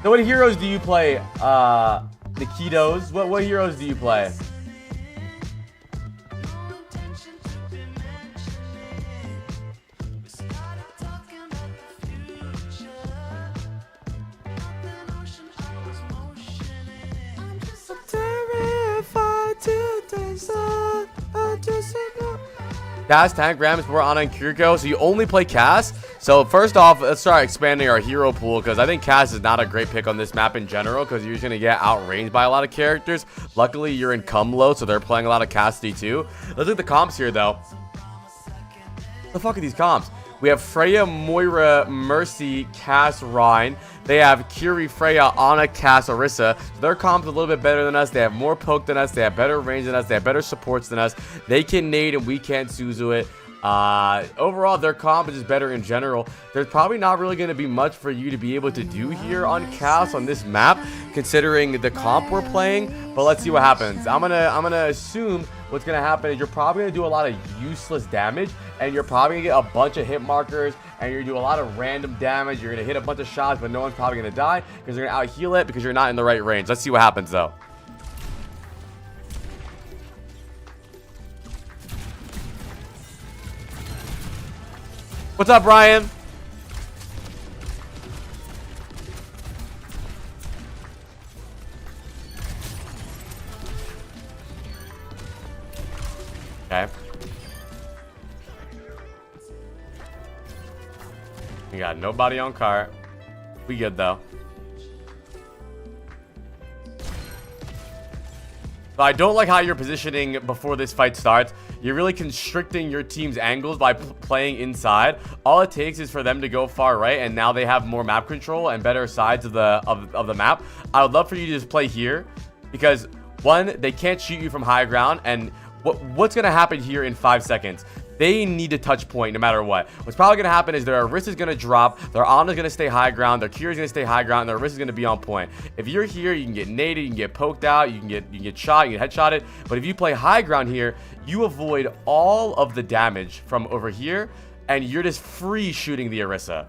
So what heroes do you play? Nikitos. What heroes do you play? Cass, Tangram, Sport, Ana, and Kiriko. So you only play Cass. So first off, let's start expanding our hero pool, because I think Cass is not a great pick on this map in general, because you're just going to get outranged by a lot of characters. Luckily, you're in Cumlo, so they're playing a lot of Cassidy too. Let's look at the comps here, though. What the fuck are these comps? We have Freya, Moira, Mercy, Cass, Rhine. They have Kiri, Freya, Ana, Cass, Orisa. Their comp's a little bit better than us. They have more poke than us. They have better range than us. They have better supports than us. They can nade and we can't Suzu it. Overall, their comp is just better in general. There's probably not really going to be much for you to be able to do here on Cass on this map, considering the comp we're playing. But let's see what happens. I'm gonna assume what's gonna happen is you're probably gonna do a lot of useless damage, and you're probably gonna get a bunch of hit markers, and you're gonna do a lot of random damage. You're gonna hit a bunch of shots, but no one's probably gonna die because you're gonna out heal it because you're not in the right range. Let's see what happens though. What's up, Brian? Okay. We got nobody on cart. We good though. So I don't like how you're positioning before this fight starts. You're really constricting your team's angles by playing inside. All it takes is for them to go far right, and now they have more map control and better sides of the map. I would love for you to just play here, because one, they can't shoot you from high ground, and what's gonna happen here in 5 seconds? They need to touch point no matter what. What's probably going to happen is their Orisa is going to drop, their Ana is going to stay high ground, their Kiri is going to stay high ground, and their Orisa is going to be on point. If you're here, you can get naded, you can get poked out, you can get shot, you can get headshotted. But if you play high ground here, you avoid all of the damage from over here, and you're just free shooting the Orisa.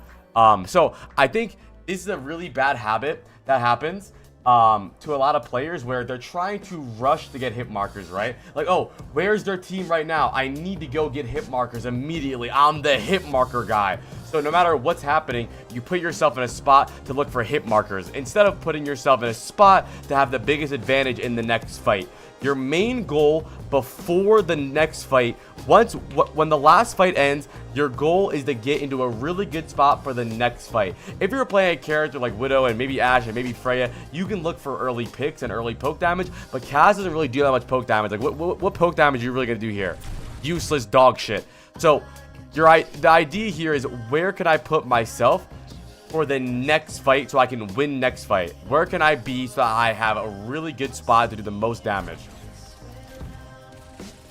So I think this is a really bad habit that happens to a lot of players, where they're trying to rush to get hit markers, right? Like, oh, where's their team right now? I need to go get hit markers immediately. I'm the hit marker guy. So no matter what's happening, you put yourself in a spot to look for hit markers instead of putting yourself in a spot to have the biggest advantage in the next fight. Your main goal before the next fight, when the last fight ends, your goal is to get into a really good spot for the next fight. If you're playing a character like Widow and maybe Ashe and maybe Freya, you can look for early picks and early poke damage, but Cass doesn't really do that much poke damage. Like, what poke damage are you really going to do here? Useless dog shit. So the idea here is, where can I put myself for the next fight so I can win next fight? Where can I be so that I have a really good spot to do the most damage?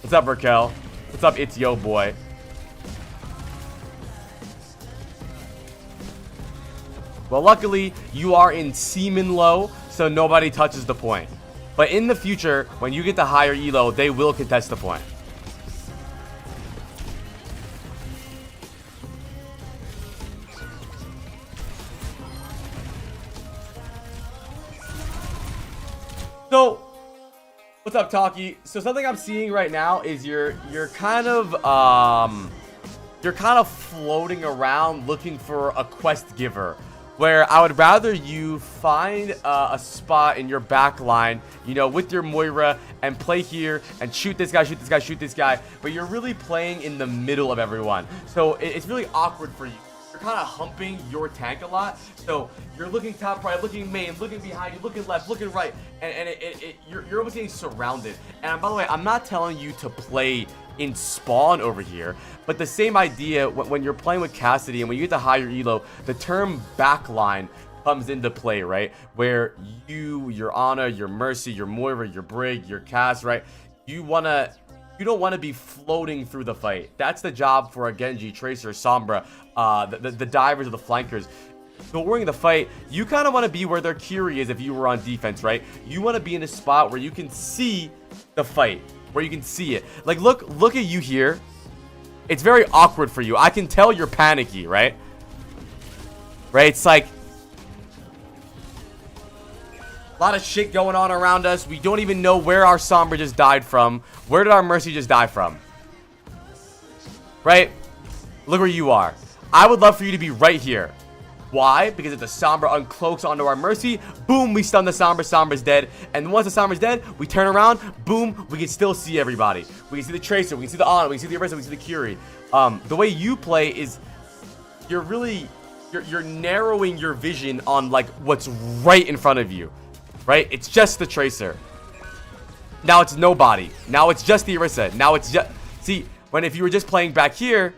What's up, Raquel? What's up, it's yo boy? Well, luckily, you are in Seaman low, so nobody touches the point. But in the future, when you get the higher elo, they will contest the point. So, what's up, Talkie? So something I'm seeing right now is you're kind of floating around looking for a quest giver, where I would rather you find a spot in your back line, you know, with your Moira, and play here and shoot this guy, shoot this guy, shoot this guy, but you're really playing in the middle of everyone. So it's really awkward for you. You're kind of humping your tank a lot, so you're looking top right, looking main, looking behind you, looking left, looking right, and you're almost getting surrounded. And by the way, I'm not telling you to play in spawn over here, but the same idea when you're playing with Cassidy, and when you get the higher elo, the term backline comes into play, right? Where your Ana, your Mercy, your Moira, your Brig, your Cass, right? You don't want to be floating through the fight. That's the job for a Genji, Tracer, Sombra, the divers or the flankers. During the fight, you kind of want to be where their Kiri is if you were on defense, right? You want to be in a spot where you can see the fight, where you can see it. Like, look at you here. It's very awkward for you. I can tell you're panicky, right? Right? It's like, A lot of shit going on around us. We don't even know where our Sombra just died from. Where did our Mercy just die from? Right? Look where you are. I would love for you to be right here. Why? Because if the Sombra uncloaks onto our Mercy, boom, we stun the Sombra. Sombra's dead. And once the Sombra's dead, we turn around, boom, we can still see everybody. We can see the Tracer, we can see the Ana, we can see the Orisa, we can see the Curie. The way you play is you're narrowing your vision on like what's right in front of you. Right? It's just the Tracer. Now it's nobody. Now it's just the Orisa. Now it's just... See, if you were just playing back here,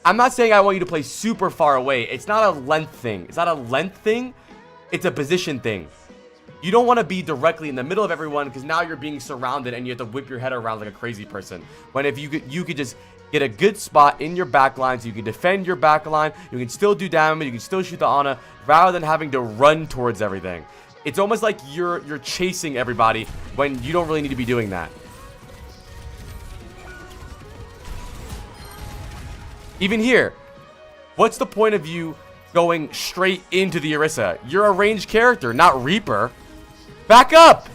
I'm not saying I want you to play super far away. It's not a length thing. It's not a length thing. It's a position thing. You don't want to be directly in the middle of everyone because now you're being surrounded and you have to whip your head around like a crazy person. When if you could just get a good spot in your backline so you can defend your backline, you can still do damage, you can still shoot the Ana rather than having to run towards everything. It's almost like you're chasing everybody when you don't really need to be doing that. Even here, what's the point of you going straight into the Orisa? You're a ranged character, not Reaper. Back up!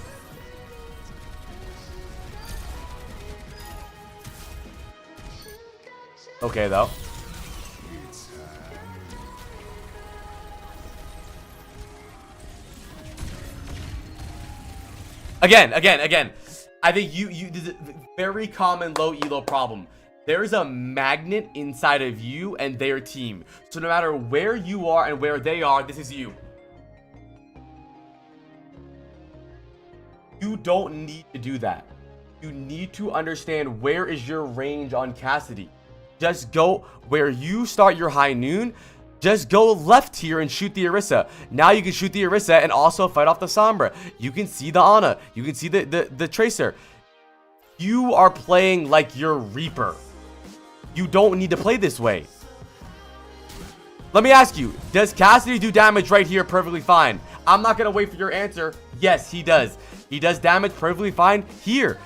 Okay, though. Again. I think this is a very common low elo problem. There is a magnet inside of you and their team. So no matter where you are and where they are, this is you. You don't need to do that. You need to understand where is your range on Cassidy. Just go where you start your high noon. Just go left here and shoot the Orisa. Now you can shoot the Orisa and also fight off the Sombra. You can see the Ana. You can see the Tracer. You are playing like you're Reaper. You don't need to play this way. Let me ask you, does Cassidy do damage right here perfectly fine? I'm not going to wait for your answer. Yes, he does. He does damage perfectly fine here.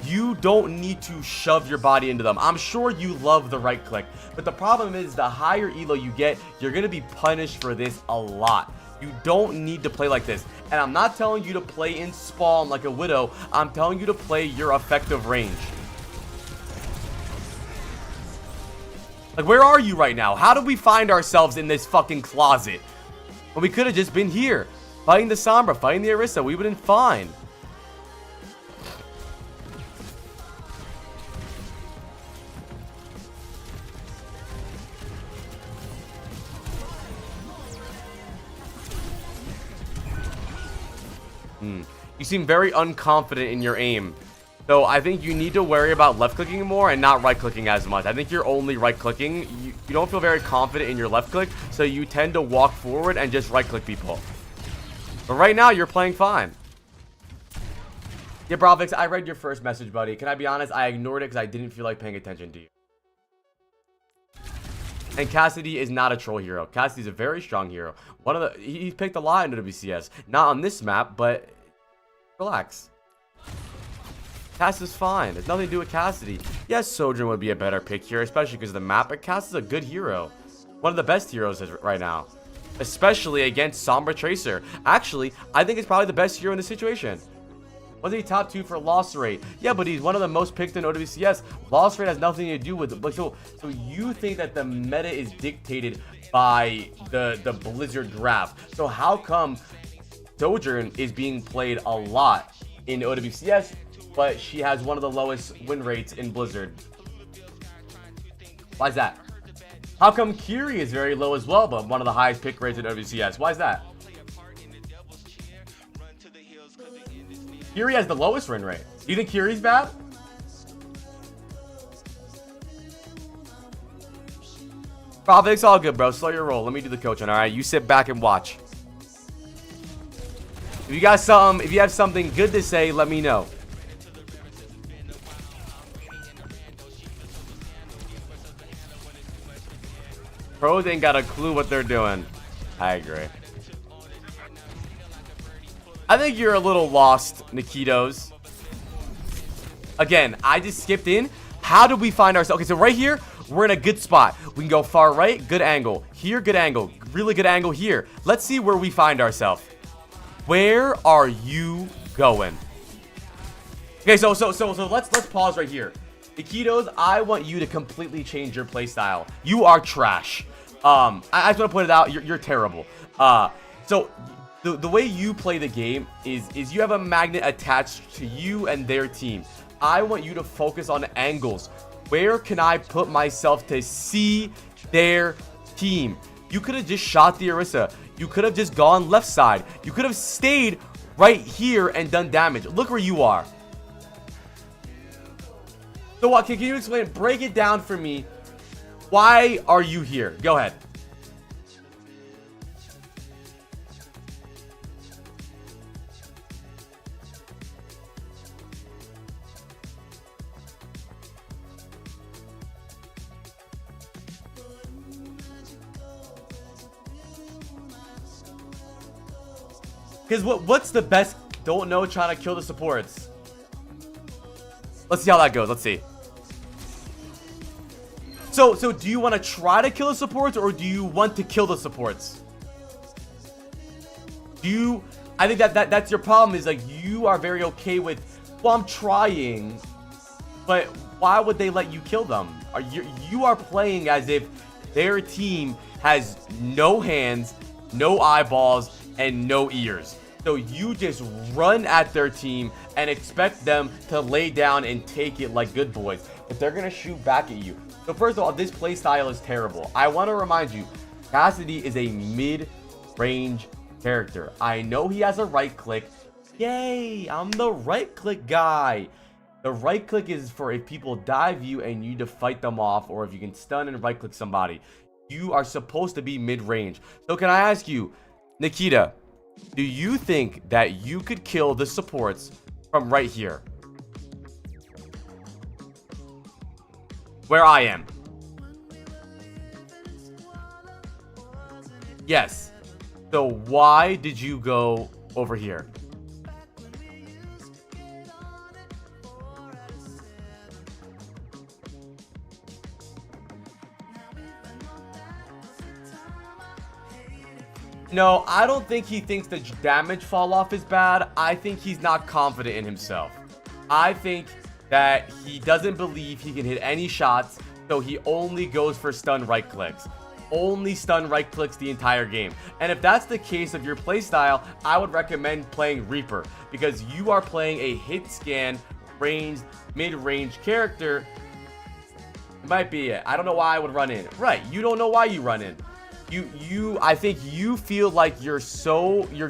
You don't need to shove your body into them. I'm sure you love the right click, but the problem is the higher elo you get, you're going to be punished for this a lot. You don't need to play like this. And I'm not telling you to play in spawn like a Widow. I'm telling you to play your effective range. Like, where are you right now? How did we find ourselves in this fucking closet? When we could have just been here. Fighting the Sombra, fighting the Orisa. We would have been fine. You seem very unconfident in your aim. So I think you need to worry about left clicking more and not right clicking as much. I think you're only right clicking. You don't feel very confident in your left click, so you tend to walk forward and just right click people. But right now you're playing fine. Yeah, Bravix, I read your first message, buddy. Can I be honest? I ignored it because I didn't feel like paying attention to you. And Cassidy is not a troll hero. Cassidy's a very strong hero. He picked a lot into WCS. Not on this map, but relax. Cass is fine. There's nothing to do with Cassidy. Yes, Sojourn would be a better pick here, especially because of the map, but Cass is a good hero. One of the best heroes right now. Especially against Sombra Tracer. Actually, I think it's probably the best hero in this situation. Wasn't he top 2 for loss rate? Yeah, but he's one of the most picked in OWCS. Loss rate has nothing to do with it. Like, so you think that the meta is dictated by the Blizzard draft. So how come Sojourn is being played a lot in OWCS, but she has one of the lowest win rates in Blizzard? Why is that? How come Curie is very low as well, but one of the highest pick rates in OWCS? Why is that? Curie has the lowest win rate. Do you think Curie's bad? Probably it's all good, bro. Slow your roll. Let me do the coaching, all right? You sit back and watch. If you have something good to say, let me know. Pros ain't got a clue what they're doing. I agree. I think you're a little lost, Nikitos. Again, I just skipped in. How did we find ourselves? Okay, so right here, we're in a good spot. We can go far right, good angle. Here, good angle. Really good angle here. Let's see where we find ourselves. Where are you going? Okay, so let's pause right here. Ikitos, I want you to completely change your playstyle. You are trash. I just want to put it out. You're terrible. So the way you play the game is you have a magnet attached to you and their team. I want you to focus on angles. Where can I put myself to see their team? You could have just shot the Orisa. You could have just gone left side. You could have stayed right here and done damage. Look where you are. So what, can you explain? Break it down for me. Why are you here? Go ahead. Because what's the best? Don't know, trying to kill the supports. Let's see how that goes. Let's see. So do you want to try to kill the supports, or do you want to kill the supports? I think that's your problem, is like you are very okay with, well, I'm trying, but why would they let you kill them? You are playing as if their team has no hands, no eyeballs, and no ears. So you just run at their team and expect them to lay down and take it like good boys. But they're going to shoot back at you. So first of all, this playstyle is terrible. I want to remind you, Cassidy is a mid-range character. I know he has a right click. Yay, I'm the right click guy. The right click is for if people dive you and you need to fight them off, or if you can stun and right click somebody. You are supposed to be mid-range. So can I ask you, Nikita, do you think that you could kill the supports from right here? Where I am. Yes. So why did you go over here? No, I don't think he thinks the damage fall off is bad. I think he's not confident in himself. I think that he doesn't believe he can hit any shots, so he only goes for stun right clicks. Only stun right clicks the entire game. And if that's the case of your playstyle, I would recommend playing Reaper, because you are playing a hit scan, ranged, mid-range character. It might be it. I don't know why I would run in. Right, you don't know why you run in. I think you feel like you're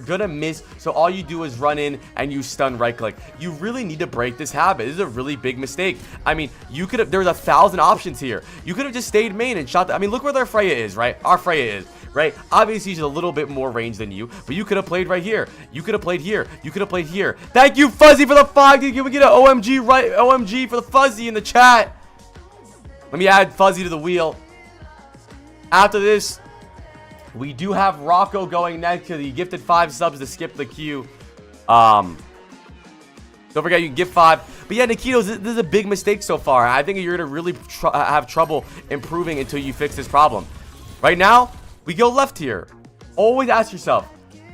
gonna miss, so all you do is run in and you stun right click. You really need to break this habit. This is a really big mistake. I mean, there's 1,000 options here. You could have just stayed main and shot I mean, look where their Freya is, right? Our Freya is, right? Obviously, she's a little bit more range than you, but you could have played right here. You could have played here. You could have played here. Thank you, Fuzzy, for the 5. Can we get an OMG, right? OMG for the Fuzzy in the chat. Let me add Fuzzy to the wheel. After this, we do have Rocco going next, because he gifted 5 subs to skip the queue. Don't forget, you can gift 5. But yeah, Nikitos, this is a big mistake so far. I think you're going to really have trouble improving until you fix this problem. Right now, we go left here. Always ask yourself,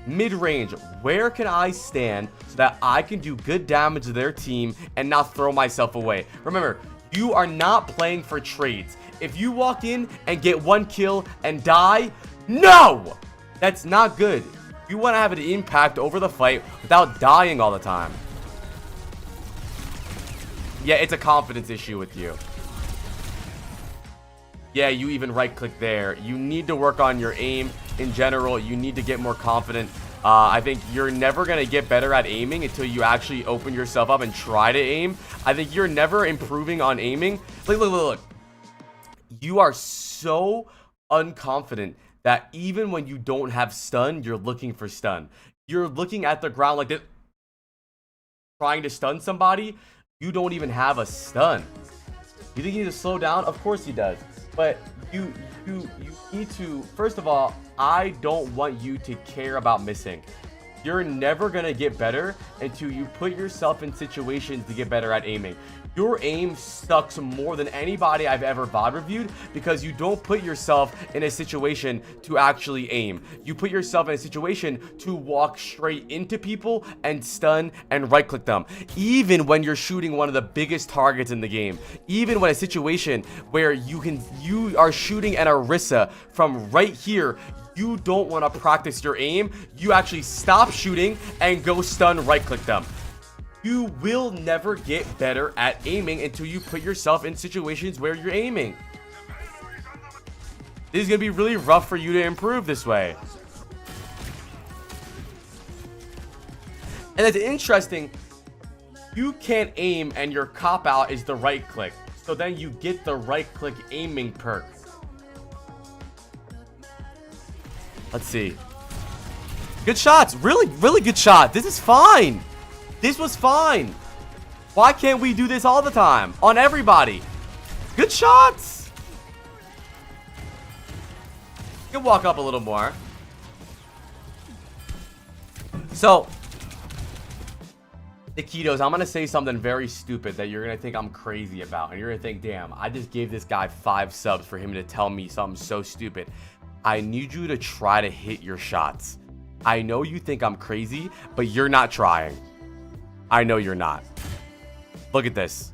mid-range, where can I stand so that I can do good damage to their team and not throw myself away? Remember, you are not playing for trades. If you walk in and get 1 kill and die, no! That's not good. You want to have an impact over the fight without dying all the time. Yeah, it's a confidence issue with you. Yeah, you even right-click there. You need to work on your aim in general. You need to get more confident. I think you're never going to get better at aiming until you actually open yourself up and try to aim. I think you're never improving on aiming. Look. You are so unconfident that even when you don't have stun, you're looking for stun. You're looking at the ground like this, trying to stun somebody. You don't even have a stun. You think you need to slow down? Of course he does. But you need to, first of all, I don't want you to care about missing. You're never going to get better until you put yourself in situations to get better at aiming. Your aim sucks more than anybody I've ever VOD reviewed because you don't put yourself in a situation to actually aim. You put yourself in a situation to walk straight into people and stun and right click them. Even when you're shooting one of the biggest targets in the game. Even when a situation where you are shooting an Orisa from right here, you don't want to practice your aim. You actually stop shooting and go stun right click them. You will never get better at aiming until you put yourself in situations where you're aiming. This is going to be really rough for you to improve this way. And it's interesting. You can't aim and your cop out is the right click. So then you get the right click aiming perk. Let's see. Good shots. Really, really good shot. This is fine. This was fine. Why can't we do this all the time? On everybody. Good shots. You can walk up a little more. So, Nikitos, I'm going to say something very stupid that you're going to think I'm crazy about. And you're going to think, damn, I just gave this guy 5 subs for him to tell me something so stupid. I need you to try to hit your shots. I know you think I'm crazy, but you're not trying. I know you're not. Look at this.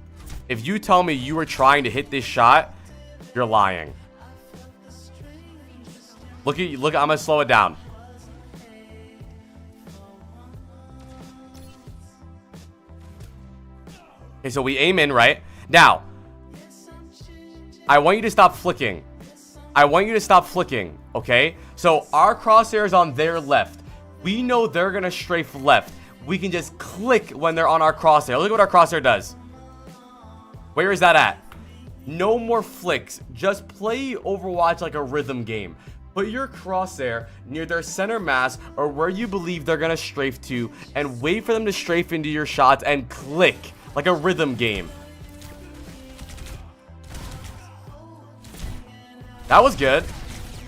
If you tell me you were trying to hit this shot, you're lying. Look, I'm gonna slow it down. Okay, so we aim in, right? Now, I want you to stop flicking. I want you to stop flicking, okay? So our crosshair is on their left. We know they're gonna strafe left. We can just click when they're on our crosshair. Look at what our crosshair does. Where is that at? No more flicks. Just play Overwatch like a rhythm game. Put your crosshair near their center mass or where you believe they're gonna strafe to and wait for them to strafe into your shots and click like a rhythm game. That was good.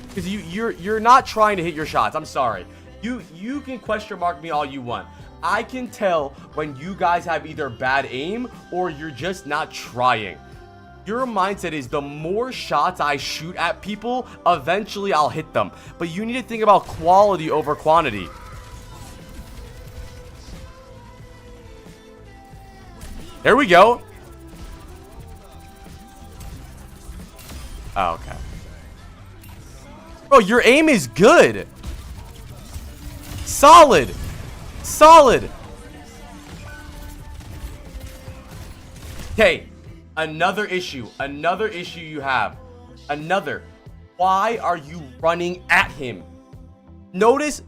Because you're not trying to hit your shots. I'm sorry. You can question mark me all you want. I can tell when you guys have either bad aim or you're just not trying. Your mindset is the more shots I shoot at people, eventually I'll hit them. But you need to think about quality over quantity. There we go. Oh, okay. Bro, your aim is good. Solid. Solid. Okay, another issue you have. Why are you running at him? Notice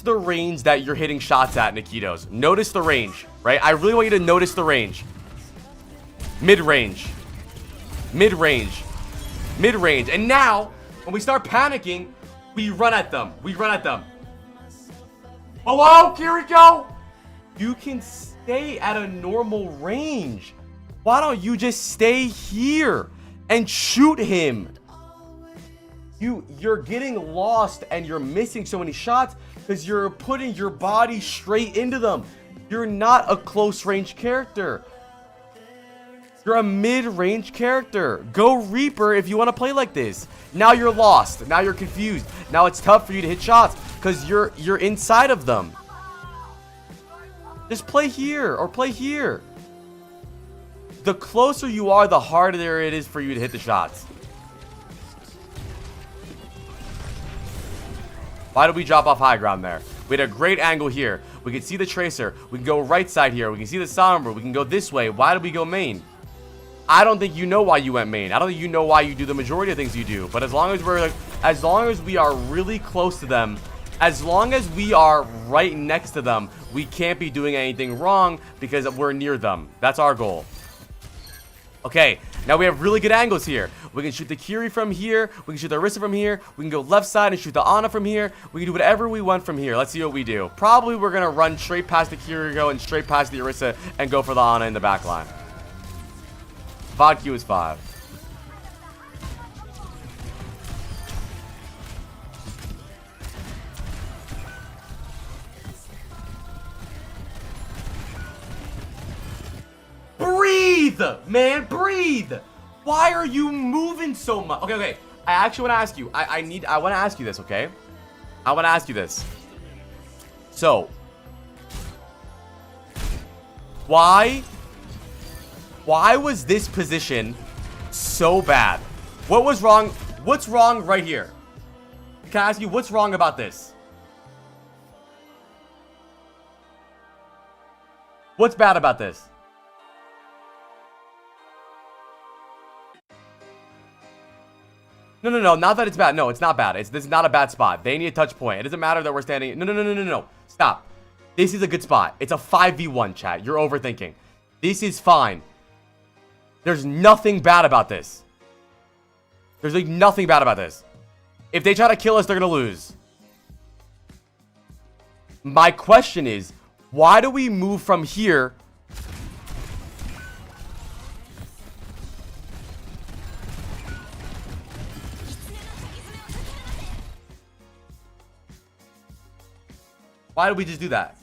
the range that you're hitting shots at, Nikitos. Notice the range, right? I really want you to notice the range. Mid-range. Mid-range. Mid-range. And now, when we start panicking, we run at them. Hello, Kiriko? You can stay at a normal range. Why don't you just stay here and shoot him? You're getting lost and you're missing so many shots because you're putting your body straight into them. You're not a close range character. You're a mid-range character. Go Reaper if you want to play like this. Now you're lost. Now you're confused. Now it's tough for you to hit shots because you're inside of them. Just play here or play here. The closer you are, the harder it is for you to hit the shots. Why did we drop off high ground there? We had a great angle here. We can see the Tracer. We can go right side here. We can see the Sombra. We can go this way. Why did we go main? I don't think you know why you went main. I don't think you know why you do the majority of things you do. But as long as we are really close to them, as long as we are right next to them, we can't be doing anything wrong because we're near them. That's our goal. Okay, now we have really good angles here. We can shoot the Kiri from here. We can shoot the Orisa from here. We can go left side and shoot the Ana from here. We can do whatever we want from here. Let's see what we do. Probably we're going to run straight past the Kiriko and straight past the Orisa and go for the Ana in the back line. VOD Q is 5. Breathe! Breathe, man, breathe. Why are you moving so much? Okay, okay. I actually want to ask you. I want to ask you this, okay? I want to ask you this. So, why was this position so bad? What was wrong? What's wrong right here? Can I ask you what's wrong about this? What's bad about this? No, no, no, not that it's bad. No, it's not bad. This is not a bad spot. They need a touch point. It doesn't matter that we're standing. No, no, no, no, no, no. Stop. This is a good spot. It's a 5v1, chat. You're overthinking. This is fine. There's nothing bad about this. There's like nothing bad about this. If they try to kill us, they're going to lose. My question is, why do we move from here? Why did we just do that?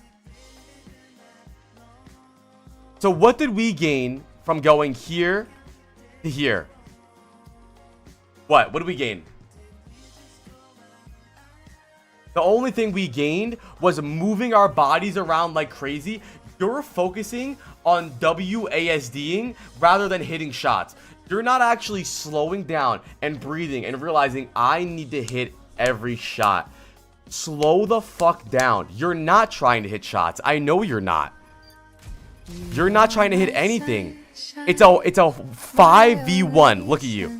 So what did we gain from going here to here? What did we gain? The only thing we gained was moving our bodies around like crazy. You're focusing on WASDing rather than hitting shots. You're not actually slowing down and breathing and realizing I need to hit every shot. Slow the fuck down. You're not trying to hit shots. I know you're not. You're not trying to hit anything. It's a 5v1. Look at you.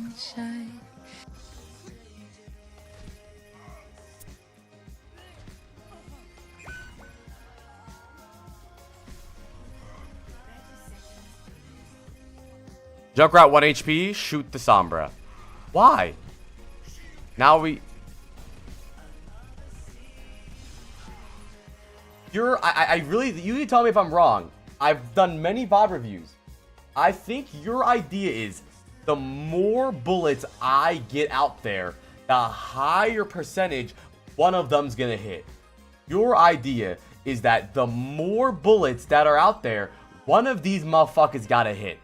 Junkrat 1 HP, shoot the Sombra. Why? Now we... I really... You need to tell me if I'm wrong. I've done many Vod reviews. I think your idea is the more bullets I get out there, the higher percentage one of them's gonna hit. Your idea is that the more bullets that are out there, one of these motherfuckers gotta hit.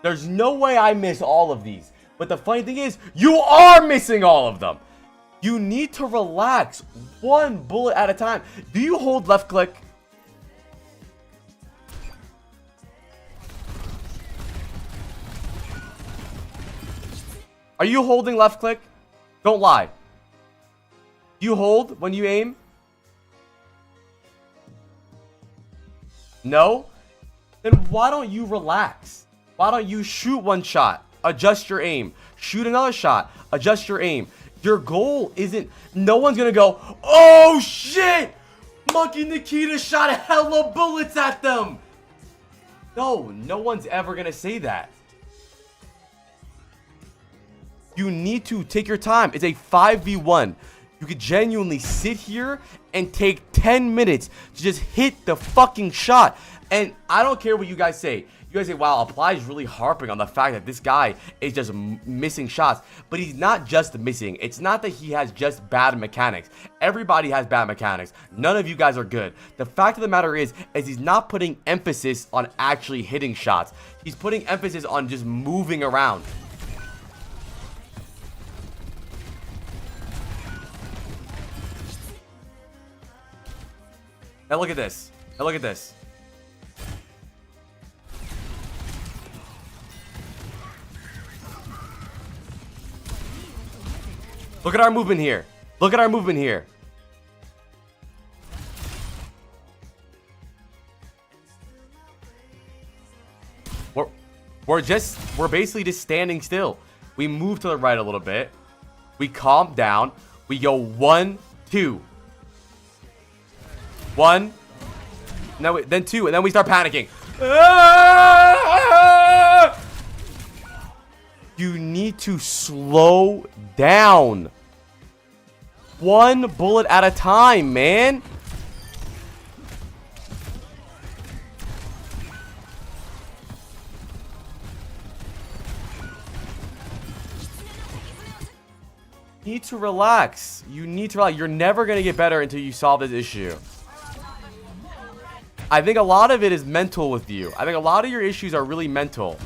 There's no way I miss all of these. But the funny thing is, you are missing all of them. You need to relax one bullet at a time. Do you hold left click? Are you holding left click? Don't lie. Do you hold when you aim? No? Then why don't you relax? Why don't you shoot one shot, adjust your aim, shoot another shot, adjust your aim. Your goal isn't, no one's gonna go, oh shit, Monkey Nikita shot hella bullets at them. No, no one's ever gonna say that. You need to take your time. It's a 5v1. You could genuinely sit here and take 10 minutes to just hit the fucking shot. And I don't care what you guys say. You guys say, wow, Apply is really harping on the fact that this guy is just missing shots. But he's not just missing. It's not that he has just bad mechanics. Everybody has bad mechanics. None of you guys are good. The fact of the matter is he's not putting emphasis on actually hitting shots. He's putting emphasis on just moving around. Now look at this. Now look at this. Look at our movement here. Look at our movement here. We're basically just standing still. We move to the right a little bit. We calm down. We go 1, 2. 1. No, then 2, and then we start panicking. You need to slow down. One bullet at a time, man. You need to relax. You need to relax. You're never going to get better until you solve this issue. I think a lot of it is mental with you. I think a lot of your issues are really mental.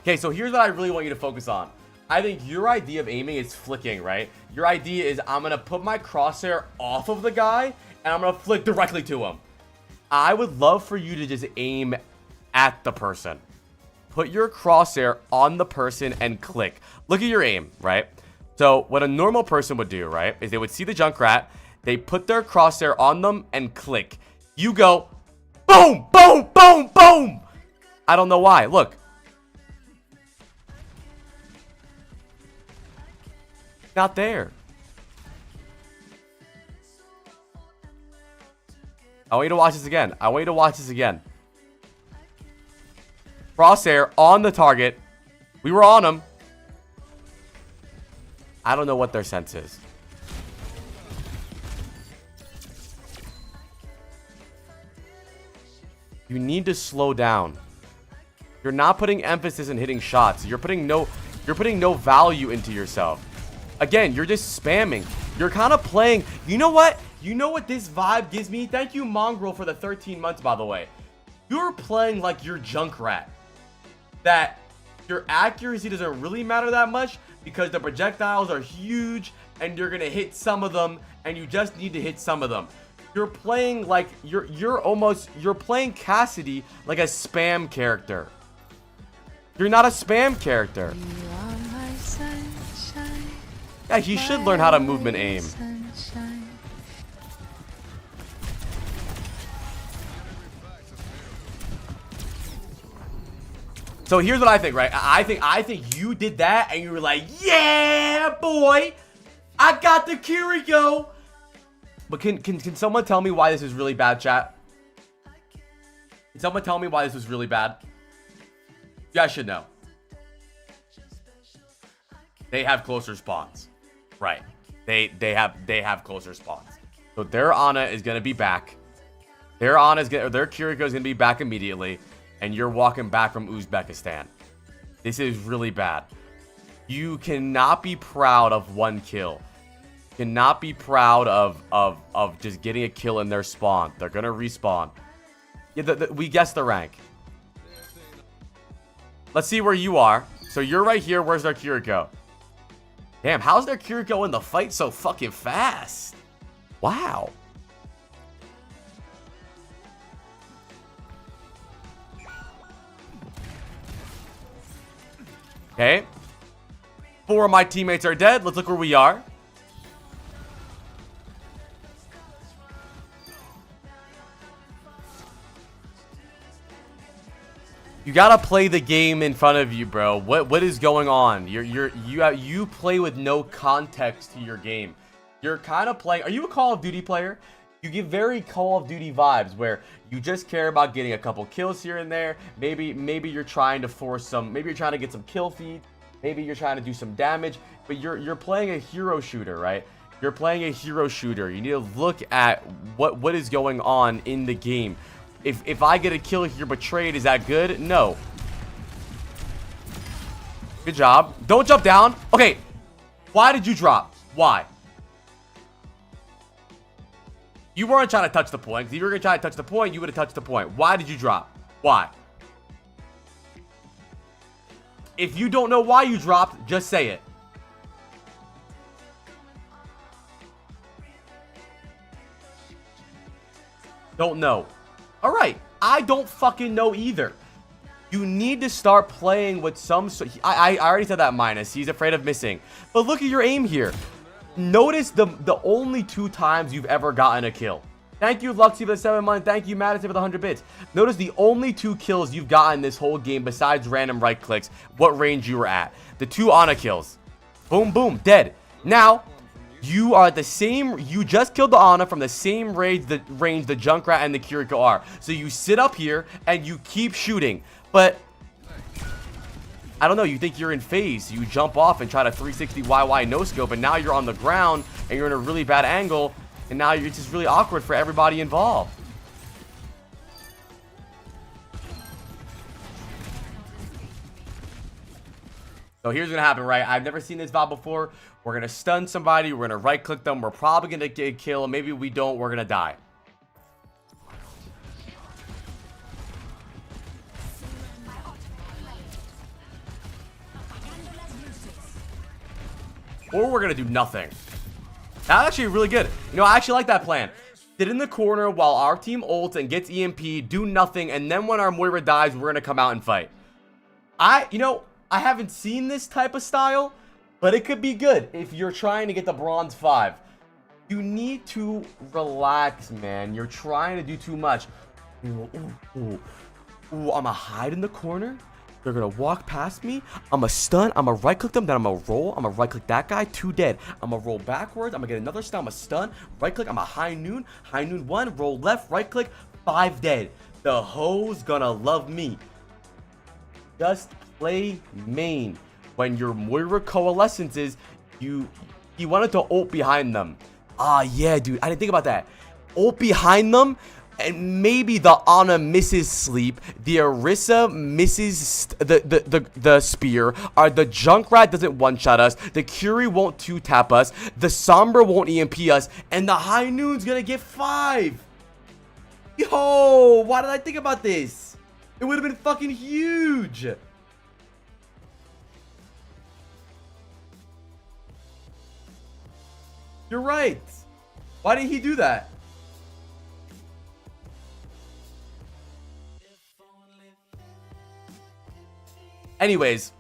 Okay, so here's what I really want you to focus on. I think your idea of aiming is flicking, right? Your idea is I'm going to put my crosshair off of the guy and I'm going to flick directly to him. I would love for you to just aim at the person. Put your crosshair on the person and click. Look at your aim, right? So what a normal person would do, right, is they would see the Junkrat, they put their crosshair on them and click. You go, boom, boom, boom, boom. I don't know why. Look. Not there. I want you to watch this again. I want you to watch this again. Crosshair on the target. We were on him. I don't know what their sense is. You need to slow down. You're not putting emphasis in hitting shots. You're putting no value into yourself. Again, you're just spamming. You're kind of playing. You know what? You know what this vibe gives me? Thank you, Mongrel, for the 13 months, by the way. You're playing like you're Junkrat. That your accuracy doesn't really matter that much because the projectiles are huge and you're going to hit some of them and you just need to hit some of them. You're playing like you're playing Cassidy like a spam character. You're not a spam character. Yeah, he should learn how to movement aim. So here's what I think, right? I think you did that and you were like, yeah, boy, I got the Kiriko. But can someone tell me why this is really bad, chat? Can someone tell me why this was really bad? You guys should know. They have closer spawns. Right. They have closer spawns. So their Ana is gonna be back. Their Kiriko is gonna be back immediately. And you're walking back from Uzbekistan. This is really bad. You cannot be proud of one kill. You cannot be proud of just getting a kill in their spawn. They're gonna respawn. Yeah, we guessed the rank. Let's see where you are. So you're right here. Where's their Kiriko? Damn, how's their Kiriko in the fight so fucking fast? Wow. Okay. 4 of my teammates are dead. Let's look where we are. You gotta play the game in front of you, bro. What is going on? You play with no context to your game. You're kind of playing. Are you a Call of Duty player? You give very Call of Duty vibes where you just care about getting a couple kills here and there. Maybe you're trying to force some. Maybe you're trying to get some kill feed. Maybe you're trying to do some damage. But you're playing a hero shooter, right? You're playing a hero shooter. You need to look at what is going on in the game. If I get a kill here betrayed, is that good? No. Good job. Don't jump down. Okay. Why did you drop? Why? You weren't trying to touch the point. If you were going to try to touch the point, you would have touched the point. Why did you drop? Why? If you don't know why you dropped, just say it. Don't know. All right. I don't fucking know either. You need to start playing with some... I already said that minus. He's afraid of missing. But look at your aim here. Notice the only 2 times you've ever gotten a kill. Thank you, Luxy, for the 7 months. Thank you, Madison, for the 100 bits. Notice the only 2 kills you've gotten this whole game besides random right clicks, what range you were at. The 2 Ana kills. Boom, boom, dead. Now, you are at the same... You just killed the Ana from the same range the Junkrat and the Kiriko are. So you sit up here and you keep shooting. But... I don't know, you think you're in phase. You jump off and try to 360 YY no scope, and now you're on the ground and you're in a really bad angle, and now it's just really awkward for everybody involved. So here's what's gonna happen, right? I've never seen this VOD before. We're gonna stun somebody, we're gonna right click them, we're probably gonna get a kill, maybe we don't, we're gonna die. or we're gonna do nothing. That's actually really good. You know, I actually like that plan. Sit in the corner while our team ults and gets EMP, do nothing, and then when our Moira dies, we're gonna come out and fight. You know, I haven't seen this type of style, but it could be good if you're trying to get the bronze 5. You need to relax, man. You're trying to do too much. Ooh, I'ma hide in the corner. They're gonna walk past me. I'ma stun. I'ma right click them. Then I'ma roll. I'ma right click that guy. 2 dead. I'ma roll backwards. I'ma get another stun. I'ma stun. Right click. I'ma high noon. High noon 1. Roll left. Right click. 5 dead. The hoe's gonna love me. Just play main. When your Moira coalescences, you wanted to ult behind them. Ah, yeah, dude. I didn't think about that. Ult behind them. And maybe the Ana misses sleep, the Orisa misses the spear, or the Junkrat doesn't one-shot us, the Curie won't 2-tap us, the Sombra won't EMP us, and the High Noon's gonna get 5. Yo, why did I think about this? It would have been fucking huge. You're right. Why didn't he do that? Anyways,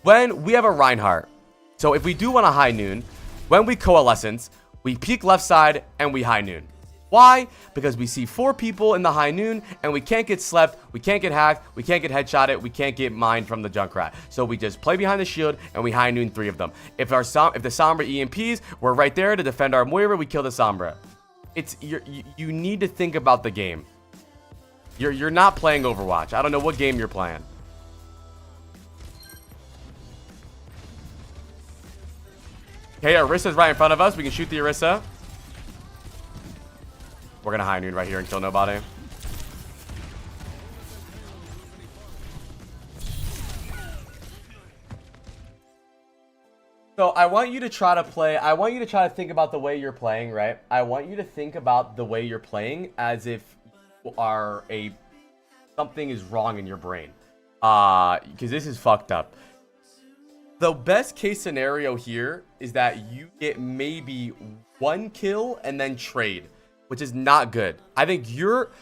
when we have a Reinhardt, so if we do want a high noon, when we coalescence, we peek left side and we high noon. Why? Because we see 4 people in the high noon and we can't get slept, we can't get hacked, we can't get headshotted, we can't get mined from the Junkrat. So we just play behind the shield and we high noon 3 of them. If the Sombra EMPs, we're right there to defend our Moira, we kill the Sombra. You need to think about the game. You're not playing Overwatch. I don't know what game you're playing. Okay, Orisa's right in front of us. We can shoot the Orisa. We're gonna high noon right here and kill nobody. So I want you to try to play. I want you to try to think about the way you're playing, right? I want you to think about the way you're playing as if you are something is wrong in your brain. Because this is fucked up. The best case scenario here is that you get maybe 1 kill and then trade, which is not good. I think your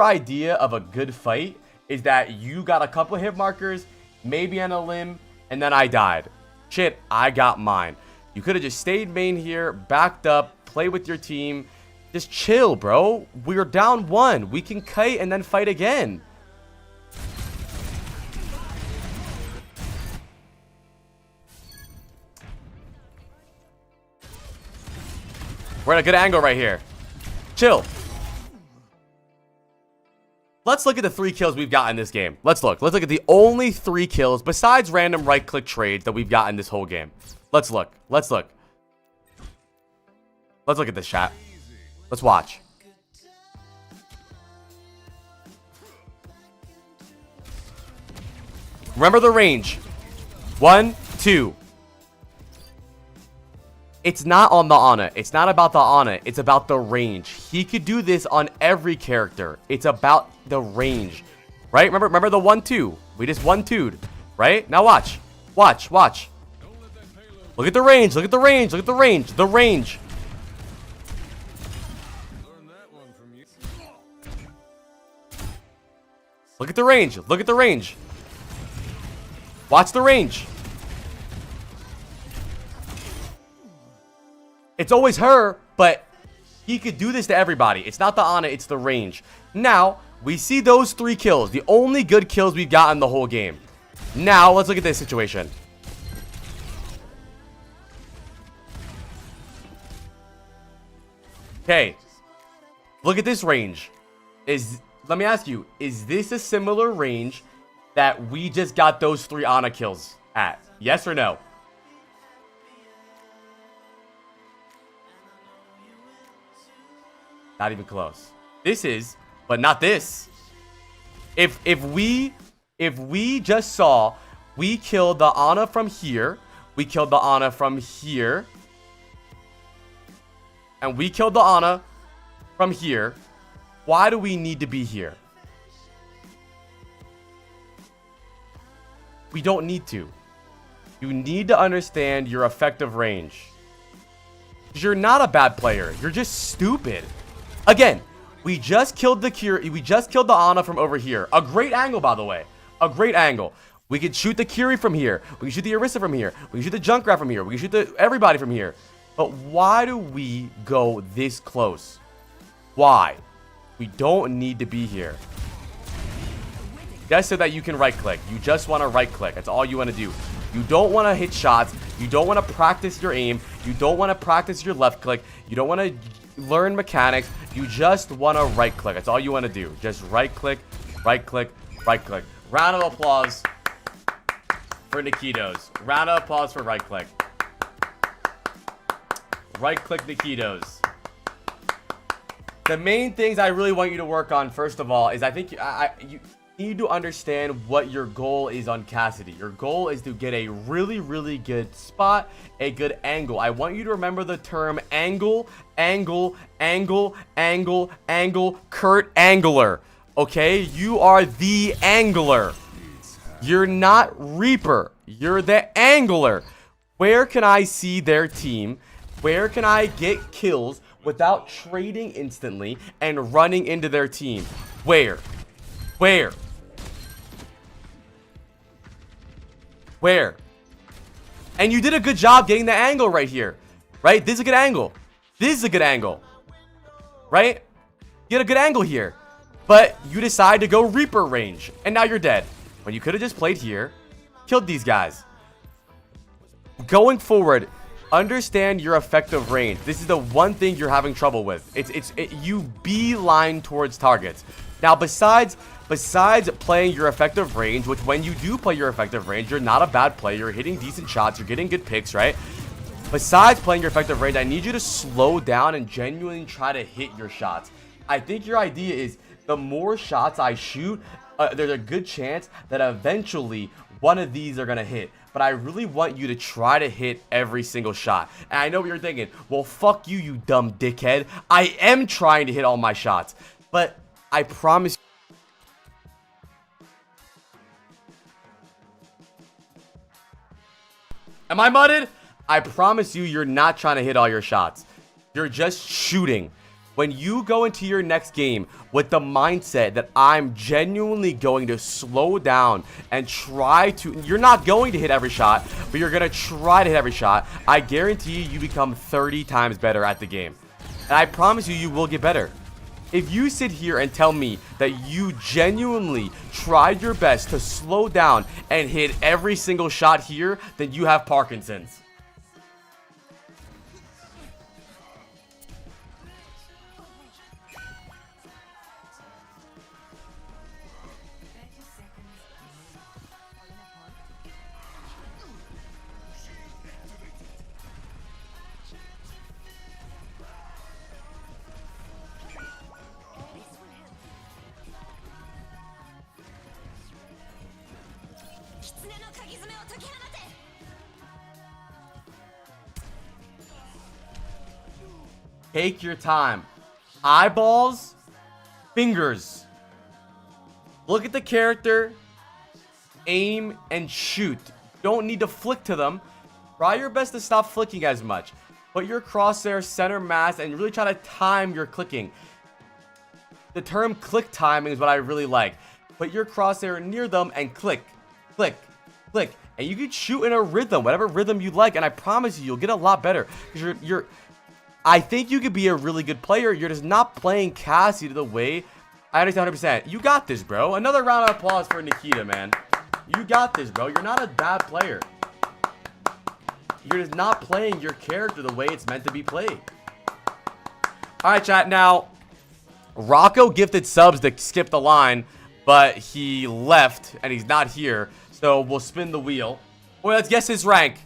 idea of a good fight is that you got a couple hit markers, maybe on a limb, and then I died. Shit, I got mine. You could have just stayed main here, backed up, play with your team. Just chill, bro. We're down 1. We can kite and then fight again. We're at a good angle right here. Chill. Let's look at the 3 kills we've got in this game. Let's look at the only 3 kills besides random right-click trades that we've got in this whole game. Let's look. Let's look at this chat. Let's watch. Remember the range. 1, 2. It's not on the Ana. It's not about the Ana. It's about the range. He could do this on every character. It's about the range. Right? Remember the 1-2. We just 1-2'd. Right? Now watch. Watch. Look at the range. Look at the range. Look at the range. The range. Look at the range. Look at the range. Watch the range. It's always her, but he could do this to everybody. It's not the Ana, it's the range. Now, we see those 3 kills. The only good kills we've gotten the whole game. Now, let's look at this situation. Okay. Look at this range. Let me ask you, is this a similar range that we just got those 3 Ana kills at? Yes or no? Not even close. This is, but not this. If we just saw, we killed the Ana from here, we killed the Ana from here, and we killed the Ana from here, why do we need to be here? We don't need to. You need to understand your effective range. You're not a bad player. You're just stupid. Again, we just killed the Curie. We just killed the Ana from over here. A great angle, by the way. A great angle. We could shoot the Curie from here. We can shoot the Orisa from here. We can shoot the Junkrat from here. We can shoot everybody from here. But why do we go this close? Why? We don't need to be here. Just so that you can right click. You just want to right click. That's all you want to do. You don't want to hit shots. You don't want to practice your aim. You don't want to practice your left click. You don't want to learn mechanics. You just want to right click. That's all you want to do. Just right click, right click, right click. Round of applause for Nikitos. Round of applause for right click. Right click Nikitos. The main things I really want you to work on, first of all, is I think you need to understand what your goal is on Cassidy. Your goal is to get a really, really good spot, a good angle. I want you to remember the term angle, angle, angle, angle, angle, Kurt Angler. Okay? You are the angler. You're not Reaper. You're the angler. Where can I see their team? Where can I get kills without trading instantly and running into their team? Where? Where? Where? And you did a good job getting the angle right here. Right? This is a good angle. This is a good angle. Right? You had a good angle here. But you decide to go Reaper range. And now you're dead. When you could have just played here. Killed these guys. Going forward, understand your effective range. This is the one thing you're having trouble with. You beeline towards targets. Now, besides playing your effective range, which when you do play your effective range, you're not a bad player. You're hitting decent shots. You're getting good picks, right? Besides playing your effective range, I need you to slow down and genuinely try to hit your shots. I think your idea is the more shots I shoot, there's a good chance that eventually one of these are going to hit. But I really want you to try to hit every single shot. And I know what you're thinking. Well, fuck you, you dumb dickhead. I am trying to hit all my shots. But I promise. Am I mudded? I promise you, you're not trying to hit all your shots. You're just shooting. When you go into your next game with the mindset that I'm genuinely going to slow down and try to, you're not going to hit every shot, but you're going to try to hit every shot, I guarantee you become 30 times better at the game. And I promise you, you will get better. If you sit here and tell me that you genuinely tried your best to slow down and hit every single shot here, then you have Parkinson's. Take your time. Eyeballs, fingers. Look at the character, aim, and shoot. Don't need to flick to them. Try your best to stop flicking as much. Put your crosshair center mass and really try to time your clicking. The term click timing is what I really like. Put your crosshair near them and click, click, click. And you can shoot in a rhythm, whatever rhythm you like. And I promise you, you'll get a lot better. Because I think you could be a really good player. You're just not playing Cassidy the way I understand 100%. You got this, bro. Another round of applause for Nikita, man. You got this, bro. You're not a bad player. You're just not playing your character the way it's meant to be played. All right, chat. Now, Rocco gifted subs to skip the line, but he left and he's not here. So we'll spin the wheel. Well, let's guess his rank.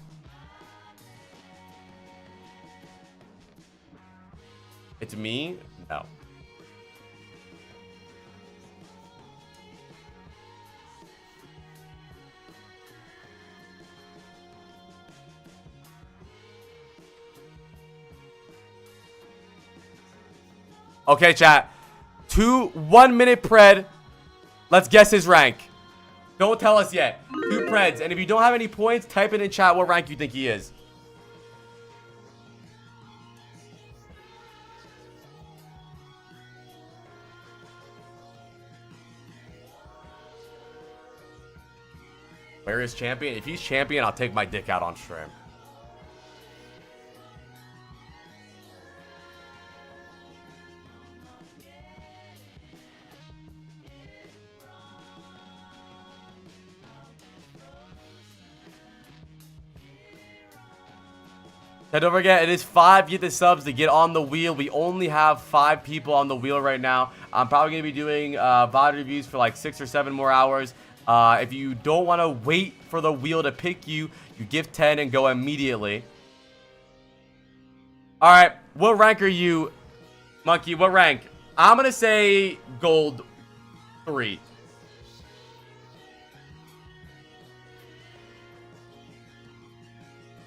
It's me? No. Okay, chat. 1 minute pred. Let's guess his rank. Don't tell us yet. 2 Preds. And if you don't have any points, type it in chat what rank you think he is. Where is champion? If he's champion, I'll take my dick out on stream. And don't forget, it is 5 get the subs to get on the wheel. We only have 5 people on the wheel right now. I'm probably going to be doing VOD reviews for like 6 or 7 more hours. If you don't want to wait for the wheel to pick you, you give 10 and go immediately. Alright, what rank are you, Monkey? What rank? I'm going to say gold 3.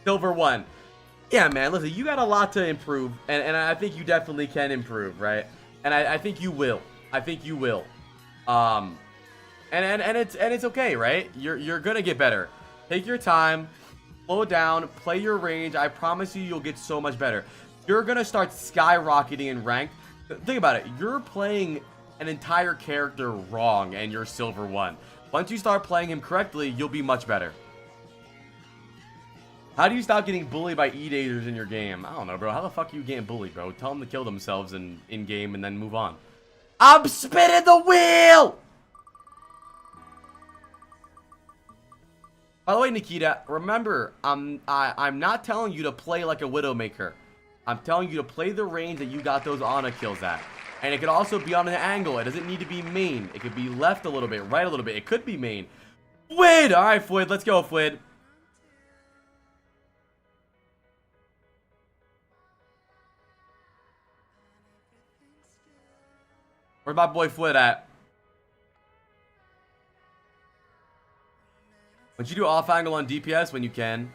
Silver 1. Yeah, man, listen, you got a lot to improve, and I think you definitely can improve, right? And I think you will. I think you will. And it's okay, right? You're gonna get better. Take your time, slow down, play your range. I promise you, you'll get so much better. You're gonna start skyrocketing in rank. Think about it. You're playing an entire character wrong, and you're silver 1. Once you start playing him correctly, you'll be much better. How do you stop getting bullied by E-daters in your game? I don't know, bro. How the fuck are you getting bullied, bro? Tell them to kill themselves in-game and then move on. I'm spinning the wheel! By the way, Nikita, remember, I'm not telling you to play like a Widowmaker. I'm telling you to play the range that you got those Ana kills at. And it could also be on an angle. It doesn't need to be main. It could be left a little bit, right a little bit. It could be main. Fwid! Alright, Fwid. Let's go, Fwid. Where's my boy Fwid at? Would you do off angle on DPS when you can?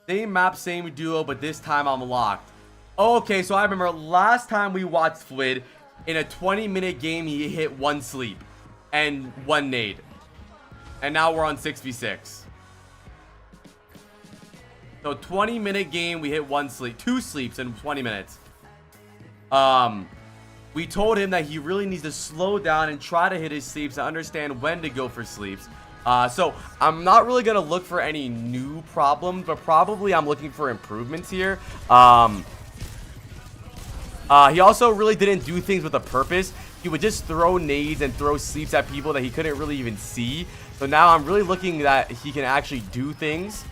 Same map, same duo, but this time I'm locked. Okay, so I remember last time we watched Fwid, in a 20-minute game, he hit 1 sleep and 1 nade. And now we're on 6v6. So 20-minute game, we hit 1 sleep, 2 sleeps in 20 minutes. We told him that he really needs to slow down and try to hit his sleeps and understand when to go for sleeps. So I'm not really gonna look for any new problems, but probably I'm looking for improvements here. He also really didn't do things with a purpose. He would just throw nades and throw sleeps at people that he couldn't really even see. So now I'm really looking that he can actually do things.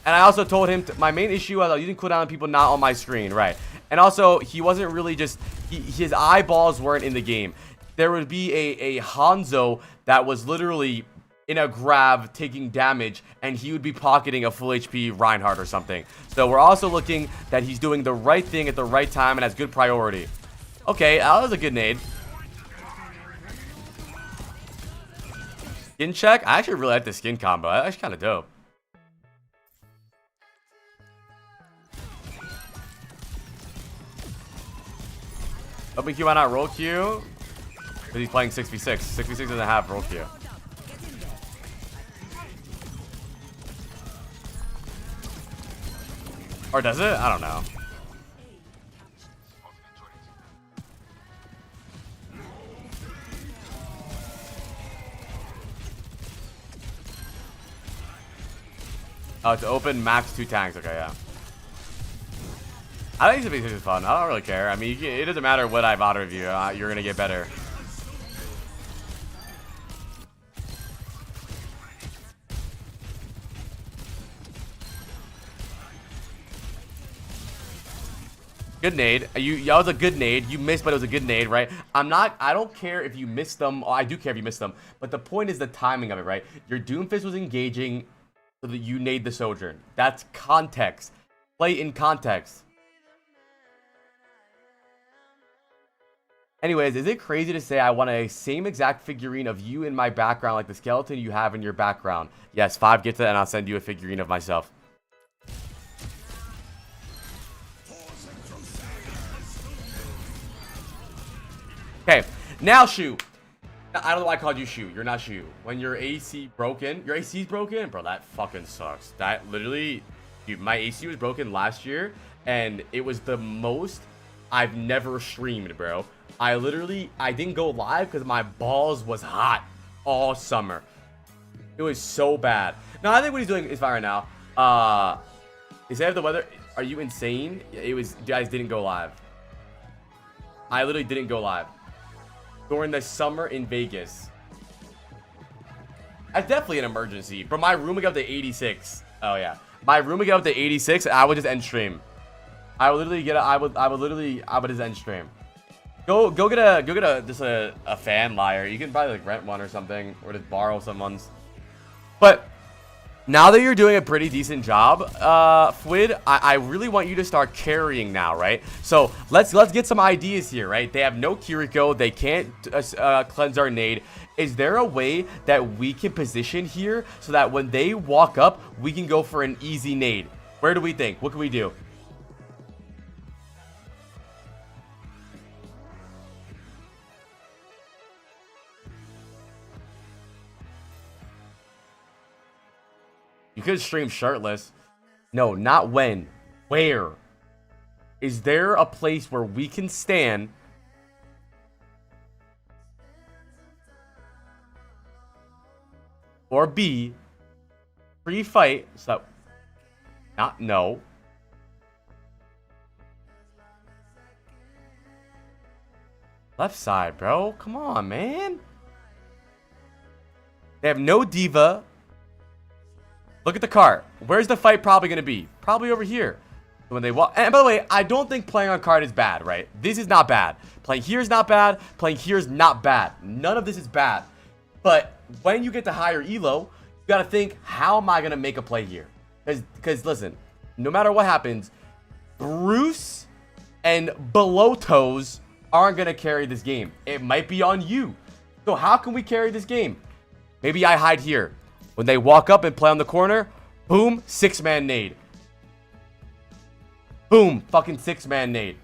And I also told him my main issue was I was using cooldown on people not on my screen, right? And also he wasn't really just his eyeballs weren't in the game. There would be a Hanzo that was literally in a grab taking damage, and he would be pocketing a full HP Reinhardt or something. So we're also looking that he's doing the right thing at the right time and has good priority. Okay, that was a good nade. Skin check? I actually really like the skin combo. That's actually kind of dope. Open Q, why not roll Q? Because he's playing 6v6. 6v6 doesn't have roll Q. Or does it? I don't know. Oh, it's open max 2 tanks. Okay, yeah. I think 6v6 is fun. I don't really care. I mean, it doesn't matter what I VOD review. You're going to get better. Good nade. That was a good nade. You missed, but it was a good nade, right? I don't care if you missed them. Oh, I do care if you missed them. But the point is the timing of it, right? Your Doomfist was engaging so that you nade the Sojourn. That's context. Play in context. Anyways, is it crazy to say I want a same exact figurine of you in my background like the skeleton you have in your background? Yes, 5 gets it, and I'll send you a figurine of myself. Okay, Now Shu. I don't know why I called you Shu. You're not Shu. When your AC broken, your AC's broken, bro. That fucking sucks. That literally, dude. My AC was broken last year, and it was the most I've never streamed, bro. I didn't go live because my balls was hot all summer. It was so bad. No, I think what he's doing is fine right now. Instead of the weather, are you insane? It was, you guys didn't go live. I literally didn't go live during the summer in Vegas. That's definitely an emergency. Bro, my room would get up to 86. Oh yeah, my room would get up to 86. I would just end stream. I would literally get I would just end stream. Go get a fan liar. You can probably like rent one or something, or just borrow someone's. But now that you're doing a pretty decent job, Fwid, I really want you to start carrying now, right? So let's get some ideas here, right? They have no Kiriko. They can't cleanse our nade. Is there a way that we can position here so that when they walk up, we can go for an easy nade? Where do we think? What can we do? You could stream shirtless. No, not when. Where? Is there a place where we can stand or B, free fight, so not no. Left side, bro. Come on, man. They have no diva. Look at the cart. Where's the fight probably going to be? Probably over here. When they walk. And by the way, I don't think playing on cart is bad, right? This is not bad. Playing here is not bad. Playing here is not bad. None of this is bad. But when you get to higher elo, you got to think, how am I going to make a play here? Because listen, no matter what happens, Bruce and below toes aren't going to carry this game. It might be on you. So how can we carry this game? Maybe I hide here. When they walk up and play on the corner, boom, 6-man nade. Boom, fucking 6-man nade.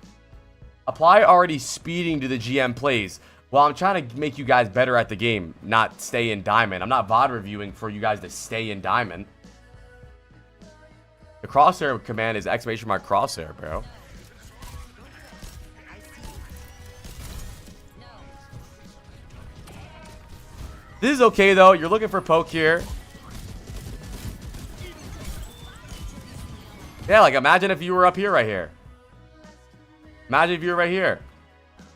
Apply already speeding to the GM plays. Well, I'm trying to make you guys better at the game, not stay in diamond. I'm not VOD reviewing for you guys to stay in diamond. The crosshair command is exclamation mark crosshair, bro. This is okay, though. You're looking for poke here. Yeah, like imagine if you were up here right here. Imagine if you were right here.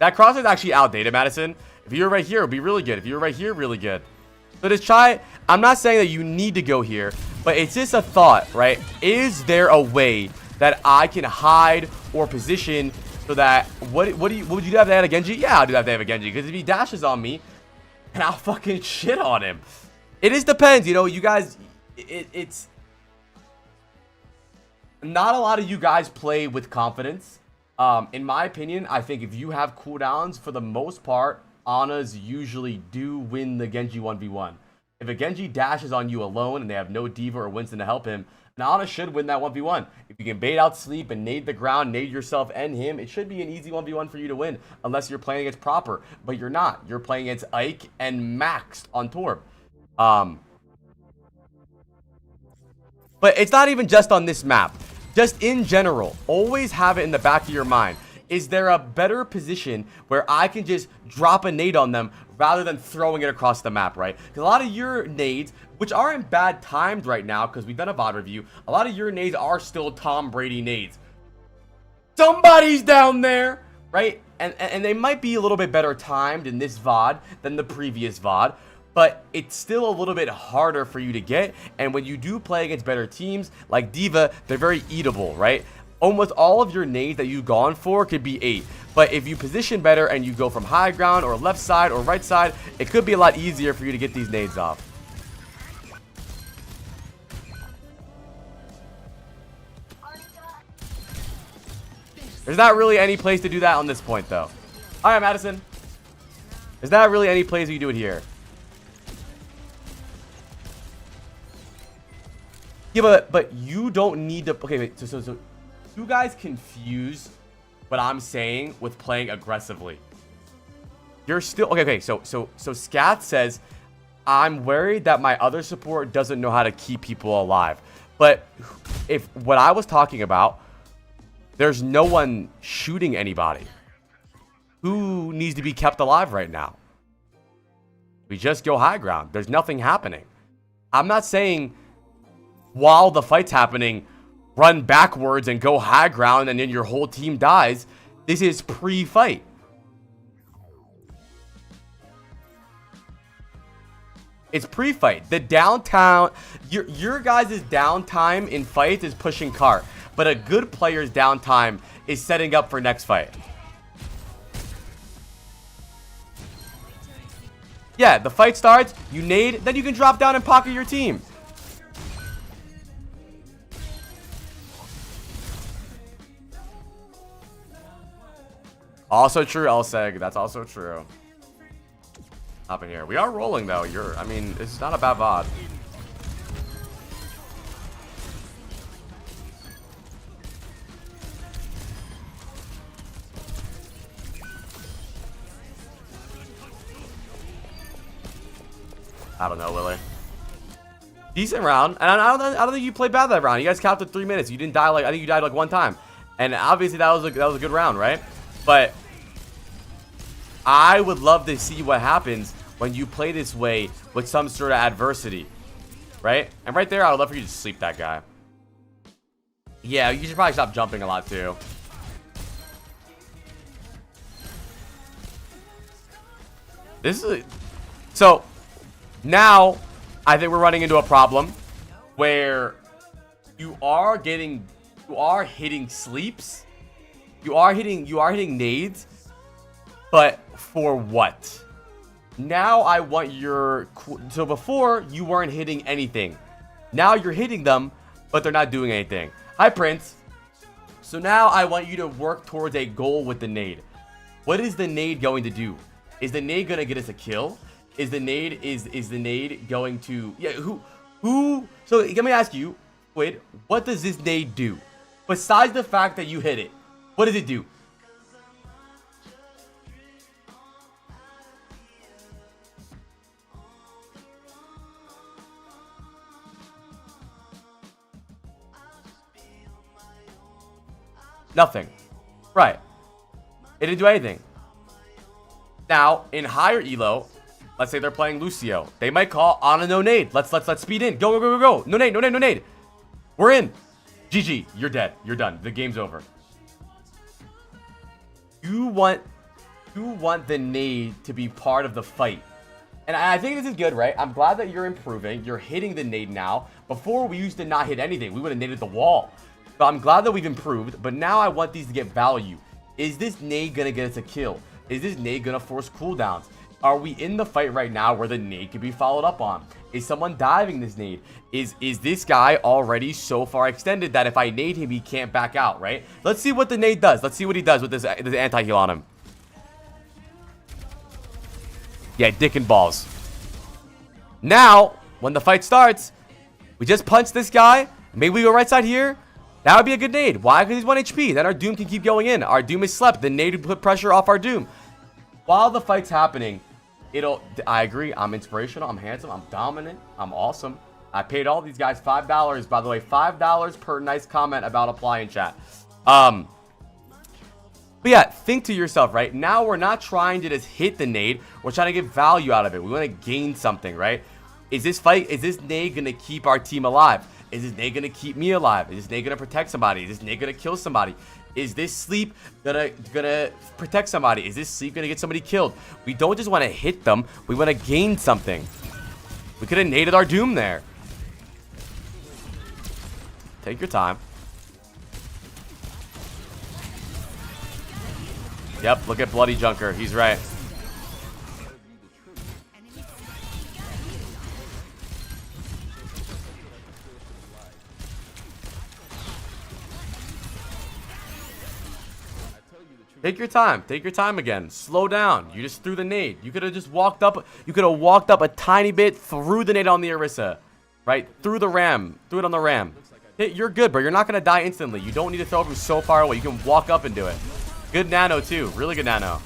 That cross is actually outdated, Madison. If you were right here, it would be really good. If you were right here, really good. So just try. I'm not saying that you need to go here, but it's just a thought, right? Is there a way that I can hide or position so that what would you do have to add a Genji? Yeah, I'll do have to have a Genji, because if he dashes on me, and I'll fucking shit on him. It just depends, you know, you guys. It's not a lot of you guys play with confidence. In my opinion, I think if you have cooldowns, for the most part, Anas usually do win the Genji 1v1. If a Genji dashes on you alone and they have no Diva or Winston to help him, an Ana should win that 1v1. If you can bait out sleep and nade the ground, nade yourself and him, it should be an easy 1v1 for you to win, unless you're playing against Proper. But you're not. You're playing against Ike and Maxed on Torb. But it's not even just on this map. Just in general, always have it in the back of your mind. Is there a better position where I can just drop a nade on them rather than throwing it across the map, right? Because a lot of your nades, which aren't bad timed right now, because we've done a VOD review, a lot of your nades are still Tom Brady nades. Somebody's down there, right? And they might be a little bit better timed in this VOD than the previous VOD. But it's still a little bit harder for you to get. And when you do play against better teams like Diva, they're very eatable, right? Almost all of your nades that you've gone for could be 8. But if you position better and you go from high ground or left side or right side, it could be a lot easier for you to get these nades off. There's not really any place to do that on this point, though. All right, Madison. There's not really any place you do it here. Yeah, but you don't need to. Okay, wait. So you guys confuse what I'm saying with playing aggressively. You're still okay. So Scat says, I'm worried that my other support doesn't know how to keep people alive. But if what I was talking about, there's no one shooting anybody. Who needs to be kept alive right now? We just go high ground. There's nothing happening. I'm not saying while the fight's happening, run backwards and go high ground and then your whole team dies. This is pre-fight. It's pre-fight. The downtown, your guys' downtime in fights is pushing cart, but a good player's downtime is setting up for next fight. Yeah, the fight starts, you nade, then you can drop down and pocket your team. Also true, Elseg. That's also true. Up in here. We are rolling though. I mean, it's not a bad VOD. I don't know, Willie. Decent round, and I don't think you played bad that round. You guys counted 3 minutes. You didn't die I think you died like 1 time, and obviously that was a good round, right? But I would love to see what happens when you play this way with some sort of adversity, right? And right there, I would love for you to sleep that guy. Yeah, you should probably stop jumping a lot too. So now I think we're running into a problem where you are hitting sleeps, you are hitting nades, but for what? Now I want so before you weren't hitting anything. Now you're hitting them, but they're not doing anything. Hi, Prince. So now I want you to work towards a goal with the nade. What is the nade going to do? Is the nade going to get us a kill? Is the nade going to... Yeah, who... So let me ask you, Wade, what does this nade do? Besides the fact that you hit it, what does it do? Nothing. Right. It didn't do anything. Now, in higher elo, let's say they're playing Lucio. They might call on a no nade. Let's speed in. Go, go, go, go, go. No nade, no nade, no nade. We're in. GG. You're dead. You're done. The game's over. You want the nade to be part of the fight. And I think this is good, right? I'm glad that you're improving. You're hitting the nade now. Before, we used to not hit anything. We would have naded the wall. So I'm glad that we've improved, but now I want these to get value. Is this nade gonna get us a kill? Is this nade gonna force cooldowns? Are we in the fight right now where the nade can be followed up on? Is someone diving this nade? Is this guy already so far extended that if I nade him, he can't back out, right? Let's see what the nade does. Let's see what he does with this anti-heal on him. Yeah, dick and balls. Now, when the fight starts, we just punch this guy. Maybe we go right side here. That would be a good nade. Why? Because he's 1 HP. Then our Doom can keep going in. Our Doom is slept. The nade would put pressure off our Doom. While the fight's happening, I agree. I'm inspirational. I'm handsome. I'm dominant. I'm awesome. I paid all these guys $5. By the way, $5 per nice comment about apply in chat. But yeah, think to yourself, right? Now we're not trying to just hit the nade. We're trying to get value out of it. We want to gain something, right? Is this nade going to keep our team alive? Is this nade gonna keep me alive? Is this nade gonna protect somebody? Is this nade gonna kill somebody? Is this sleep gonna protect somebody? Is this sleep gonna get somebody killed? We don't just want to hit them. We want to gain something. We could have naded our Doom there. Take your time. Yep, look at Bloody Junker. He's right. Take your time. Take your time again. Slow down. You just threw the nade. You could have just walked up. You could have walked up a tiny bit, threw the nade on the Orisa. Right? Through the ram. Threw it on the ram. You're good, bro. You're not going to die instantly. You don't need to throw it from so far away. You can walk up and do it. Good nano, too. Really good nano.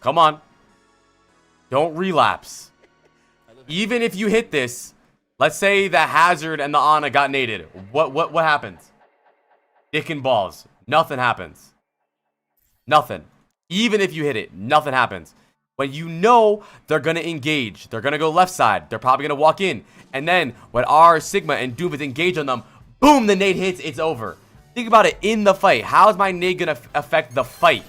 Come on. Don't relapse. Even if you hit this, let's say the Hazard and the Ana got naded. What happens? Dick and balls. Nothing happens. Nothing. Even if you hit it, nothing happens. When you know they're going to engage, they're going to go left side, they're probably going to walk in. And then when our Sigma and Doom is engaged on them, boom, the nade hits, it's over. Think about it in the fight. How is my nade going to affect the fight?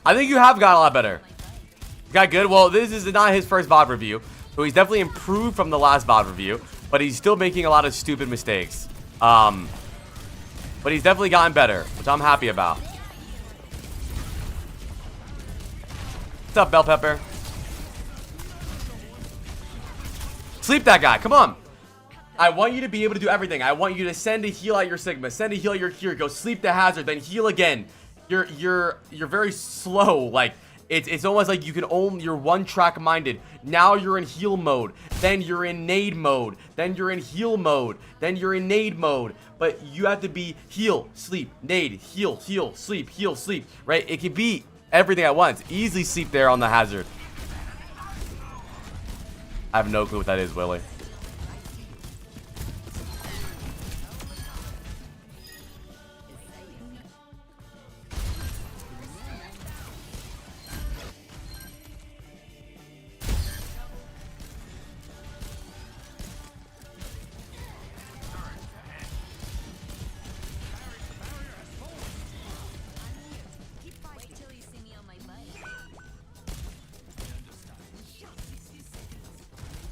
I think you have got a lot better. Got good. Well, this is not his first VOD review, so he's definitely improved from the last VOD review, but he's still making a lot of stupid mistakes. But he's definitely gotten better, which I'm happy about. What's up, Bell Pepper? Sleep that guy. Come on. I want you to be able to do everything. I want you to send a heal at your Sigma, send a heal at your Cure, go sleep the Hazard, then heal again. You're very slow. Like it's almost like you can only, you're one track minded. Now you're in heal mode, then you're in nade mode, then you're in heal mode, then you're in nade mode. But you have to be heal, sleep, nade, heal, heal, sleep, right? It can be everything at once. Easily sleep there on the Hazard. I have no clue what that is, Willie.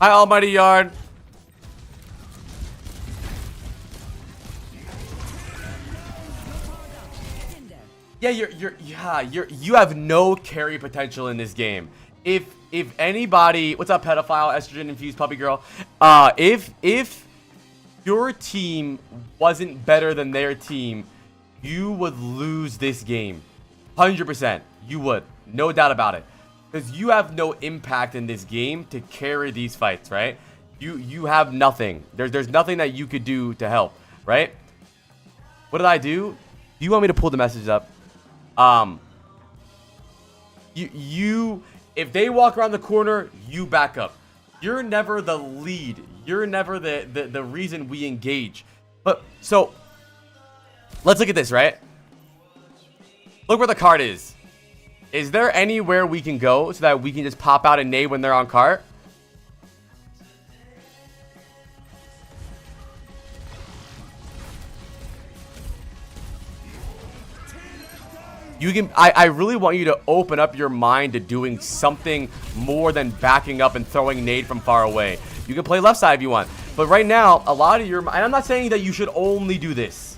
Hi, Almighty Yard. Yeah, you have no carry potential in this game. If anybody, what's up, pedophile, estrogen infused puppy girl? If your team wasn't better than their team, you would lose this game. 100%. You would. No doubt about it. Because you have no impact in this game to carry these fights, right? You have nothing. There's nothing that you could do to help, right? What did I do? Do you want me to pull the message up? If they walk around the corner, you back up. You're never the lead. You're never the reason we engage. But so let's look at this, right? Look where the cart is. Is there anywhere we can go so that we can just pop out a nade when they're on cart? You can. I really want you to open up your mind to doing something more than backing up and throwing nade from far away. You can play left side if you want, but right now, a lot of your. And I'm not saying that you should only do this.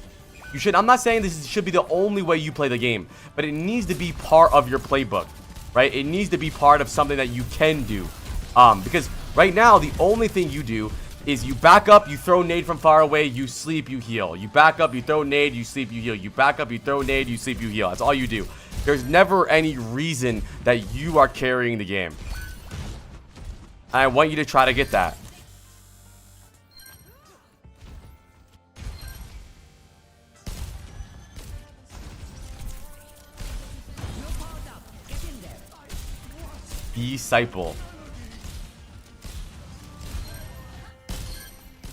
You should. I'm not saying this should be the only way you play the game, but it needs to be part of your playbook, right? It needs to be part of something that you can do, because right now the only thing you do is you back up, you throw nade from far away, you sleep, you heal. You back up, you throw nade, you sleep, you heal. You back up, you throw nade, you sleep, you heal. That's all you do. There's never any reason that you are carrying the game. I want you to try to get that. Disciple.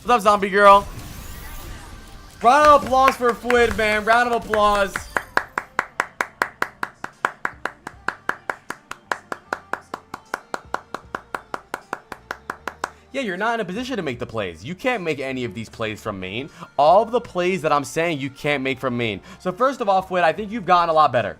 What's up, zombie girl? Round of applause for Fwid, man. Round of applause. Yeah, you're not in a position to make the plays. You can't make any of these plays from main. All of the plays that I'm saying you can't make from main. So first of all, Fwid, I think you've gotten a lot better.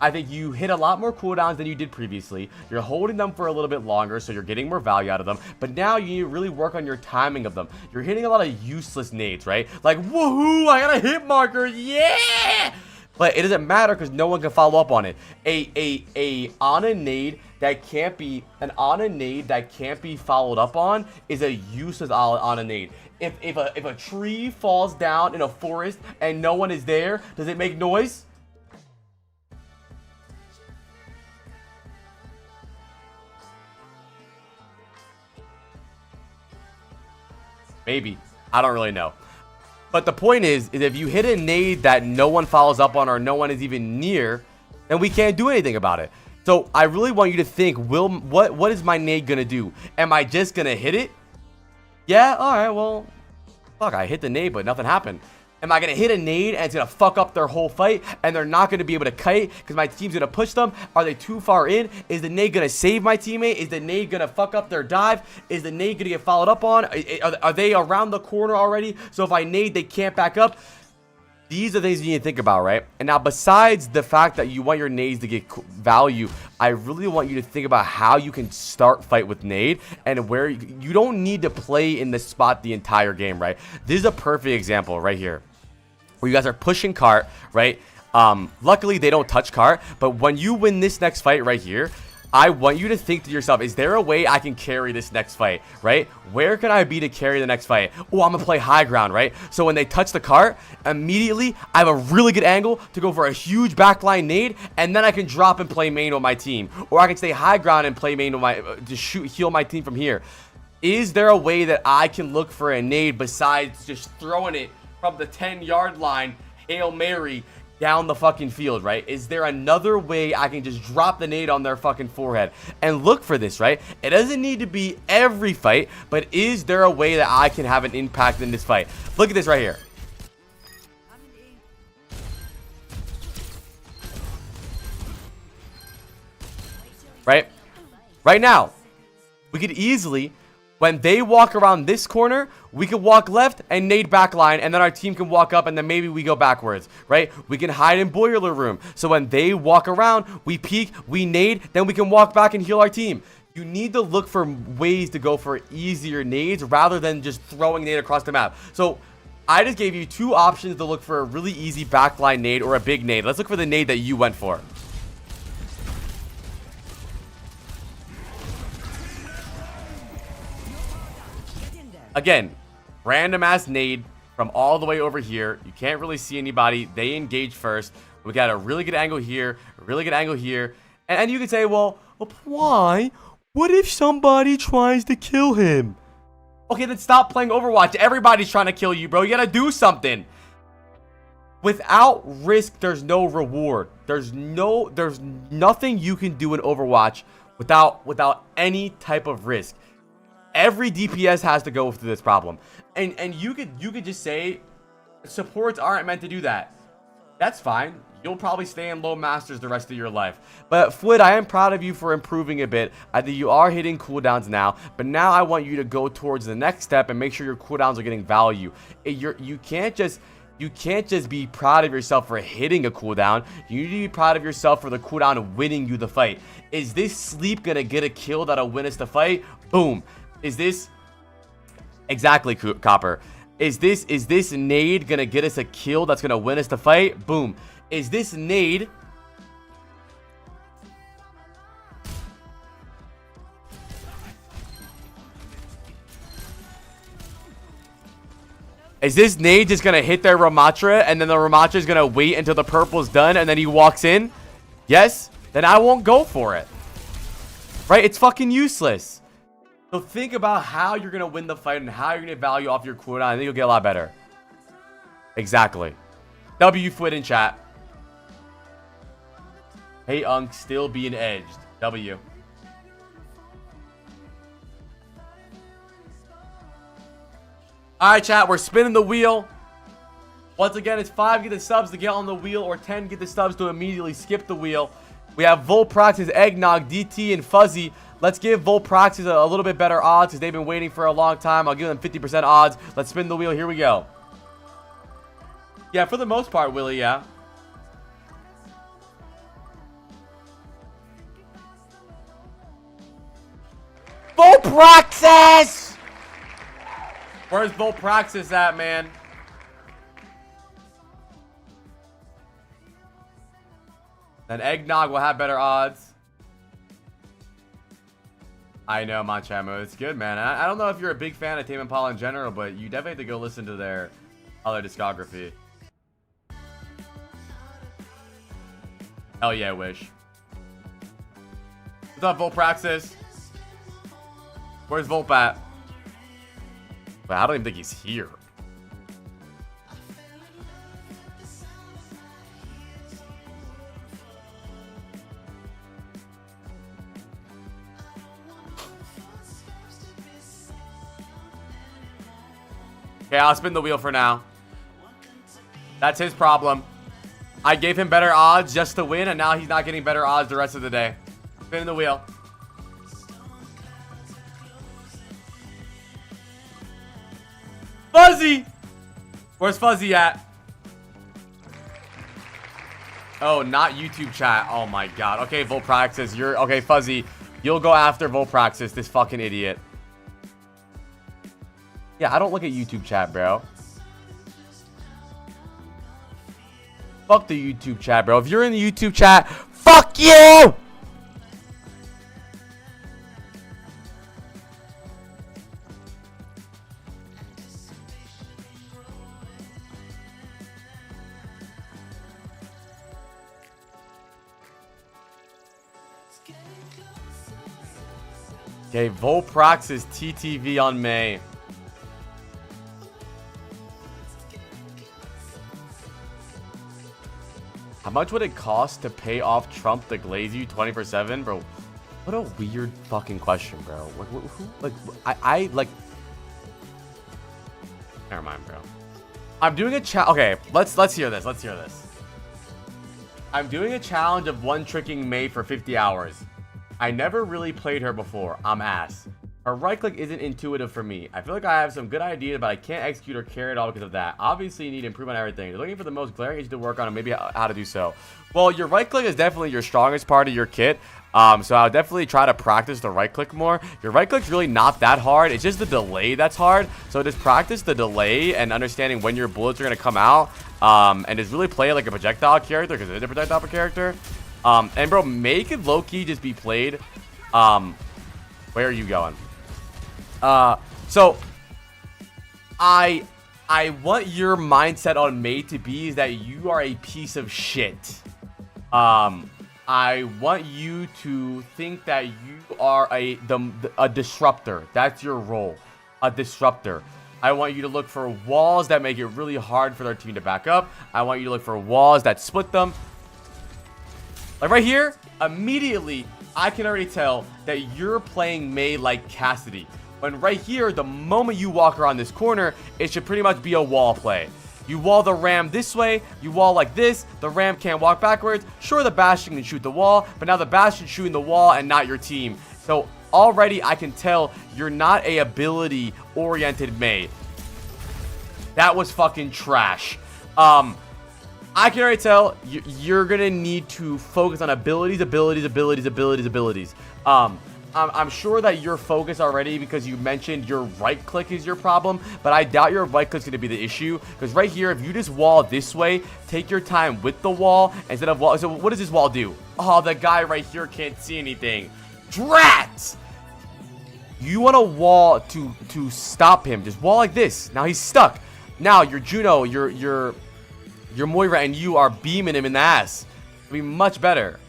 I think you hit a lot more cooldowns than you did previously. You're holding them for a little bit longer, so you're getting more value out of them. But now you need to really work on your timing of them. You're hitting a lot of useless nades, right? Like, woohoo, I got a hit marker, yeah! But it doesn't matter because no one can follow up on it. On a nade that can't be on a nade that can't be followed up on is a useless on a nade. If a tree falls down in a forest and no one is there, does it make noise? Maybe. I don't really know. But the point is if you hit a nade that no one follows up on or no one is even near, then we can't do anything about it. So I really want you to think, what is my nade gonna do? Am I just gonna hit it? Yeah, alright, well, fuck, I hit the nade, but nothing happened. Am I gonna hit a nade and it's gonna fuck up their whole fight and they're not gonna be able to kite because my team's gonna push them? Are they too far in? Is the nade gonna save my teammate? Is the nade gonna fuck up their dive? Is the nade gonna get followed up on? Are they around the corner already? So if I nade, they can't back up. These are things you need to think about, right? And now, besides the fact that you want your nades to get value, I really want you to think about how you can start fight with nade and where you don't need to play in this spot the entire game, right? This is a perfect example right here where you guys are pushing cart, right? Luckily, they don't touch cart, but when you win this next fight right here, I want you to think to yourself, is there a way I can carry this next fight, right? Where can I be to carry the next fight? Oh, I'm gonna play high ground, right? So when they touch the cart, immediately I have a really good angle to go for a huge backline nade, and then I can drop and play main with my team. Or I can stay high ground and play main with my, heal my team from here. Is there a way that I can look for a nade besides just throwing it from the 10-yard line, Hail Mary, down the fucking field, right? Is there another way I can just drop the nade on their fucking forehead? And look for this, right? It doesn't need to be every fight, but is there a way that I can have an impact in this fight? Look at this right here. Right now, we could easily, when they walk around this corner, we can walk left and nade backline, and then our team can walk up, and then maybe we go backwards, right? We can hide in boiler room. So when they walk around, we peek, we nade, then we can walk back and heal our team. You need to look for ways to go for easier nades rather than just throwing nade across the map. So I just gave you two options to look for a really easy backline nade or a big nade. Let's look for the nade that you went for. Again, random ass nade from all the way over here. You can't really see anybody. They engage first. We got a really good angle here, a really good angle here. And you can say, well, why? What if somebody tries to kill him? Okay, then stop playing Overwatch. Everybody's trying to kill you, bro. You gotta do something. Without risk, there's no reward. There's nothing you can do in Overwatch without any type of risk. Every DPS has to go through this problem. And you could just say supports aren't meant to do that. That's fine. You'll probably stay in low masters the rest of your life. But Fwid, I am proud of you for improving a bit. I think you are hitting cooldowns now, but now I want you to go towards the next step and make sure your cooldowns are getting value. You can't just be proud of yourself for hitting a cooldown. You need to be proud of yourself for the cooldown winning you the fight. Is this sleep gonna get a kill that'll win us the fight? Boom. Is this exactly, Copper? Is this nade gonna get us a kill that's gonna win us the fight? Boom. Is this nade just gonna hit their Ramatra and then the Ramatra is gonna wait until the purple's done and then he walks in? Yes? Then I won't go for it. Right? It's fucking useless. So think about how you're going to win the fight and how you're going to value off your cooldown. I think you'll get a lot better. Exactly. W Fwid in chat. Hey, Unk, still being edged. W. Alright, chat. We're spinning the wheel. Once again, it's 5 get the subs to get on the wheel or 10 get the subs to immediately skip the wheel. We have Volpraxis, Eggnog, DT, and Fuzzy. Let's give Volpraxis a little bit better odds because they've been waiting for a long time. I'll give them 50% odds. Let's spin the wheel. Here we go. Yeah, for the most part, Willie, yeah. Volpraxis! Where's Volpraxis at, man? Then Eggnog will have better odds. I know, Manchamo. It's good, man. I don't know if you're a big fan of Tame Impala in general, but you definitely have to go listen to their other discography. Hell yeah, Wish. What's up, Volt Praxis? Where's Volp at? But I don't even think he's here. Okay, I'll spin the wheel for now. That's his problem. I gave him better odds just to win, and now he's not getting better odds the rest of the day. Spinning the wheel. Fuzzy! Where's Fuzzy at? Oh, not YouTube chat. Oh my god. Okay, Volpraxis, you're... Okay, Fuzzy, you'll go after Volpraxis, this fucking idiot. Yeah, I don't look at YouTube chat, bro. Fuck the YouTube chat, bro. If you're in the YouTube chat, fuck you! Okay, Volpraxis TTV on Mei. How much would it cost to pay off Trump to glaze you 24/7, bro? What a weird fucking question, bro. Like, who? Like, I like. Never mind, bro. I'm doing a okay, let's hear this. Let's hear this. I'm doing a challenge of one tricking Mei for 50 hours. I never really played her before. I'm ass. Her right click isn't intuitive for me. I feel like I have some good ideas, but I can't execute or carry it all because of that. Obviously, you need to improve on everything. You're looking for the most glaring issue to work on and maybe how to do so. Well, your right click is definitely your strongest part of your kit. So I'll definitely try to practice the right click more. Your right click's really not that hard. It's just the delay that's hard. So just practice the delay and understanding when your bullets are going to come out. And just really play like a projectile character because it is a projectile character. And bro, Mei could low-key just be played. Where are you going? So I want your mindset on Mei to be is that you are a piece of shit. I want you to think that you are a disruptor. That's your role, a disruptor. I want you to look for walls that make it really hard for their team to back up. I want you to look for walls that split them. Like right here, immediately, I can already tell that you're playing Mei like Cassidy. When right here, the moment you walk around this corner, it should pretty much be a wall play. You wall the ram this way, you wall like this, the ram can't walk backwards. Sure, the Bastion can shoot the wall, but now the Bastion's shooting the wall and not your team. So already I can tell you're not a ability-oriented Mei. That was fucking trash. I can already tell you're gonna need to focus on abilities. I'm sure that you're focused already because you mentioned your right click is your problem, but I doubt your right click is gonna be the issue because right here, if you just wall this way, take your time with the wall instead of wall. So what does this wall do? Oh, the guy right here can't see anything. Drats! You want to wall to stop him. Just wall like this. Now he's stuck. Now your Juno, your Moira, and you are beaming him in the ass. It'll be much better.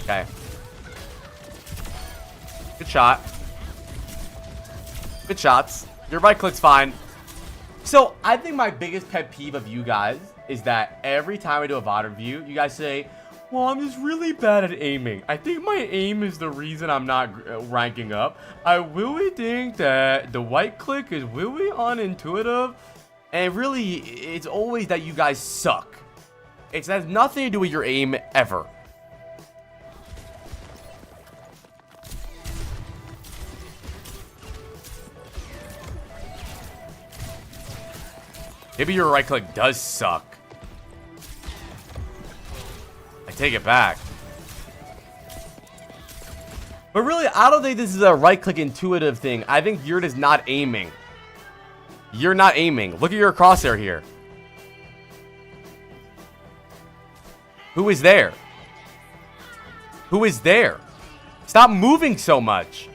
Okay. Good shot. Good shots. Your right click's fine. So, I think my biggest pet peeve of you guys is that every time I do a VOD review, you guys say, well, I'm just really bad at aiming. I think my aim is the reason I'm not ranking up. I really think that the right click is really unintuitive. And really, it's always that you guys suck. It has nothing to do with your aim ever. Maybe your right click does suck. I take it back. But really, I don't think this is a right click intuitive thing. I think you're just not aiming. You're not aiming. Look at your crosshair here. Who is there? Who is there? Stop moving so much.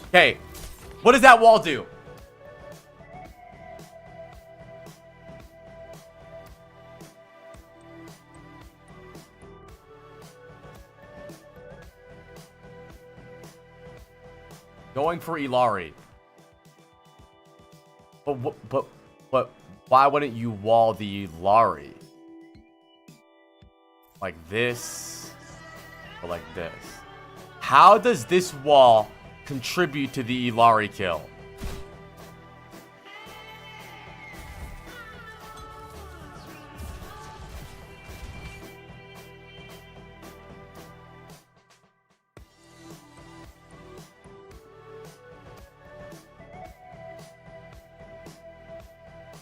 Okay, what does that wall do? Going for Illari. But why wouldn't you wall the Illari? Like this, or like this? How does this wall contribute to the Illari kill?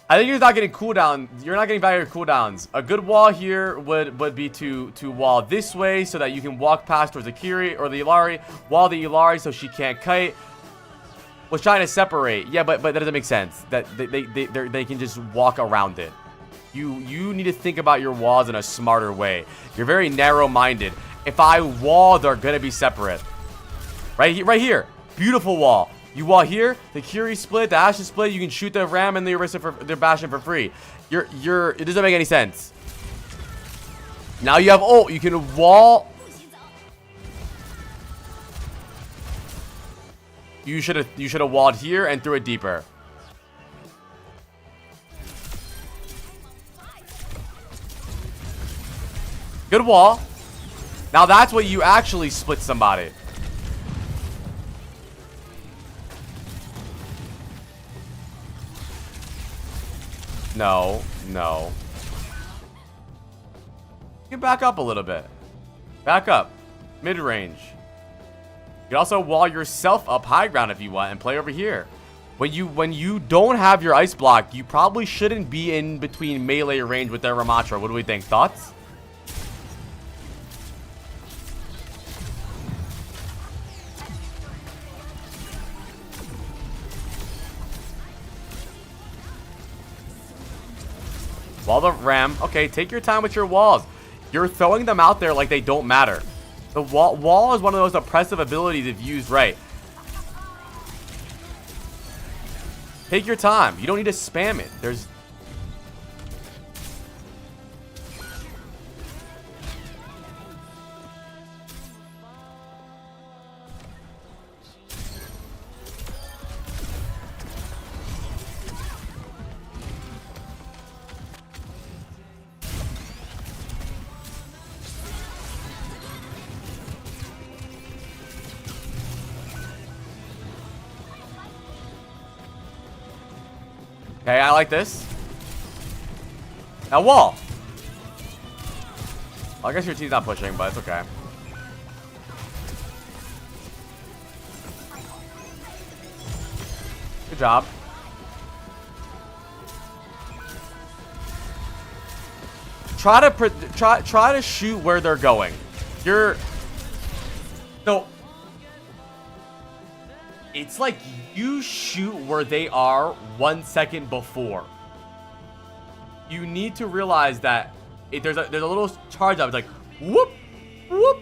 I think you're not getting cooldown. You're not getting value cooldowns. A good wall here would be to wall this way so that you can walk past towards the Kiri or the Illari. Wall the Illari so she can't kite. Was trying to separate. Yeah, but that doesn't make sense. That they can just walk around it. You need to think about your walls in a smarter way. You're very narrow-minded. If I wall, they're gonna be separate. Right here. Beautiful wall. You wall here, the Curie split, the Ashe split, you can shoot the Ram and the Orisa for their Bastion for free. It doesn't make any sense. Now you have ult, you can wall. You should have walled here and threw it deeper. Good wall. Now that's what you actually split somebody. No. You can back up a little bit. Back up. Mid-range. You can also wall yourself up high ground if you want and play over here. When you don't have your ice block, you probably shouldn't be in between melee range with their Ramatra. What do we think? Thoughts? Wall the Ram. Okay, take your time with your walls. You're throwing them out there like they don't matter. The wall is one of the most oppressive abilities if used right. Take your time. You don't need to spam it. There's... Okay, I like this. Now wall. Well, I guess your team's not pushing, but it's okay. Good job. Try to shoot where they're going. It's like you shoot where they are 1 second before. You need to realize that there's a little charge up. It's like whoop, whoop,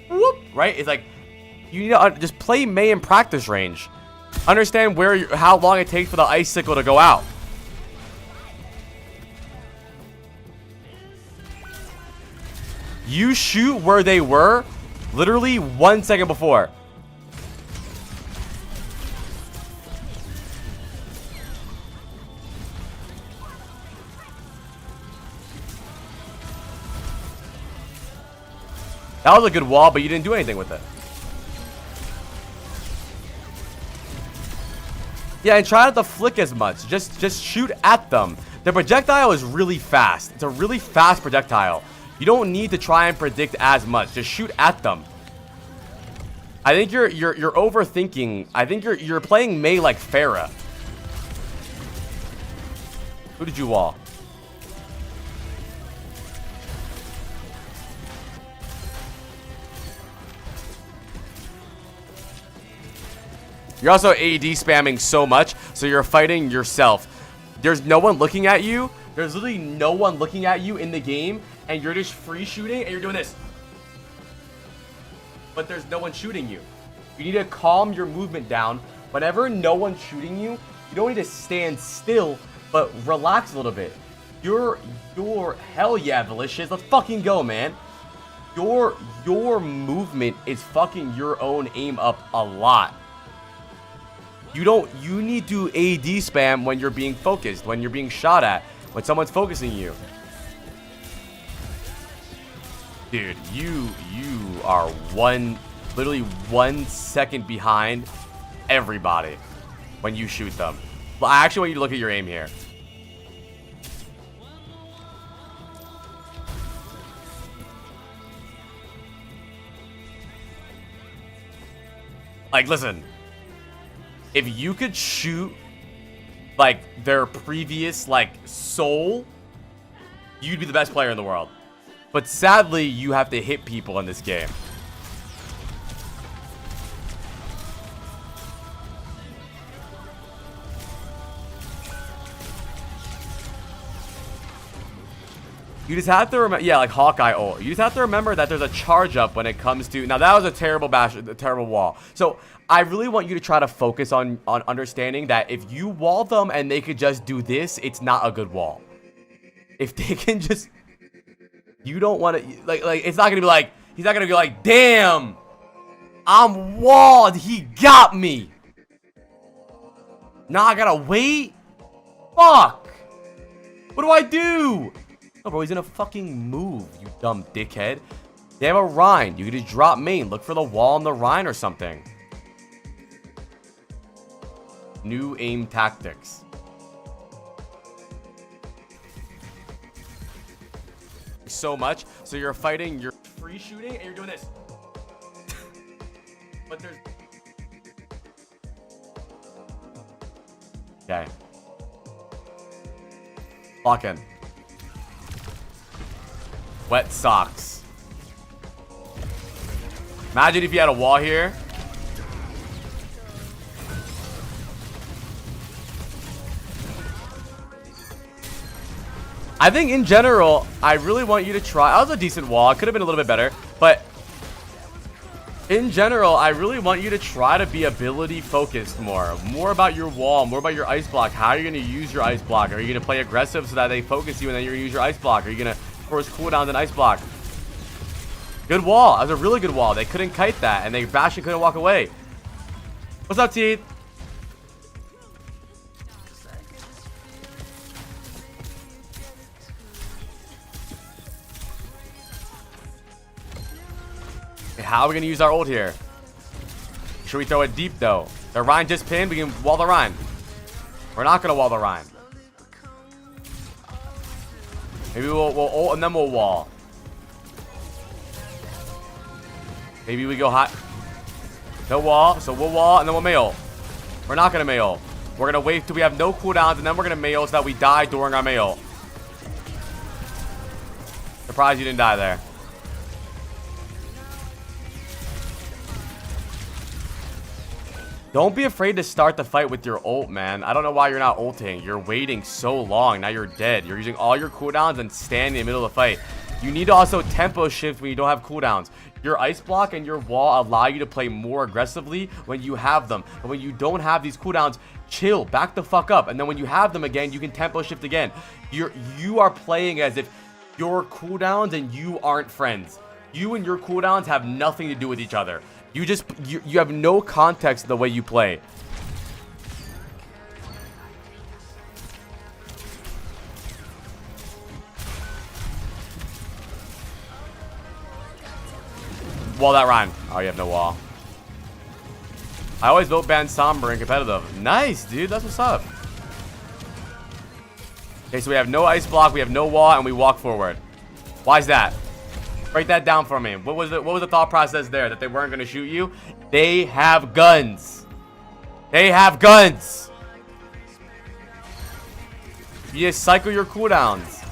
whoop. Right? It's like you need to just play Mei in practice range. Understand how long it takes for the ice cycle to go out. You shoot where they were literally 1 second before. That was a good wall, but you didn't do anything with it. Yeah, and try not to flick as much. Just shoot at them. The projectile is really fast. It's a really fast projectile. You don't need to try and predict as much. Just shoot at them. I think you're overthinking. I think you're playing Mei like Pharah. Who did you wall? You're also AD spamming so much, so you're fighting yourself. There's no one looking at you. There's literally no one looking at you in the game, and you're just free shooting, and you're doing this. But there's no one shooting you. You need to calm your movement down. Whenever no one's shooting you, you don't need to stand still, but relax a little bit. Your hell yeah, Malicious. Let's fucking go, man. Your movement is fucking your own aim up a lot. You need to AD spam when you're being focused, when you're being shot at, when someone's focusing you. Dude, you are literally 1 second behind everybody when you shoot them. Well, I actually want you to look at your aim here. Like, listen. If you could shoot, like, their previous, like, soul, you'd be the best player in the world. But sadly, you have to hit people in this game. You just have to remember, yeah, like Hawkeye ult. You just have to remember that there's a charge up when it comes to, now that was a terrible wall. So I really want you to try to focus on understanding that if you wall them and they could just do this, it's not a good wall. If they can just, you don't want to, like it's not gonna be like, he's not gonna be like, damn, I'm walled, he got me. Now I gotta wait. Fuck. What do I do? Oh, bro, he's gonna fucking move, you dumb dickhead. They have a Rhine. You can just drop main. Look for the wall on the Rhine or something. New aim tactics. So much. So you're fighting, you're free shooting, and you're doing this. But there's... Okay. Lock in. Wet socks. Imagine if you had a wall here. I think in general, I really want you to try. That was a decent wall. It could have been a little bit better. But in general, I really want you to try to be ability focused more. More about your wall, more about your ice block. How are you going to use your ice block? Are you going to play aggressive so that they focus you and then you're going to use your ice block? Are you going to force cooldowns and ice block? Good wall. That was a really good wall. They couldn't kite that, and Bastion couldn't walk away. What's up, Teeth? How are we going to use our ult here? Should we throw it deep, though? The Rhine just pinned. We can wall the Rhine. We're not going to wall the Rhine. Maybe we'll ult and then we'll wall. Maybe we go hot. No wall. So we'll wall and then we'll Mei ult. We're not going to Mei ult. We're going to wait till we have no cooldowns and then we're going to Mei ult so that we die during our Mei ult. Surprised you didn't die there. Don't be afraid to start the fight with your ult, man. I don't know why you're not ulting. You're waiting so long. Now you're dead. You're using all your cooldowns and standing in the middle of the fight. You need to also tempo shift when you don't have cooldowns. Your ice block and your wall allow you to play more aggressively when you have them. But when you don't have these cooldowns, chill. Back the fuck up. And then when you have them again, you can tempo shift again. You are playing as if your cooldowns and you aren't friends. You and your cooldowns have nothing to do with each other. You have no context in the way you play. Wall that Rhine. Oh, you have no wall. I always vote ban Somber in competitive. Nice, dude. That's what's up. Okay, so we have no ice block, we have no wall, and we walk forward. Why is that? Break that down for me. What was the thought process there? That they weren't going to shoot you? They have guns. They have guns. You just cycle your cooldowns.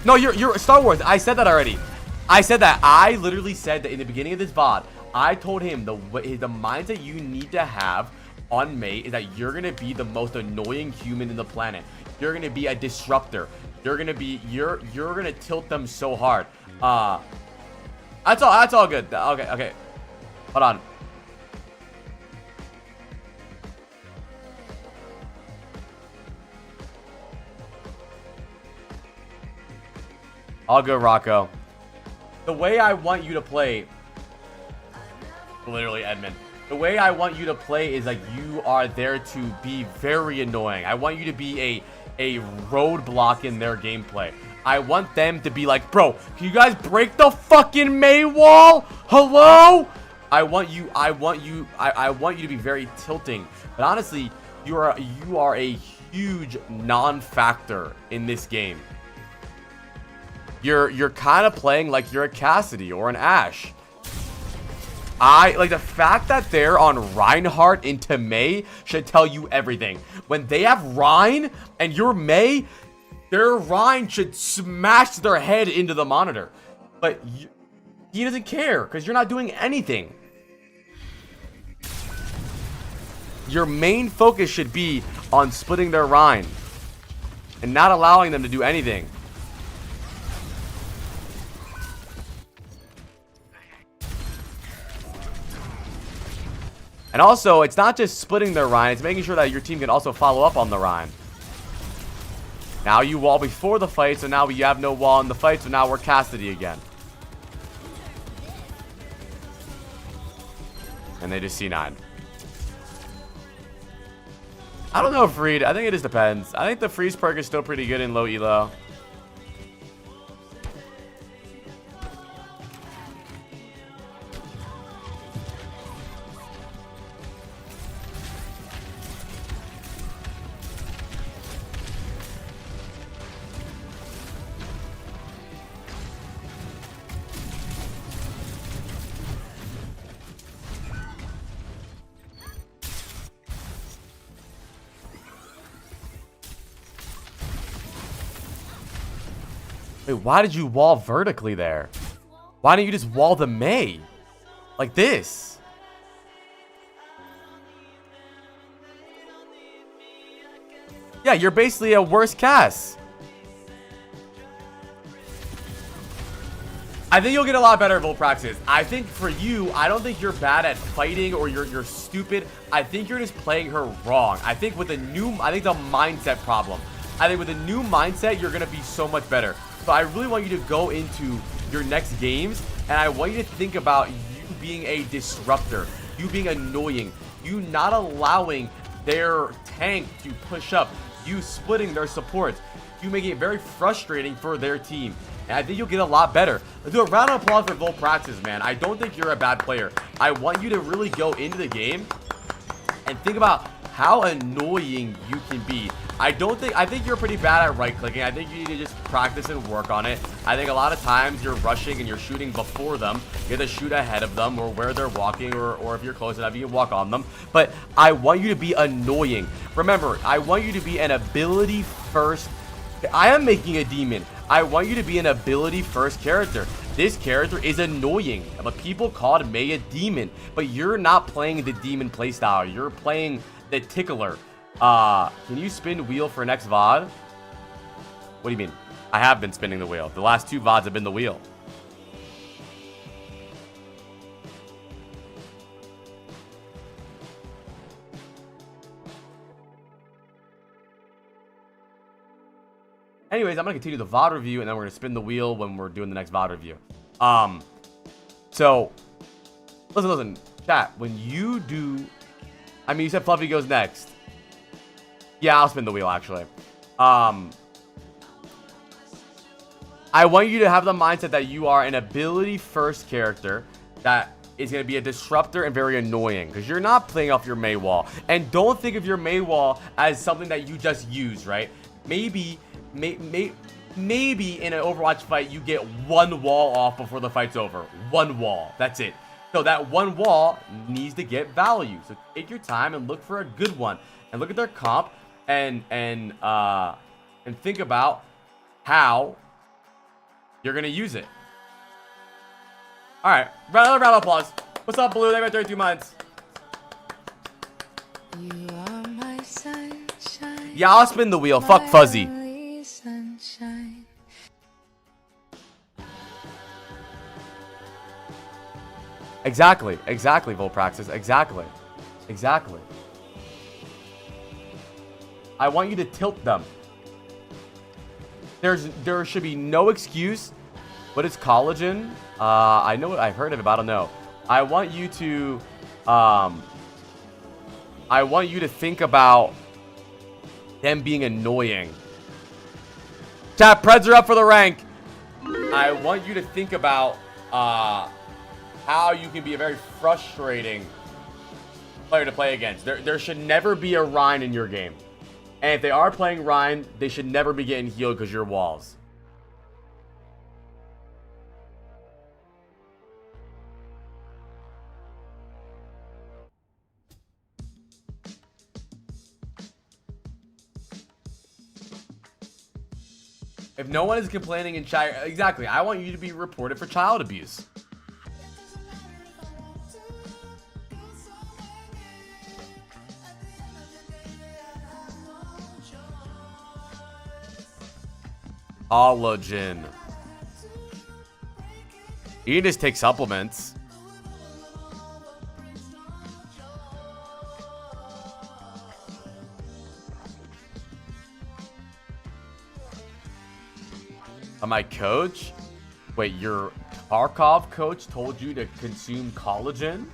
No, you're Star Wars. I said that already. I said that. I literally said that in the beginning of this VOD. I told him the mindset you need to have on Mei is that you're gonna be the most annoying human in the planet. You're gonna be a disruptor. You're gonna tilt them so hard. That's all good. Okay. Hold on. All good, Rocco. The way I want you to play, literally Edmund, the way I want you to play is like you are there to be very annoying. I want you to be a roadblock in their gameplay. I want them to be like, bro, can you guys break the fucking Mei Wall? Hello? I want you to be very tilting. But honestly, you are a huge non-factor in this game. You're kind of playing like you're a Cassidy or an Ashe. I like the fact that they're on Reinhardt into Mei should tell you everything. When they have Rein and you're Mei, their Rein should smash their head into the monitor. But he doesn't care because you're not doing anything. Your main focus should be on splitting their Rein and not allowing them to do anything. And also, it's not just splitting their Rein, it's making sure that your team can also follow up on the Rein. Now you wall before the fight, so now you have no wall in the fight, so now we're Cassidy again. And they just C9. I don't know, Freed. I think it just depends. I think the freeze perk is still pretty good in low elo. Wait, why did you wall vertically there? Why didn't you just wall the Mei? Like this? Yeah, you're basically a worse Cass. I think you'll get a lot better at Volt practices. I think for you, I don't think you're bad at fighting or you're stupid. I think you're just playing her wrong. I think with a new, I think the mindset problem. I think with a new mindset, you're going to be so much better. So I really want you to go into your next games, and I want you to think about you being a disruptor, you being annoying, you not allowing their tank to push up, you splitting their supports, you making it very frustrating for their team. And I think you'll get a lot better. Let's do a round of applause for Volt practice, man. I don't think you're a bad player. I want you to really go into the game and think about how annoying you can be. I think you're pretty bad at right clicking. I think you need to just practice and work on it. I think a lot of times you're rushing and you're shooting before them. You have to shoot ahead of them or where they're walking, or if you're close enough, you can walk on them. But I want you to be annoying. Remember, I want you to be an ability first. I am making a demon. I want you to be an ability first character. This character is annoying, but people called Mei a demon. But you're not playing the demon playstyle. You're playing the tickler. Can you spin wheel for next VOD? What do you mean? I have been spinning the wheel. The last two VODs have been the wheel. Anyways, I'm going to continue the VOD review, and then we're going to spin the wheel when we're doing the next VOD review. So, listen, chat, when you do, I mean, you said Fluffy goes next. Yeah, I'll spin the wheel, actually. I want you to have the mindset that you are an ability-first character that is going to be a disruptor and very annoying, because you're not playing off your Mei Wall. And don't think of your Mei Wall as something that you just use, right? Maybe in an Overwatch fight, you get one wall off before the fight's over. One wall. That's it. So that one wall needs to get value. So take your time and look for a good one. And look at their comp and think about how you're gonna use it. All right, round of applause. What's up, Blue? They've been 32 months. You are my sunshine. Yeah, I'll spin the wheel. Fuck Fuzzy. Sunshine. Exactly, Volpraxis. Exactly. I want you to tilt them. There should be no excuse. What is collagen? I know it. I've heard of it, but I don't know. I want you to think about them being annoying. Chat, Preds are up for the rank. I want you to think about how you can be a very frustrating player to play against. There should never be a Rhine in your game. And if they are playing Rhine, they should never be getting healed because you're walls. If no one is complaining in chat, exactly, I want you to be reported for child abuse. Collagen. You can just take supplements. My coach? Wait, your Tarkov coach told you to consume collagen?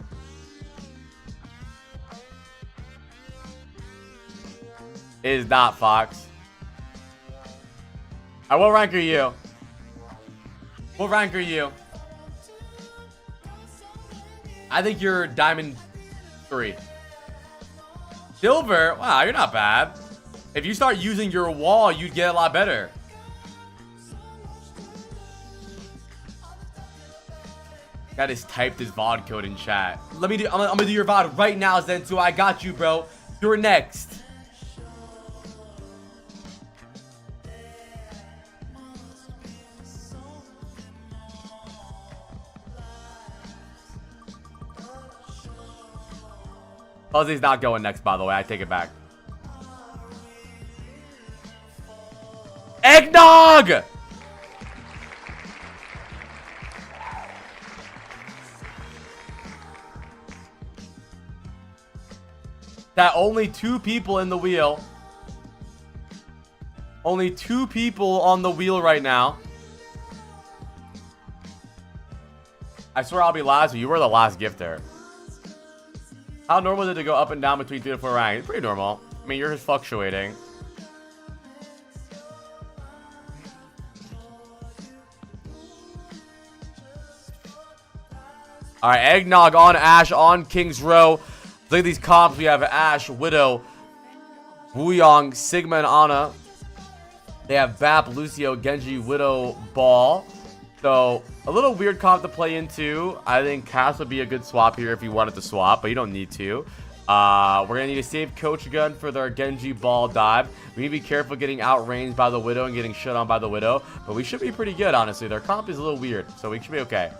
It is not, Fox. What rank are you? What rank are you? I think you're Diamond 3. Silver? Wow, you're not bad. If you start using your wall, you'd get a lot better. That is typed his VOD code in chat. I'm gonna do your VOD right now, Zentu. I got you, bro. You're next. Fuzzy's not going next, by the way. I take it back. Eggnog! That only 2 people in the wheel. Only 2 people on the wheel right now. I swear I'll be last, but you were the last gifter. How normal is it to go up and down between 3 to 4 ranks? It's pretty normal. I mean, you're just fluctuating. Alright, Eggnog on Ashe on King's Row. Look at these comps. We have Ashe, Widow, Wuyong, Sigma, and Ana. They have Bap, Lucio, Genji, Widow, Ball. So, a little weird comp to play into. I think Cass would be a good swap here if you wanted to swap, but you don't need to. We're going to need to save Coach Gun for their Genji Ball dive. We need to be careful getting outranged by the Widow and getting shit on by the Widow. But we should be pretty good, honestly. Their comp is a little weird, so we should be okay.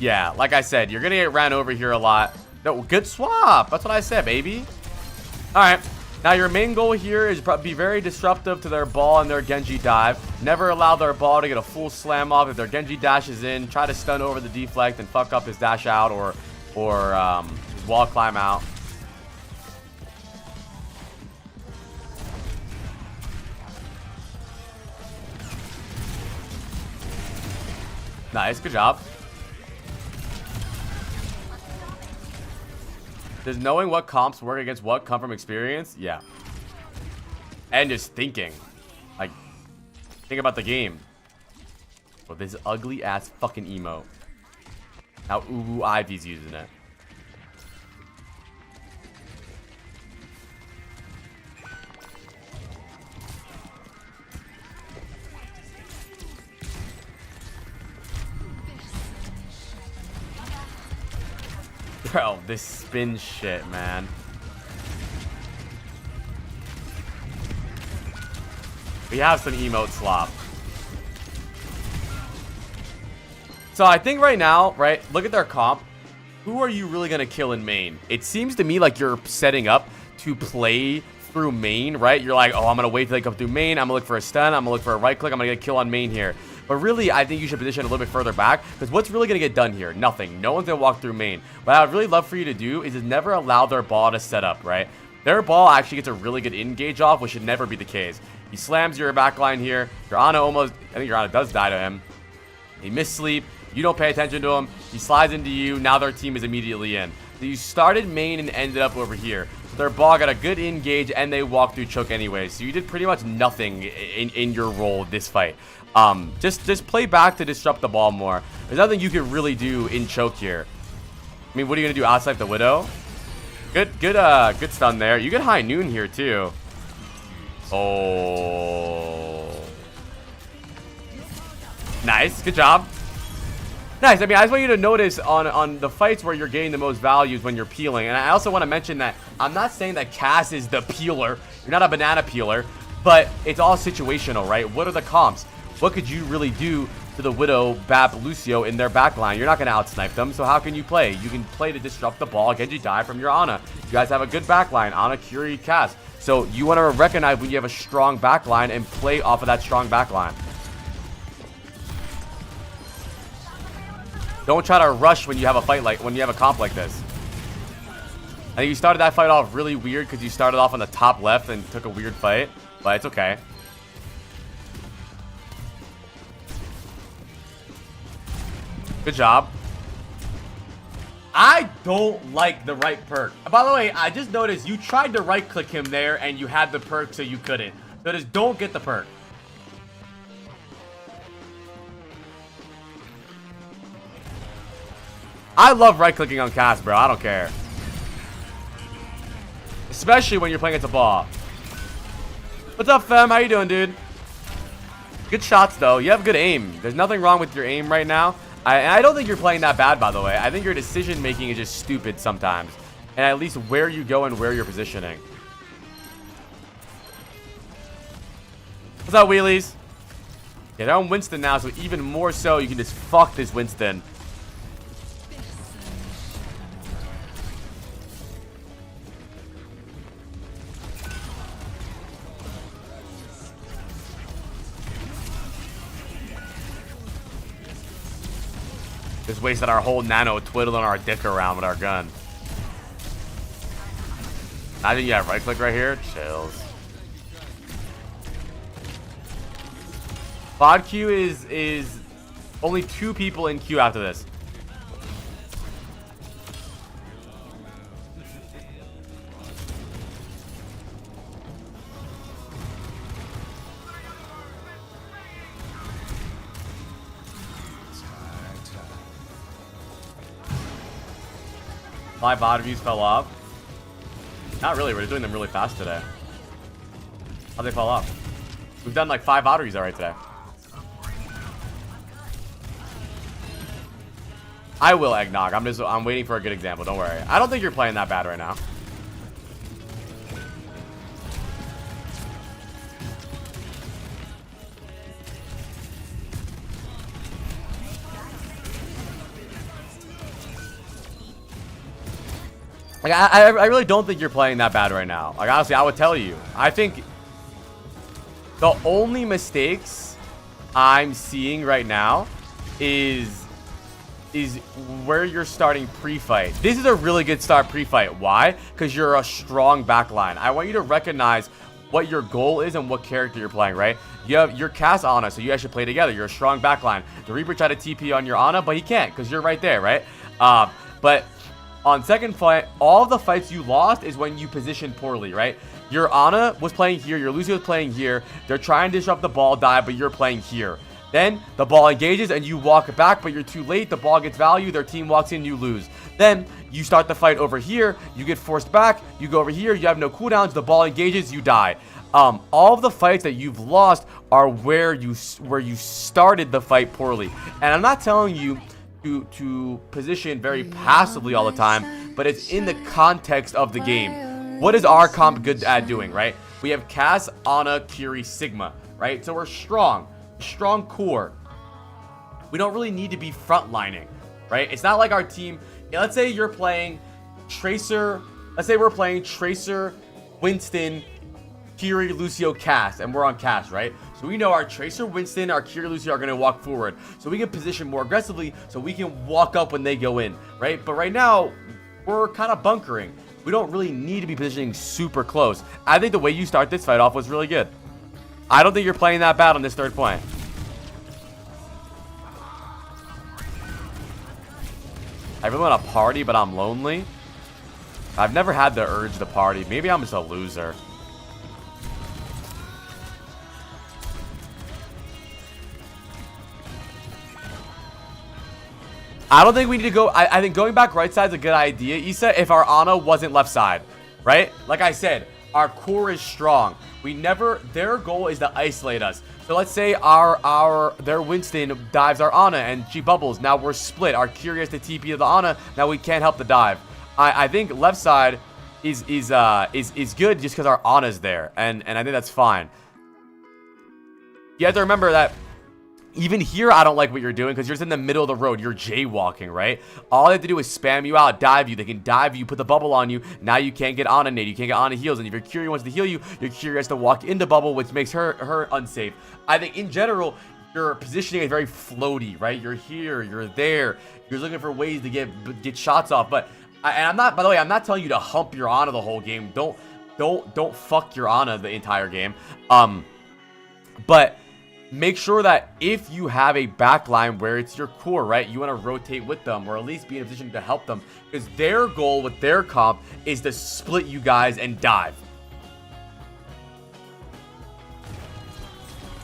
Yeah, like I said, you're going to get ran over here a lot. No, good swap. That's what I said, baby. All right. Now, your main goal here is to be very disruptive to their ball and their Genji dive. Never allow their ball to get a full slam off. If their Genji dashes in, try to stun over the deflect and fuck up his dash out or his wall climb out. Nice. Good job. Does knowing what comps work against what come from experience? Yeah. And just thinking. Like, think about the game. With this ugly ass fucking emote. Now Uwu Ivy's using it. Bro, this spin shit, man. We have some emote slop. So I think right now, right, look at their comp. Who are you really going to kill in main? It seems to me like you're setting up to play through main, right? You're like, oh, I'm going to wait till they come through main. I'm going to look for a stun. I'm going to look for a right click. I'm going to get a kill on main here. But really, I think you should position a little bit further back, because what's really going to get done here? Nothing. No one's going to walk through main. What I would really love for you to do is never allow their ball to set up, right? Their ball actually gets a really good engage off, which should never be the case. He slams your backline here. Your Ana almost, I think your Ana does die to him. He missed sleep. You don't pay attention to him. He slides into you. Now their team is immediately in. So you started main and ended up over here. Their ball got a good engage, and they walked through choke anyway. So you did pretty much nothing in your role this fight. Just play back to disrupt the ball more. There's nothing you can really do in choke here. I mean, what are you gonna do outside the Widow? Good stun there. You get high noon here too. Oh, nice, good job. Nice. I mean, I just want you to notice on the fights where you're getting the most values when you're peeling. And I also want to mention that I'm not saying that Cass is the peeler. You're not a banana peeler, but it's all situational, right? What are the comps? What could you really do to the Widow, Bap, Lucio in their backline? You're not going to outsnipe them, so how can you play? You can play to disrupt the ball, Genji die from your Ana. You guys have a good backline, Ana, Curie, Cass. So you want to recognize when you have a strong backline and play off of that strong backline. Don't try to rush when you have a fight when you have a comp like this. I think you started that fight off really weird because you started off on the top left and took a weird fight, but it's okay. Good job. I don't like the right perk. By the way, I just noticed you tried to right click him there and you had the perk so you couldn't. So just don't get the perk. I love right clicking on Cass, bro. I don't care. Especially when you're playing against a ball. What's up, fam? How you doing, dude? Good shots, though. You have good aim. There's nothing wrong with your aim right now. I don't think you're playing that bad, by the way. I think your decision making is just stupid sometimes. And at least where you go and where you're positioning. What's up, wheelies? Yeah, they're on Winston now, so even more so, you can just fuck this Winston. Just wasted our whole nano twiddling our dick around with our gun. I think you have right click right here. Chills. Vod Q is only 2 people in queue after this. Live Vod Reviews fell off. Not really, we're doing them really fast today. How'd they fall off? We've done like 5 Vod Reviews already today. I will, Eggnog. I'm waiting for a good example, don't worry. I don't think you're playing that bad right now. Like, I really don't think you're playing that bad right now. Like, honestly, I would tell you. I think the only mistakes I'm seeing right now is where you're starting pre-fight. This is a really good start pre-fight. Why? Because you're a strong backline. I want you to recognize what your goal is and what character you're playing, right? You have your Cass Ana, so you guys should play together. You're a strong backline. The Reaper tried to TP on your Ana, but he can't because you're right there, right? But on second fight, all the fights you lost is when you positioned poorly, right? Your Ana was playing here, your Lucio was playing here. They're trying to disrupt the ball, die, but you're playing here. Then the ball engages and you walk it back, but you're too late. The ball gets value, their team walks in, you lose. Then you start the fight over here, you get forced back, you go over here, you have no cooldowns, the ball engages, you die. All of the fights that you've lost are where you started the fight poorly. And I'm not telling you to position very passively all the time, but it's in the context of the game. What is our comp good at doing, right? We have Cass, Ana, Kiri, Sigma, right? So we're strong core. We don't really need to be frontlining, right? It's not like our team, let's say you're playing Tracer, let's say we're playing Tracer, Winston, Kiri, Lucio, Cass, and we're on Cass, right? So we know our Tracer, Winston, our Kiri, Lucio are going to walk forward. So we can position more aggressively so we can walk up when they go in, right? But right now, we're kind of bunkering. We don't really need to be positioning super close. I think the way you start this fight off was really good. I don't think you're playing that bad on this third point. I really want to party, but I'm lonely. I've never had the urge to party. Maybe I'm just a loser. I don't think we need to go. I think going back right side is a good idea, Issa, if our Ana wasn't left side, right? Like I said, our core is strong. Their goal is to isolate us. So let's say their Winston dives our Ana and she bubbles. Now we're split. Our Kiri has to TP to the Ana. Now we can't help the dive. I think left side is good just because our Ana's there. And I think that's fine. You have to remember that even here, I don't like what you're doing because you're just in the middle of the road. You're jaywalking, right? All they have to do is spam you out, dive you. They can dive you, put the bubble on you. Now you can't get on a nade. You can't get on a heals. And if your Kiri wants to heal you, your Kiri has to walk into bubble, which makes her unsafe. I think in general, your positioning is very floaty, right? You're here, you're there. You're looking for ways to get shots off. But I'm not. By the way, I'm not telling you to hump your Ana the whole game. Don't fuck your Ana the entire game. But make sure that if you have a backline where it's your core, right, you want to rotate with them or at least be in a position to help them because their goal with their comp is to split you guys and dive.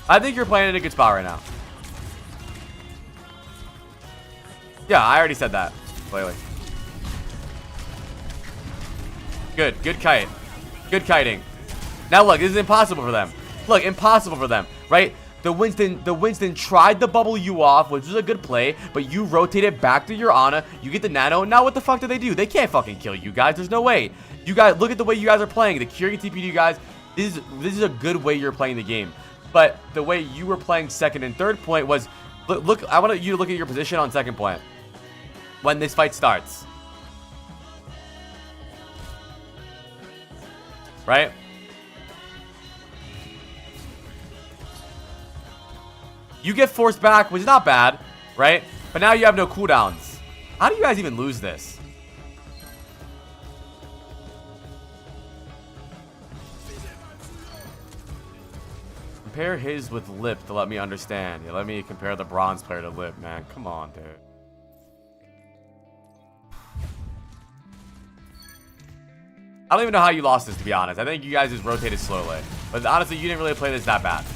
I think you're playing in a good spot right now. Yeah, I already said that. Clearly. Good kite. Good kiting. Now look, this is impossible for them. Look, impossible for them, right? The Winston tried to bubble you off, which was a good play, but you rotated back to your Ana. You get the nano. Now what the fuck do? They can't fucking kill you guys. There's no way. You guys, look at the way you guys are playing. The Kiri TP to you guys. This is a good way you're playing the game. But the way you were playing second and third point was, look. I want you to look at your position on second point when this fight starts. Right? You get forced back, which is not bad, right? But now you have no cooldowns. How do you guys even lose this? Compare his with Lip to let me understand. Yeah, let me compare the bronze player to Lip, man. Come on, dude. I don't even know how you lost this, to be honest. I think you guys just rotated slowly. But honestly, you didn't really play this that bad.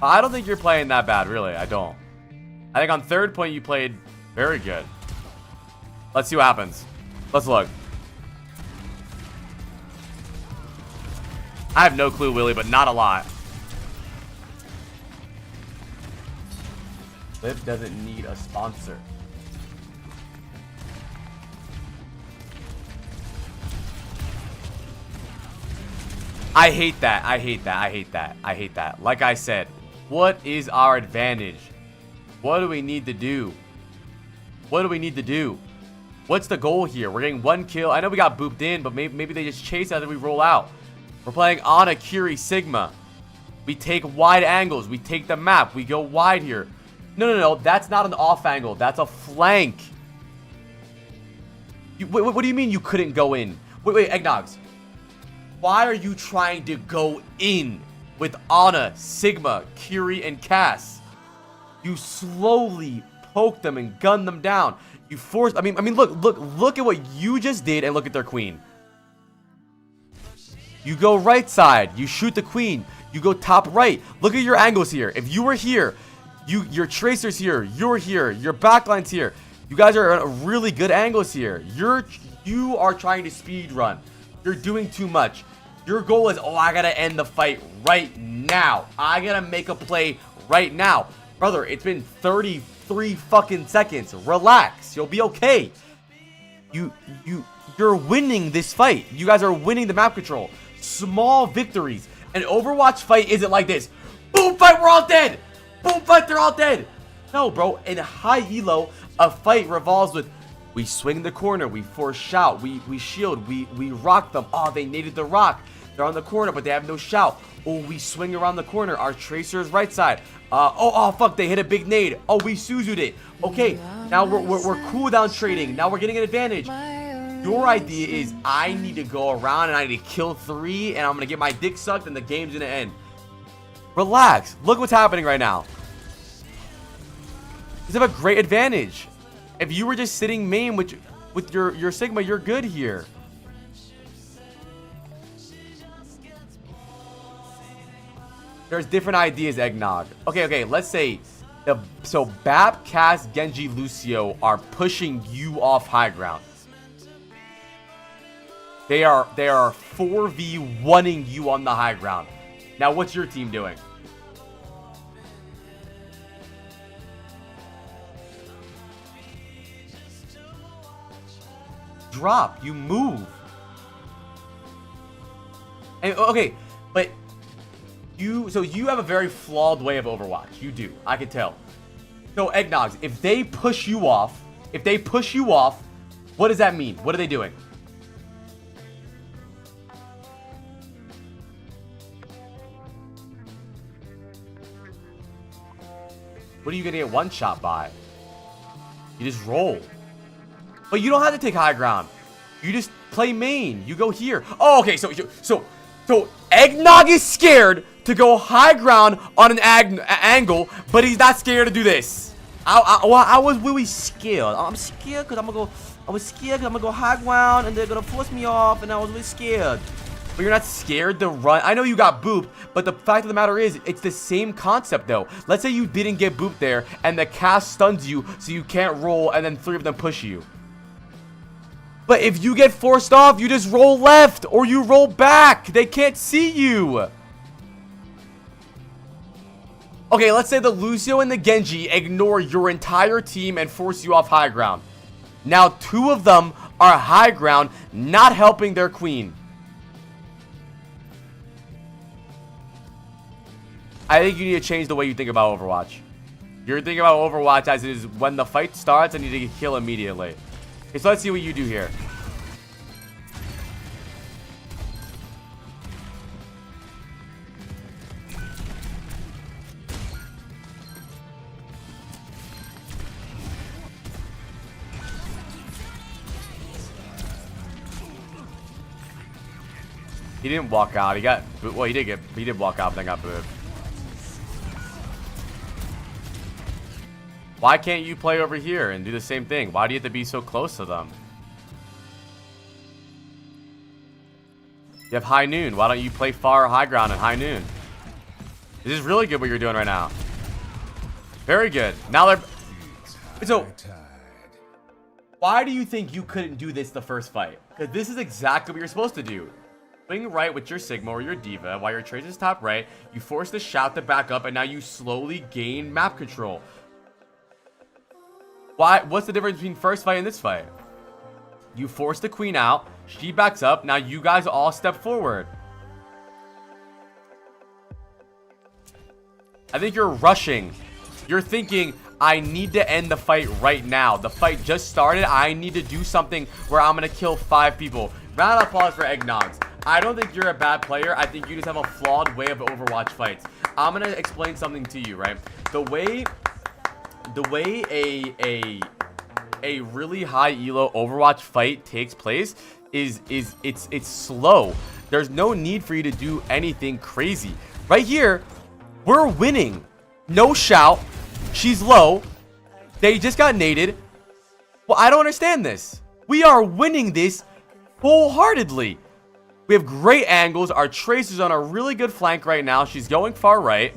I don't think you're playing that bad, really. I don't. I think on third point, you played very good. Let's see what happens. Let's look. I have no clue, Willie, but not a lot. Liv doesn't need a sponsor. I hate that. I hate that. I hate that. I hate that. Like I said, what is our advantage? What do we need to do? What do we need to do? What's the goal here? We're getting one kill. I know we got booped in, but maybe they just chase after we roll out. We're playing Ana, Kiri, Sigma. We take wide angles. We take the map. We go wide here. No. That's not an off angle. That's a flank. What do you mean you couldn't go in? Wait, Eggnogs. Why are you trying to go in with Ana, Sigma, Kiri, and Cass? You slowly poke them and gun them down. You force. I mean, look at what you just did, and look at their queen. You go right side. You shoot the queen. You go top right. Look at your angles here. If you were here, your tracer's here. You're here. Your backline's here. You guys are at really good angles here. You are trying to speed run. You're doing too much. Your goal is, oh, I gotta end the fight right now. I gotta make a play right now. Brother, it's been 30 3 fucking seconds. Relax. You'll be okay. You're winning this fight. You guys are winning the map control. Small victories. An Overwatch fight isn't like this. Boom fight, we're all dead. Boom fight, they're all dead. No, bro. In High-Elo, a fight revolves with we swing the corner, we force shout, we shield, we rock them. Oh, they naded the rock. They're on the corner, but they have no shout. Oh, we swing around the corner. Our tracer is right side. Oh, fuck, they hit a big nade. Oh, we Suzu'd it. Okay, now we're cooldown trading. Now we're getting an advantage. Your idea is I need to go around and I need to kill 3 and I'm going to get my dick sucked and the game's going to end. Relax. Look what's happening right now. You have a great advantage. If you were just sitting main with your Sigma, you're good here. There's different ideas, Eggnog. Okay, let's say so Bap, Cass, Genji, Lucio are pushing you off high ground. They are 4v1ing you on the high ground. Now what's your team doing? Drop, you move. And okay, but you have a very flawed way of Overwatch. You do. I can tell. So Eggnogs, if they push you off, what does that mean? What are they doing? What are you gonna get one shot by? You just roll. But you don't have to take high ground. You just play main. You go here. Oh, okay. So Eggnog is scared to go high ground on an angle, but he's not scared to do this. I was really scared. I'm scared because I was scared because I'm gonna go high ground and they're gonna force me off, and I was really scared. But you're not scared to run. I know you got booped, but the fact of the matter is, it's the same concept though. Let's say you didn't get booped there, and the cast stuns you, so you can't roll, and then 3 of them push you. But if you get forced off, you just roll left, or you roll back. They can't see you. Okay, let's say the Lucio and the Genji ignore your entire team and force you off high ground. Now 2 of them are high ground, not helping their queen. I think you need to change the way you think about Overwatch. You're thinking about Overwatch as it is when the fight starts, I need to kill immediately. Okay, so let's see what you do here. He didn't walk out. He got, well, he did walk out, but then got booed. Why can't you play over here and do the same thing? Why do you have to be so close to them? You have high noon. Why don't you play far high ground and high noon? This is really good what you're doing right now. Very good. Now they're... So, why do you think you couldn't do this the first fight? Because this is exactly what you're supposed to do. Swing right with your Sigma or your Diva while your Tracer's top right. You force the shout to back up, and now you slowly gain map control. Why? What's the difference between first fight and this fight? You force the queen out. She backs up. Now you guys all step forward. I think you're rushing. You're thinking, I need to end the fight right now. The fight just started. I need to do something where I'm going to kill 5 people. Round of applause for Eggnogs. I don't think you're a bad player. I think you just have a flawed way of Overwatch fights. I'm going to explain something to you, right? The way a really high elo Overwatch fight takes place is it's slow. There's no need for you to do anything crazy. Right here, we're winning. No shout. She's low. They just got naded. Well, I don't understand this. We are winning this wholeheartedly. We have great angles. Our Tracer's on a really good flank right now. She's going far right.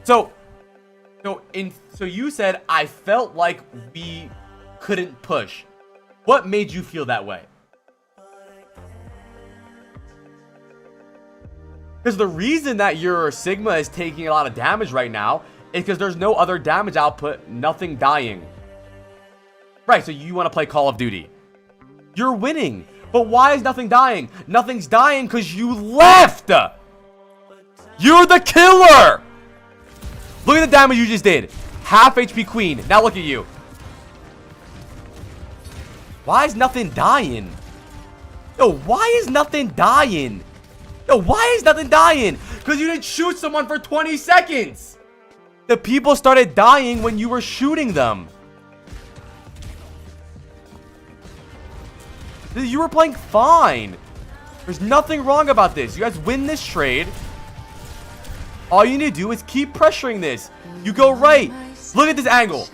So you said I felt like we couldn't push. What made you feel that way? Because the reason that your Sigma is taking a lot of damage right now is because there's no other damage output, nothing dying. Right, so you want to play Call of Duty. You're winning. But why is nothing dying? Nothing's dying because you left. You're the killer. Look at the damage you just did. Half HP Queen. Now look at you. Why is nothing dying? Yo, why is nothing dying? Yo, why is nothing dying? Because you didn't shoot someone for 20 seconds. The people started dying when you were shooting them. You were playing fine. There's nothing wrong about this. You guys win this trade. All you need to do is keep pressuring this. You go right. Look at this angle.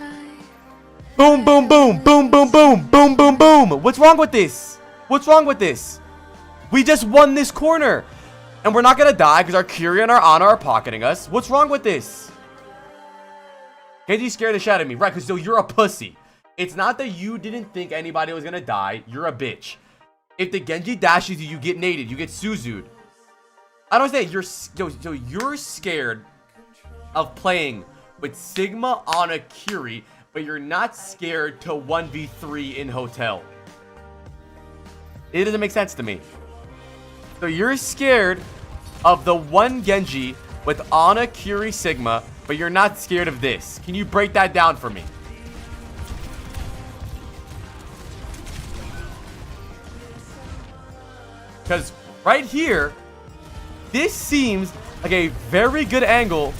Boom, boom, boom, boom, boom, boom, boom, boom, boom. What's wrong with this? What's wrong with this? We just won this corner. And we're not going to die because our Curie and our Ana are pocketing us. What's wrong with this? Genji scared the shit out of me. Right, because so you're a pussy. It's not that you didn't think anybody was going to die. You're a bitch. If the Genji dashes you, you get naded. You get Suzu'd. I don't understand. You're scared of playing with Sigma on a Curie, but you're not scared to 1v3 in Hotel. It doesn't make sense to me. So you're scared of the one Genji with Ana, Curie, Sigma, but you're not scared of this. Can you break that down for me? Because right here, this seems like a very good angle.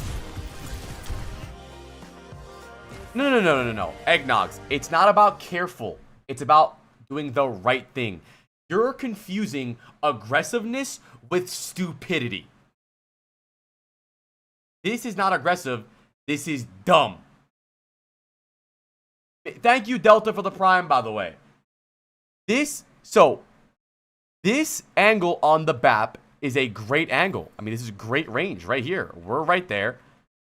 No. Eggnogs. It's not about careful. It's about doing the right thing. You're confusing aggressiveness with stupidity. This is not aggressive. This is dumb. Thank you, Delta, for the prime, by the way. This angle on the BAP is a great angle. I mean, this is great range right here. We're right there.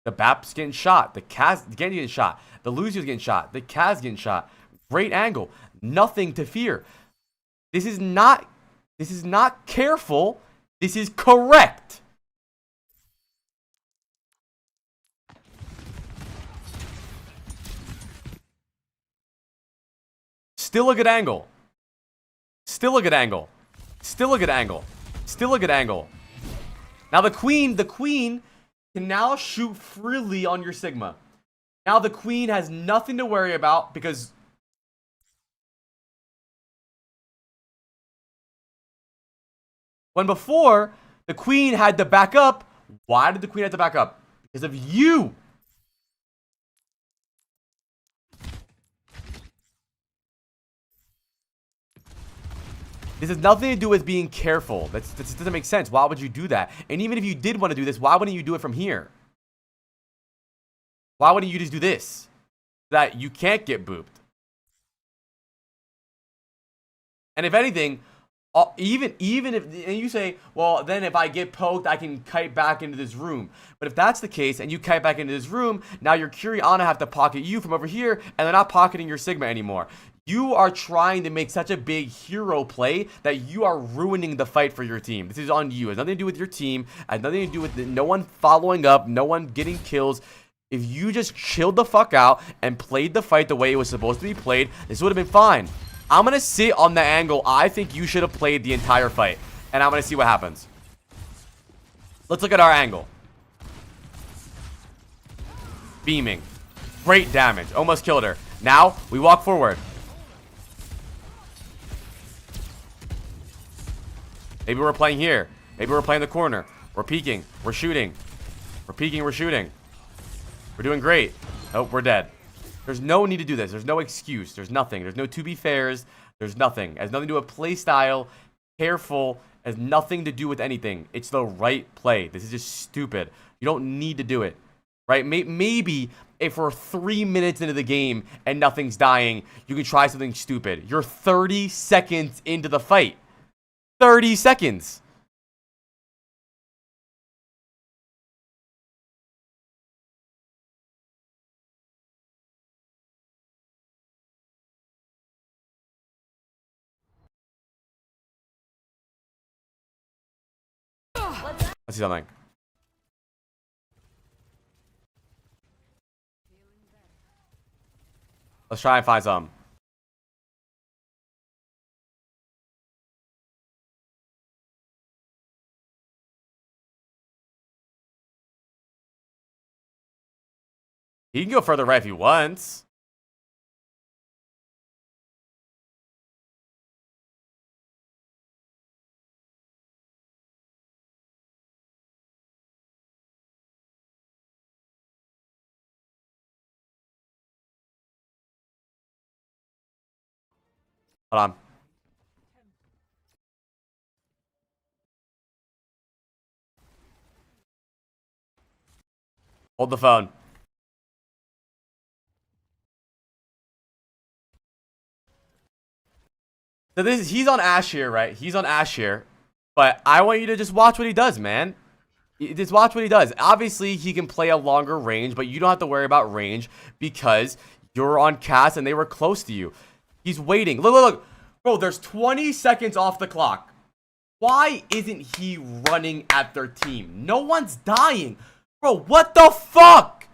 The BAP's getting shot. The Genji getting shot. The Lucia's getting shot. The Kaz getting shot. Great angle. Nothing to fear. This is not careful. This is correct. Still a good angle. Still a good angle. Still a good angle. Still a good angle. Now the queen can now shoot freely on your Sigma. Now the queen has nothing to worry about because when before the queen had to back up. Why did the queen have to back up? Because of you. This has nothing to do with being careful. That doesn't make sense. Why would you do that? And even if you did want to do this, why wouldn't you do it from here? Why wouldn't you just do this? So that you can't get booped. And if anything, even if and you say, well, then if I get poked, I can kite back into this room. But if that's the case, and you kite back into this room, now your Curie Ana have to pocket you from over here, and they're not pocketing your Sigma anymore. You are trying to make such a big hero play that you are ruining the fight for your team. This is on you. It has nothing to do with your team. It has nothing to do with no one following up, no one getting kills. If you just chilled the fuck out and played the fight the way it was supposed to be played, this would have been fine. I'm going to sit on the angle I think you should have played the entire fight. And I'm going to see what happens. Let's look at our angle. Beaming. Great damage. Almost killed her. Now, we walk forward. Maybe we're playing here. Maybe we're playing the corner. We're peeking. We're shooting. We're peeking. We're shooting. We're doing great. Oh, we're dead. There's no need to do this. There's no excuse. There's nothing. There's no to be fairs. There's nothing. It has nothing to do with play style. Careful. It has nothing to do with anything. It's the right play. This is just stupid. You don't need to do it. Right? Maybe if we're 3 minutes into the game and nothing's dying, you can try something stupid. You're 30 seconds into the fight. 30 seconds. Let's see something. Let's try and find some. He can go further right if he wants. Hold on. Hold the phone. So he's on Ash here, right? He's on Ash here. But I want you to just watch what he does, man. Just watch what he does. Obviously, he can play a longer range, but you don't have to worry about range because you're on Cass and they were close to you. He's waiting. Look, look, look. Bro, there's 20 seconds off the clock. Why isn't he running at their team? No one's dying. Bro, what the fuck?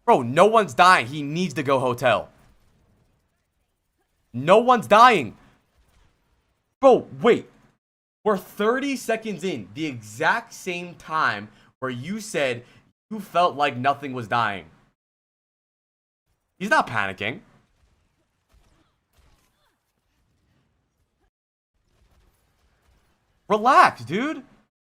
Bro, no one's dying. He needs to go hotel. No one's dying. Bro, wait. We're 30 seconds in. The exact same time where you said you felt like nothing was dying. He's not panicking. Relax, dude.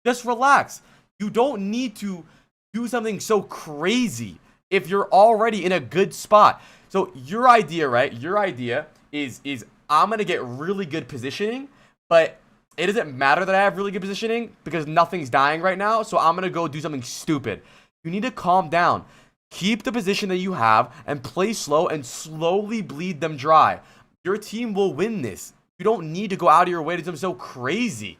Just relax. You don't need to do something so crazy if you're already in a good spot. So your idea, right? Your idea is I'm going to get really good positioning, but it doesn't matter that I have really good positioning because nothing's dying right now. So I'm going to go do something stupid. You need to calm down. Keep the position that you have and play slow and slowly bleed them dry. Your team will win this. You don't need to go out of your way to do something so crazy.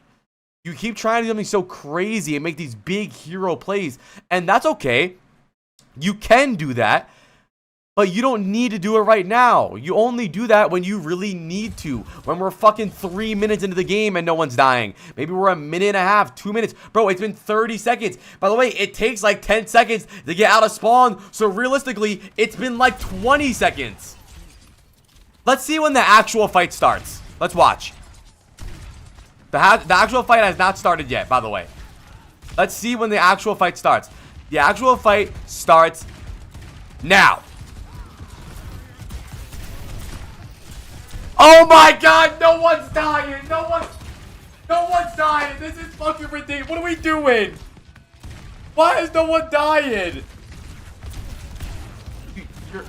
You keep trying to do something so crazy and make these big hero plays. And that's okay. You can do that. But you don't need to do it right now. You only do that when you really need to. When we're fucking 3 minutes into the game and no one's dying. Maybe we're a minute and a half, 2 minutes. Bro, it's been 30 seconds. By the way, it takes like 10 seconds to get out of spawn. So realistically, it's been like 20 seconds. Let's see when the actual fight starts. Let's watch. The actual fight has not started yet, by the way. Let's see when the actual fight starts. The actual fight starts now. Oh my god, no one's dying. No one's dying. This is fucking ridiculous. What are we doing? Why is no one dying? You're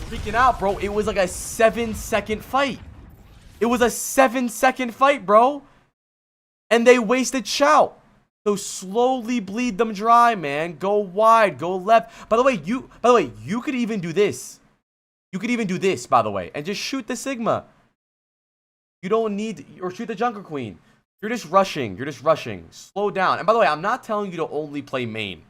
freaking out, bro. It was like a 7-second fight. It was a 7-second fight, bro. And they wasted shout. So slowly bleed them dry, man. Go wide, go left. By the way, you could even do this. You could even do this, by the way, and just shoot the Sigma. You don't need, or shoot the Junker Queen. You're just rushing. You're just rushing. Slow down. And by the way, I'm not telling you to only play main.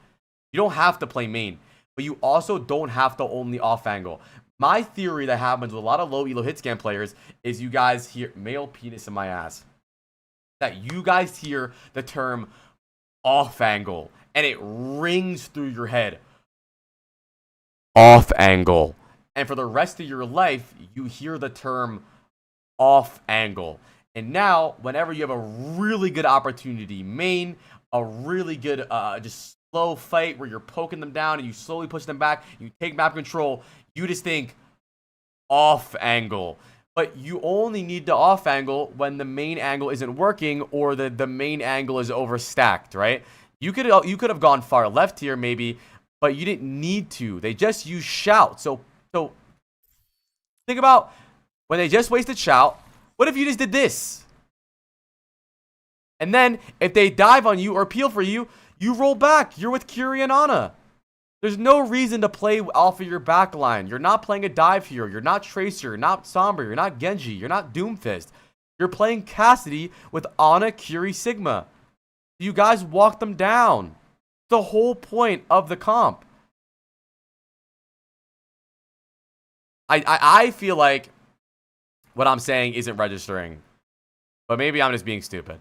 You don't have to play main, but you also don't have to only off angle. My theory that happens with a lot of low elo hit scan players is you guys hear male penis in my ass. That you guys hear the term off angle and it rings through your head. Off angle. And for the rest of your life, you hear the term off angle. And now, whenever you have a really good opportunity main, a really good just slow fight where you're poking them down and you slowly push them back, you take map control, you just think off angle. But you only need to off angle when the main angle isn't working or the main angle is overstacked, right? You could have gone far left here maybe, but you didn't need to. They just used shout. So think about when they just wasted shout. What if you just did this? And then if they dive on you or peel for you, you roll back. You're with Curie and Ana. There's no reason to play off of your backline. You're not playing a dive hero. You're not Tracer. You're not Sombra. You're not Genji. You're not Doomfist. You're playing Cassidy with Ana, Curie, Sigma. You guys walk them down. The whole point of the comp. I feel like what I'm saying isn't registering. But maybe I'm just being stupid.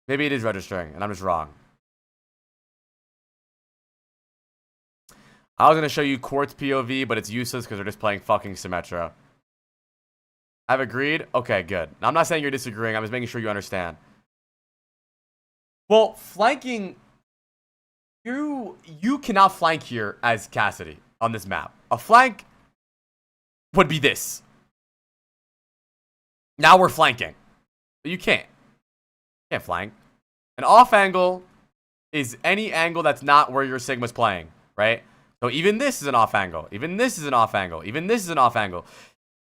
Maybe it is registering, and I'm just wrong. I was going to show you Quartz POV, but it's useless because they're just playing fucking Symmetra. I've agreed? Okay, good. Now, I'm not saying you're disagreeing. I'm just making sure you understand. Well, flanking... You cannot flank here as Cassidy on this map. A flank would be this. Now we're flanking. But you can't. You can't flank. An off angle is any angle that's not where your Sigma's playing, right? So even this is an off angle. Even this is an off angle. Even this is an off angle.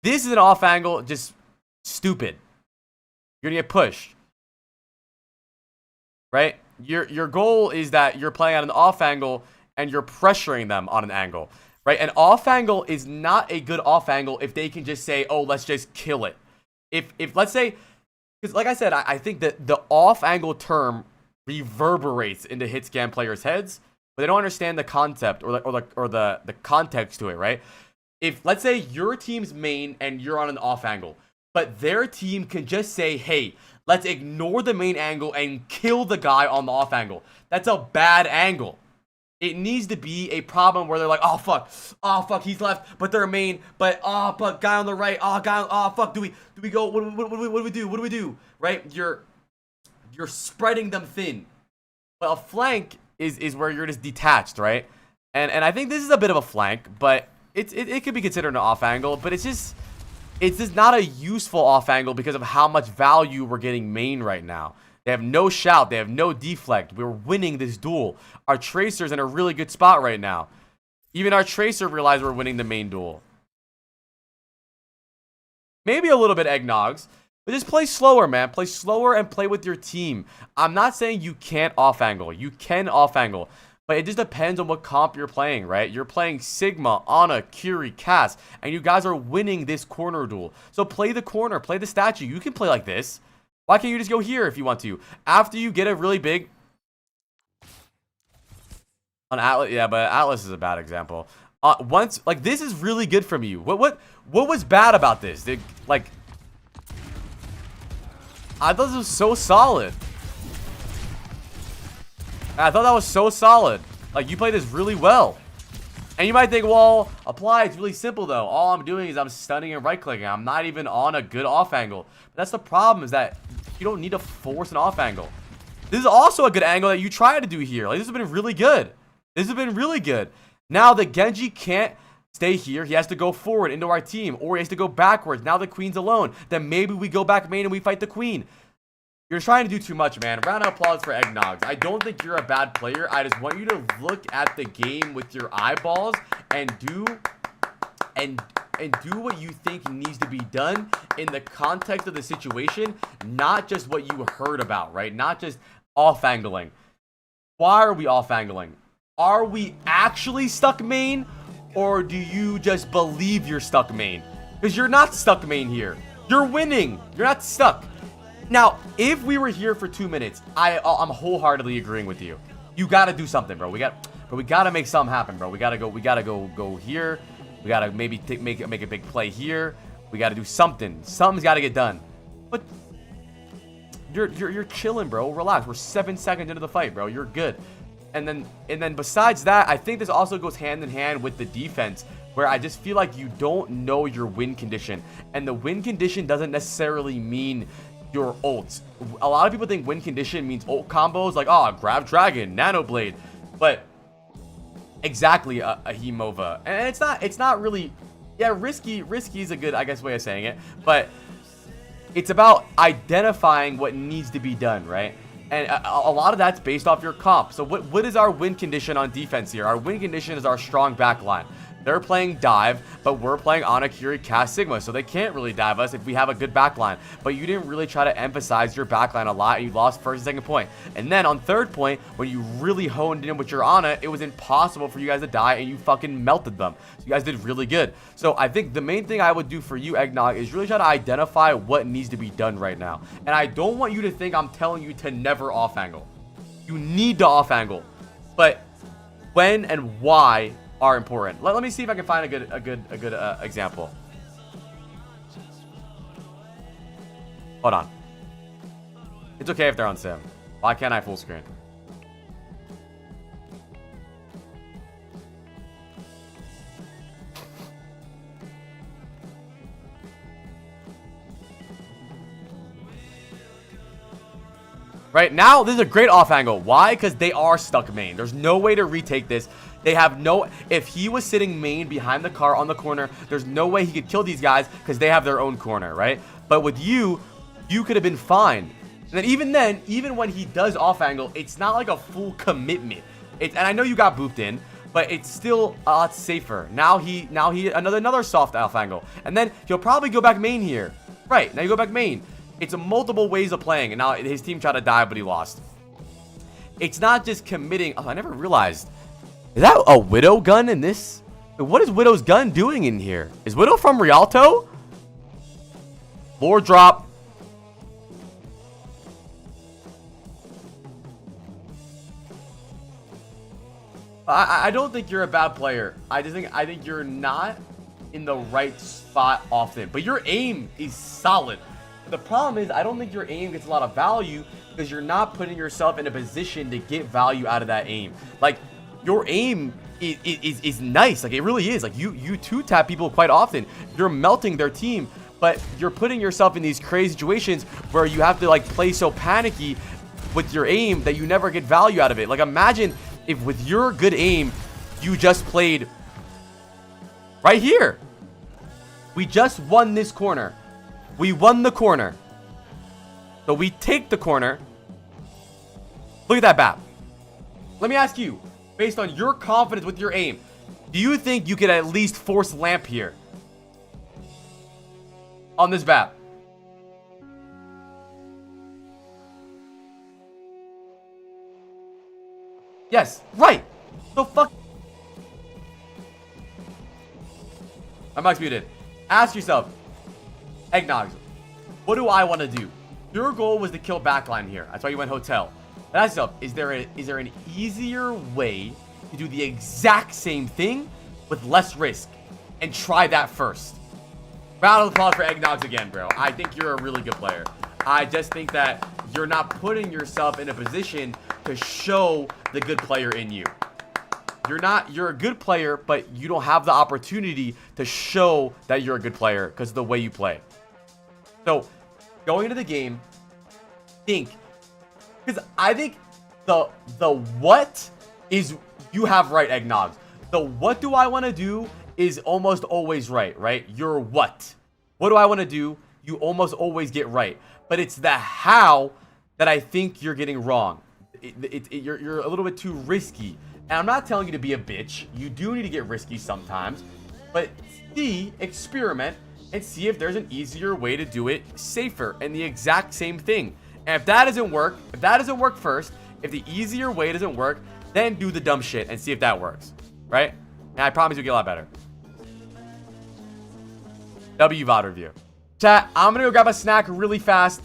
This is an off angle, just stupid. You're gonna get pushed. Right? Your goal is that you're playing on an off angle and you're pressuring them on an angle. Right? An off angle is not a good off angle if they can just say, oh, let's just kill it. If let's say, because like I said, I think that the off angle term reverberates into hit scan players' heads, but they don't understand the concept or the context to it, right? If let's say your team's main and you're on an off angle, but their team can just say, hey, let's ignore the main angle and kill the guy on the off angle. That's a bad angle. It needs to be a problem where they're like, oh fuck, he's left, but they're main, but guy on the right, fuck, do we go, what do we do, right? You're spreading them thin. But a flank is where you're just detached, right? And I think this is a bit of a flank, but it could be considered an off angle, but it's just not a useful off angle because of how much value we're getting main right now. They have no shout. They have no deflect. We're winning this duel. Our Tracer's in a really good spot right now. Even our Tracer realized we're winning the main duel. Maybe a little bit eggnogs, but just play slower, man. Play slower and play with your team. I'm not saying you can't off angle. You can off angle. But it just depends on what comp you're playing, right? You're playing Sigma, Ana, Curie, Cass, and you guys are winning this corner duel. So play the corner, play the statue. You can play like this. Why can't you just go here if you want to? After you get a really big... On Atlas, yeah, but Atlas is a bad example. Once, like, this is really good from you. What was bad about this? Like, I thought this was so solid. I thought that was so solid. Like, you played this really well. And you might think, well, apply, it's really simple though. All I'm doing is I'm stunning and right clicking. I'm not even on a good off angle. But that's the problem, is that you don't need to force an off angle. This is also a good angle that you try to do here. Like, this has been really good. This has been really good. Now the Genji can't stay here. He has to go forward into our team, or he has to go backwards. Now the Queen's alone. Then maybe we go back main and we fight the Queen. You're trying to do too much, man. Round of applause for Eggnogs. I don't think you're a bad player. I just want you to look at the game with your eyeballs and do what you think needs to be done in the context of the situation, not just what you heard about, right? Not just off-angling. Why are we off-angling? Are we actually stuck main, or do you just believe you're stuck main? Because you're not stuck main here. You're winning. You're not stuck. Now, if we were here for 2 minutes, I'm wholeheartedly agreeing with you. You gotta do something, bro. We gotta make something happen, bro. We gotta go here. We gotta maybe make a big play here. We gotta do something. Something's gotta get done. But you're chilling, bro. Relax. We're 7 seconds into the fight, bro. You're good. And then besides that, I think this also goes hand in hand with the defense, where I just feel like you don't know your win condition, and the win condition doesn't necessarily mean your ults. A lot of people think win condition means ult combos like, oh, grab dragon, nano blade, but exactly a Hemova. And it's not really, yeah, risky is a good, I guess, way of saying it, but it's about identifying what needs to be done, right? And a lot of that's based off your comp. So what is our win condition on defense here? Our win condition is our strong backline. They're playing dive, but we're playing Ana, Curie, Cass, Sigma, so they can't really dive us if we have a good backline. But you didn't really try to emphasize your backline a lot, and you lost first and second point. And then on third point, when you really honed in with your Ana, it was impossible for you guys to die, and you fucking melted them. So you guys did really good. So I think the main thing I would do for you, Eggnog, is really try to identify what needs to be done right now. And I don't want you to think I'm telling you to never off angle. You need to off angle, but when and why are important. Let me see if I can find a good example. Hold on. It's okay if they're on sim. Why can't I full screen? Right now, this is a great off angle. Why? Because they are stuck main. There's no way to retake this. They have no... If he was sitting main behind the car on the corner, there's no way he could kill these guys because they have their own corner, right? But with you could have been fine. And then even when he does off angle, it's not like a full commitment. And I know you got booped in, but it's still a lot safer. Now he another soft off angle. And then he'll probably go back main here. Right, now you go back main. It's a multiple ways of playing, and now his team tried to die, but he lost. It's not just committing. Oh, I never realized. Is that a Widow gun in this? What is Widow's gun doing in here? Is Widow from Rialto? Lore drop. I don't think you're a bad player. I think you're not in the right spot often, but your aim is solid. The problem is, I don't think your aim gets a lot of value because you're not putting yourself in a position to get value out of that aim. Like, your aim is nice. Like, it really is. Like, you two-tap people quite often. You're melting their team, but you're putting yourself in these crazy situations where you have to, like, play so panicky with your aim that you never get value out of it. Like, imagine if with your good aim, you just played right here. We just won this corner. We won the corner. So we take the corner. Look at that bat. Let me ask you, based on your confidence with your aim, do you think you could at least force lamp here? On this bat? Yes, right. So fuck. My mic's muted. Ask yourself, Eggnogs, what do I want to do? Your goal was to kill backline here. That's why you went hotel. And ask yourself, is there an easier way to do the exact same thing with less risk? And try that first. Round of applause for Eggnogs again, bro. I think you're a really good player. I just think that you're not putting yourself in a position to show the good player in you. You're a good player, but you don't have the opportunity to show that you're a good player because of the way you play. So, going into the game, think. Because I think the what is, you have right, Eggnogs. The what do I want to do is almost always right? Your what. What do I want to do? You almost always get right. But it's the how that I think you're getting wrong. You're a little bit too risky. And I'm not telling you to be a bitch. You do need to get risky sometimes. But experiment, and see if there's an easier way to do it safer and the exact same thing. And if that doesn't work, first, if the easier way doesn't work, then do the dumb shit and see if that works. Right? And I promise you'll get a lot better. Vod Review. Chat, I'm gonna go grab a snack really fast.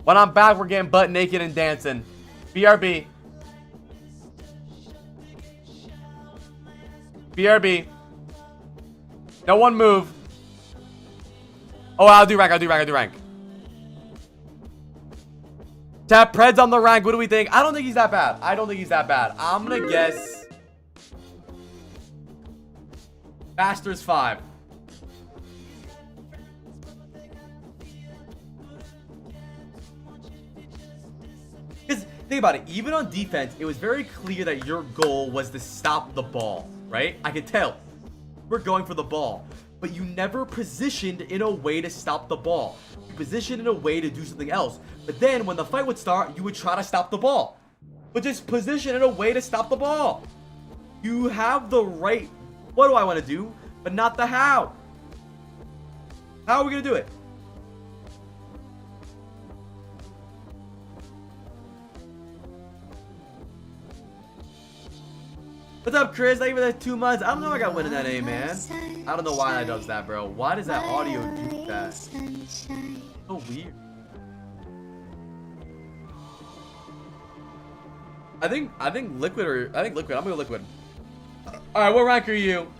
When I'm back, we're getting butt naked and dancing. BRB. BRB. No one move. Oh, I'll do rank. Tap Pred's on the rank. What do we think? I don't think he's that bad. I'm gonna guess Masters 5. Because think about it. Even on defense, it was very clear that your goal was to stop the ball, right? I could tell. We're going for the ball. But you never positioned in a way to stop the ball. You positioned in a way to do something else. But then when the fight would start, you would try to stop the ball. But just position in a way to stop the ball. You have the right, what do I want to do, but not the how. How are we going to do it? What's up, Chris? Not even that 2 months. I don't know if I got winning that A, man. I don't know why that does that, bro. Why does that audio do that? So weird. I think liquid. I'm gonna go liquid. All right, what rank are you?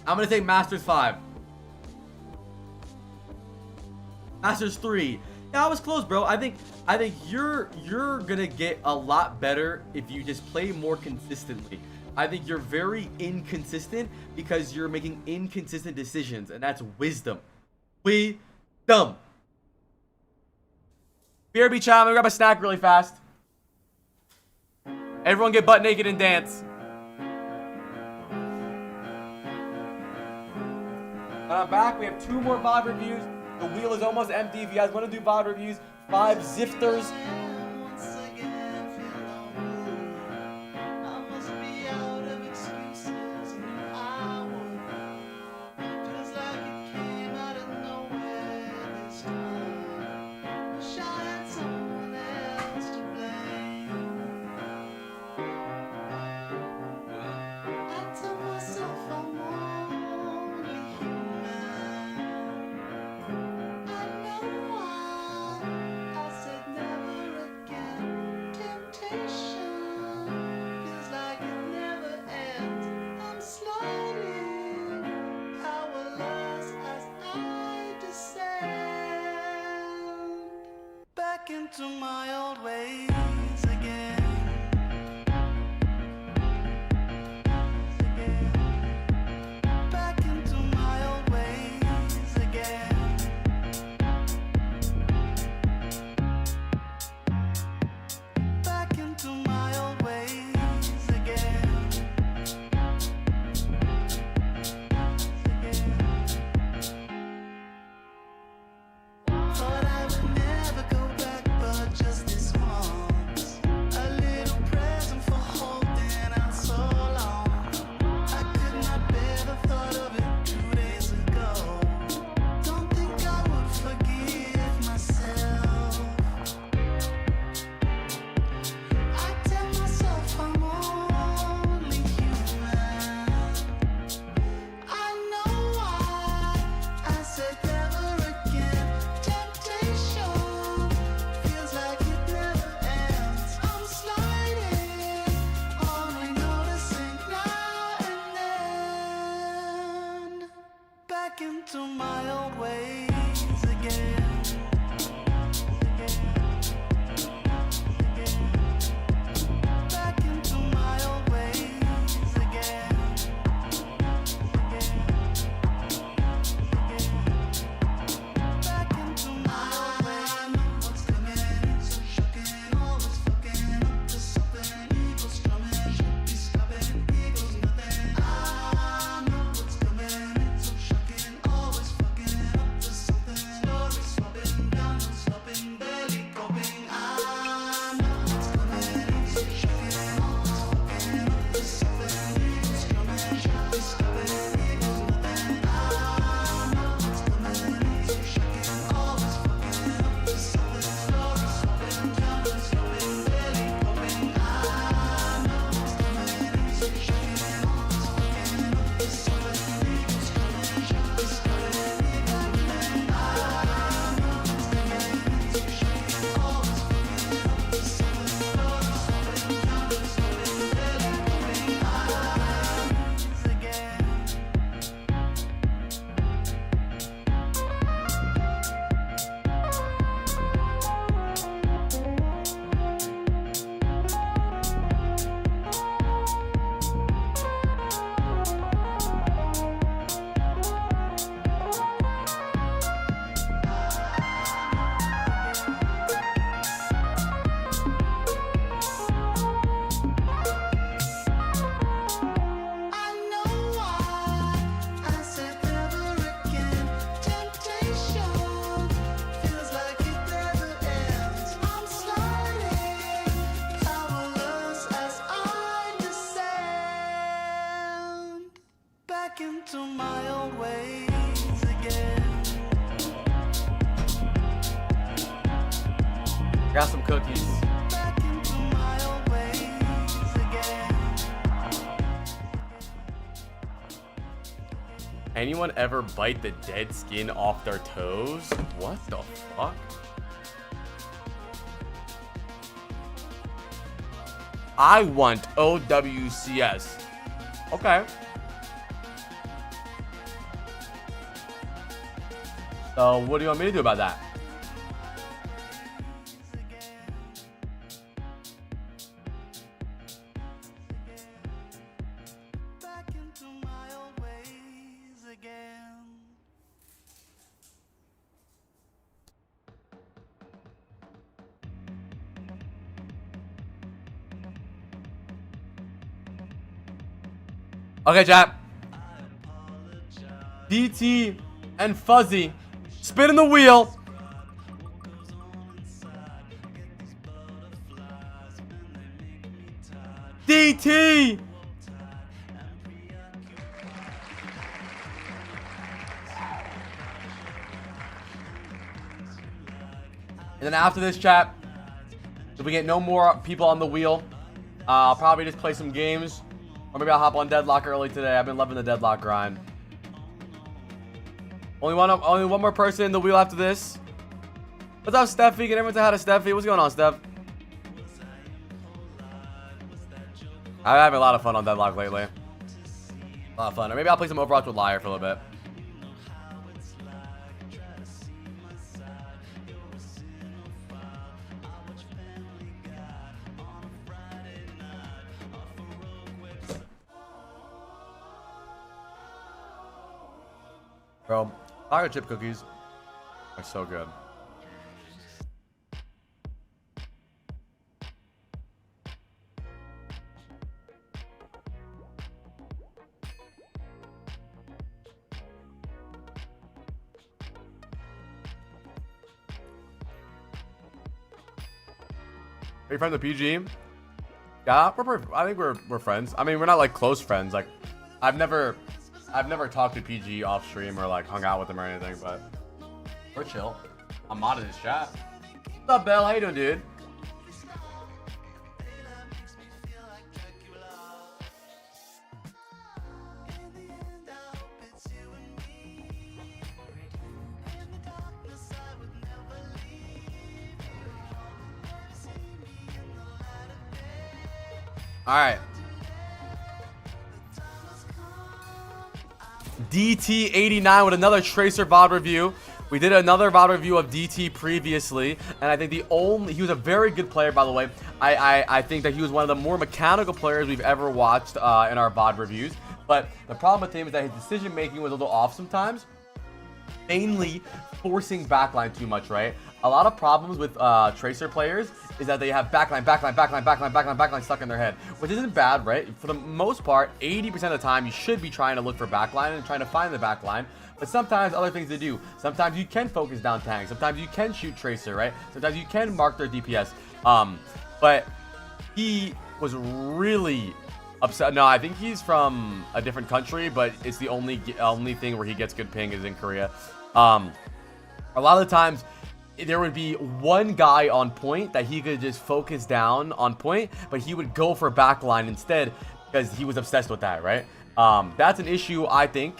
I'm gonna take Masters 5. Masters 3. Yeah, I was close, bro. I think you're gonna get a lot better if you just play more consistently. I think you're very inconsistent because you're making inconsistent decisions, and that's wisdom. Wisdom. BRB chat, I'm gonna grab a snack really fast. Everyone get butt naked and dance. Back, we have 2 more VOD reviews. The wheel is almost empty. If you guys want to do VOD reviews, 5 zifters. Into my old ways again. Back into my old ways again. Back into my old ways again. Thought I would never go back, but just this once. A little present for holding out so long. I could not bear the thought of it 2 days ago. Don't think I would forgive myself. I tell myself I'm only human. I know why I said never again. Temptation feels like it never ends. I'm sliding, only noticing now and then. Back into my old ways again. Back into my old ways again. Back into my old ways. What's coming? So shocking. Always fucking up to something. Eagles drumming. Should be stopping. Eagles nothing. I know what's coming. So shocking. Always fucking up to something. Story swapping. Down and stopping. Barely coping. I know what's coming. So shocking. Always fucking up to something. Eagles drumming. Should be stopping. Eagles nothing. I know what's coming. So shocking. Always fucking up to something. Story swapping. Down and stopping. Barely coping. I know what's coming. So shocking. Always fucking up to something. Eagles drumming. Should be stopping. Eagles nothing. I know what's coming. So shocking. Always fucking up to something. Story swapping. Down and stopping. Barely coping. Again. I know why I said never again. Temptation feels like it never ends. I'm sliding, powerless as I descend back into my old ways again. Got some cookies. Back into my old ways again. Anyone ever bite the dead skin off their toes? What the fuck? I want OWCS. Okay. So what do you want me to do about that? Okay, chat. DT and Fuzzy spinning the wheel. DT. And then after this, chat, if we get no more people on the wheel, I'll probably just play some games. Or maybe I'll hop on Deadlock early today. I've been loving the Deadlock grind. Only one more person in the wheel after this. What's up, Steffi? Can everyone say hi to Steffi? What's going on, Steph? I'm having a lot of fun on Deadlock lately. A lot of fun. Or maybe I'll play some Overwatch with Liar for a little bit. Bro, chocolate chip cookies are so good. Are you from the PG? Yeah, I think we're friends. I mean, we're not like close friends. Like, I've never talked to PG off stream or like hung out with him or anything, but we're chill. I'm modded his chat. What's up, Bell? How you doing, dude? All right. DT89 with another Tracer VOD review. We did another VOD review of DT previously, and I think he was a very good player, by the way. I think that he was one of the more mechanical players we've ever watched in our VOD reviews. But the problem with him is that his decision making was a little off sometimes, mainly forcing backline too much, right? A lot of problems with Tracer players is that they have backline stuck in their head, which isn't bad, right? For the most part, 80% of the time, you should be trying to look for backline and trying to find the backline. But sometimes other things to do. Sometimes you can focus down tanks. Sometimes you can shoot Tracer, right? Sometimes you can mark their DPS. But he was really upset. No, I think he's from a different country, but it's the only thing where he gets good ping is in Korea. A lot of the times, there would be one guy on point that he could just focus down on point, but he would go for backline instead because he was obsessed with that, right? That's an issue, I think.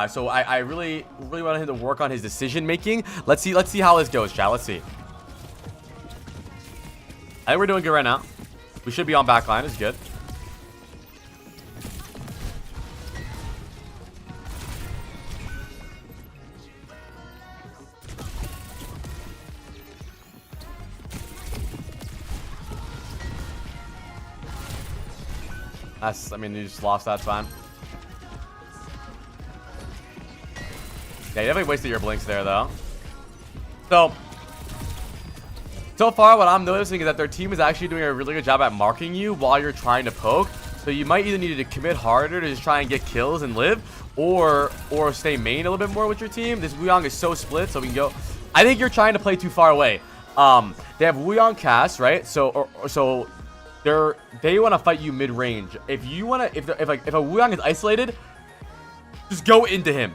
So I really want him to work on his decision making. Let's see how this goes, chat. Let's see. I think we're doing good right now. We should be on backline. It's good. I mean, you just lost that time. Yeah, you definitely wasted your blinks there, though. So far, what I'm noticing is that their team is actually doing a really good job at marking you while you're trying to poke. So you might either need to commit harder to just try and get kills and live, or stay main a little bit more with your team. This Wuyong is so split, so we can go. I think you're trying to play too far away. They have Wuyong cast, right? So they want to fight you mid-range. If you want to, if a Wuyong is isolated, just go into him.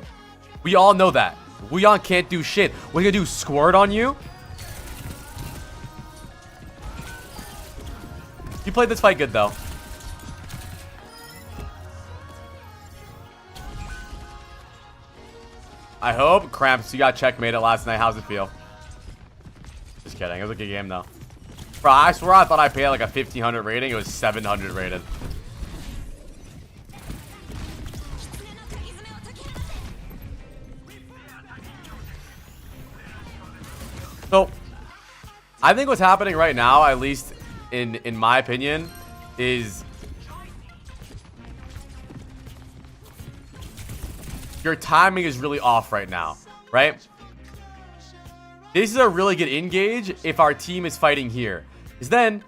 We all know that. Wuyong can't do shit. What are you gonna do? Squirt on you? You played this fight good though. I hope. Cramps, you got checkmated last night. How's it feel? Just kidding. It was a good game though. Bro, I swear I thought I paid like a 1500 rating. It was 700 rated. So, I think what's happening right now, at least in my opinion, is your timing is really off right now, right? This is a really good engage if our team is fighting here. Because then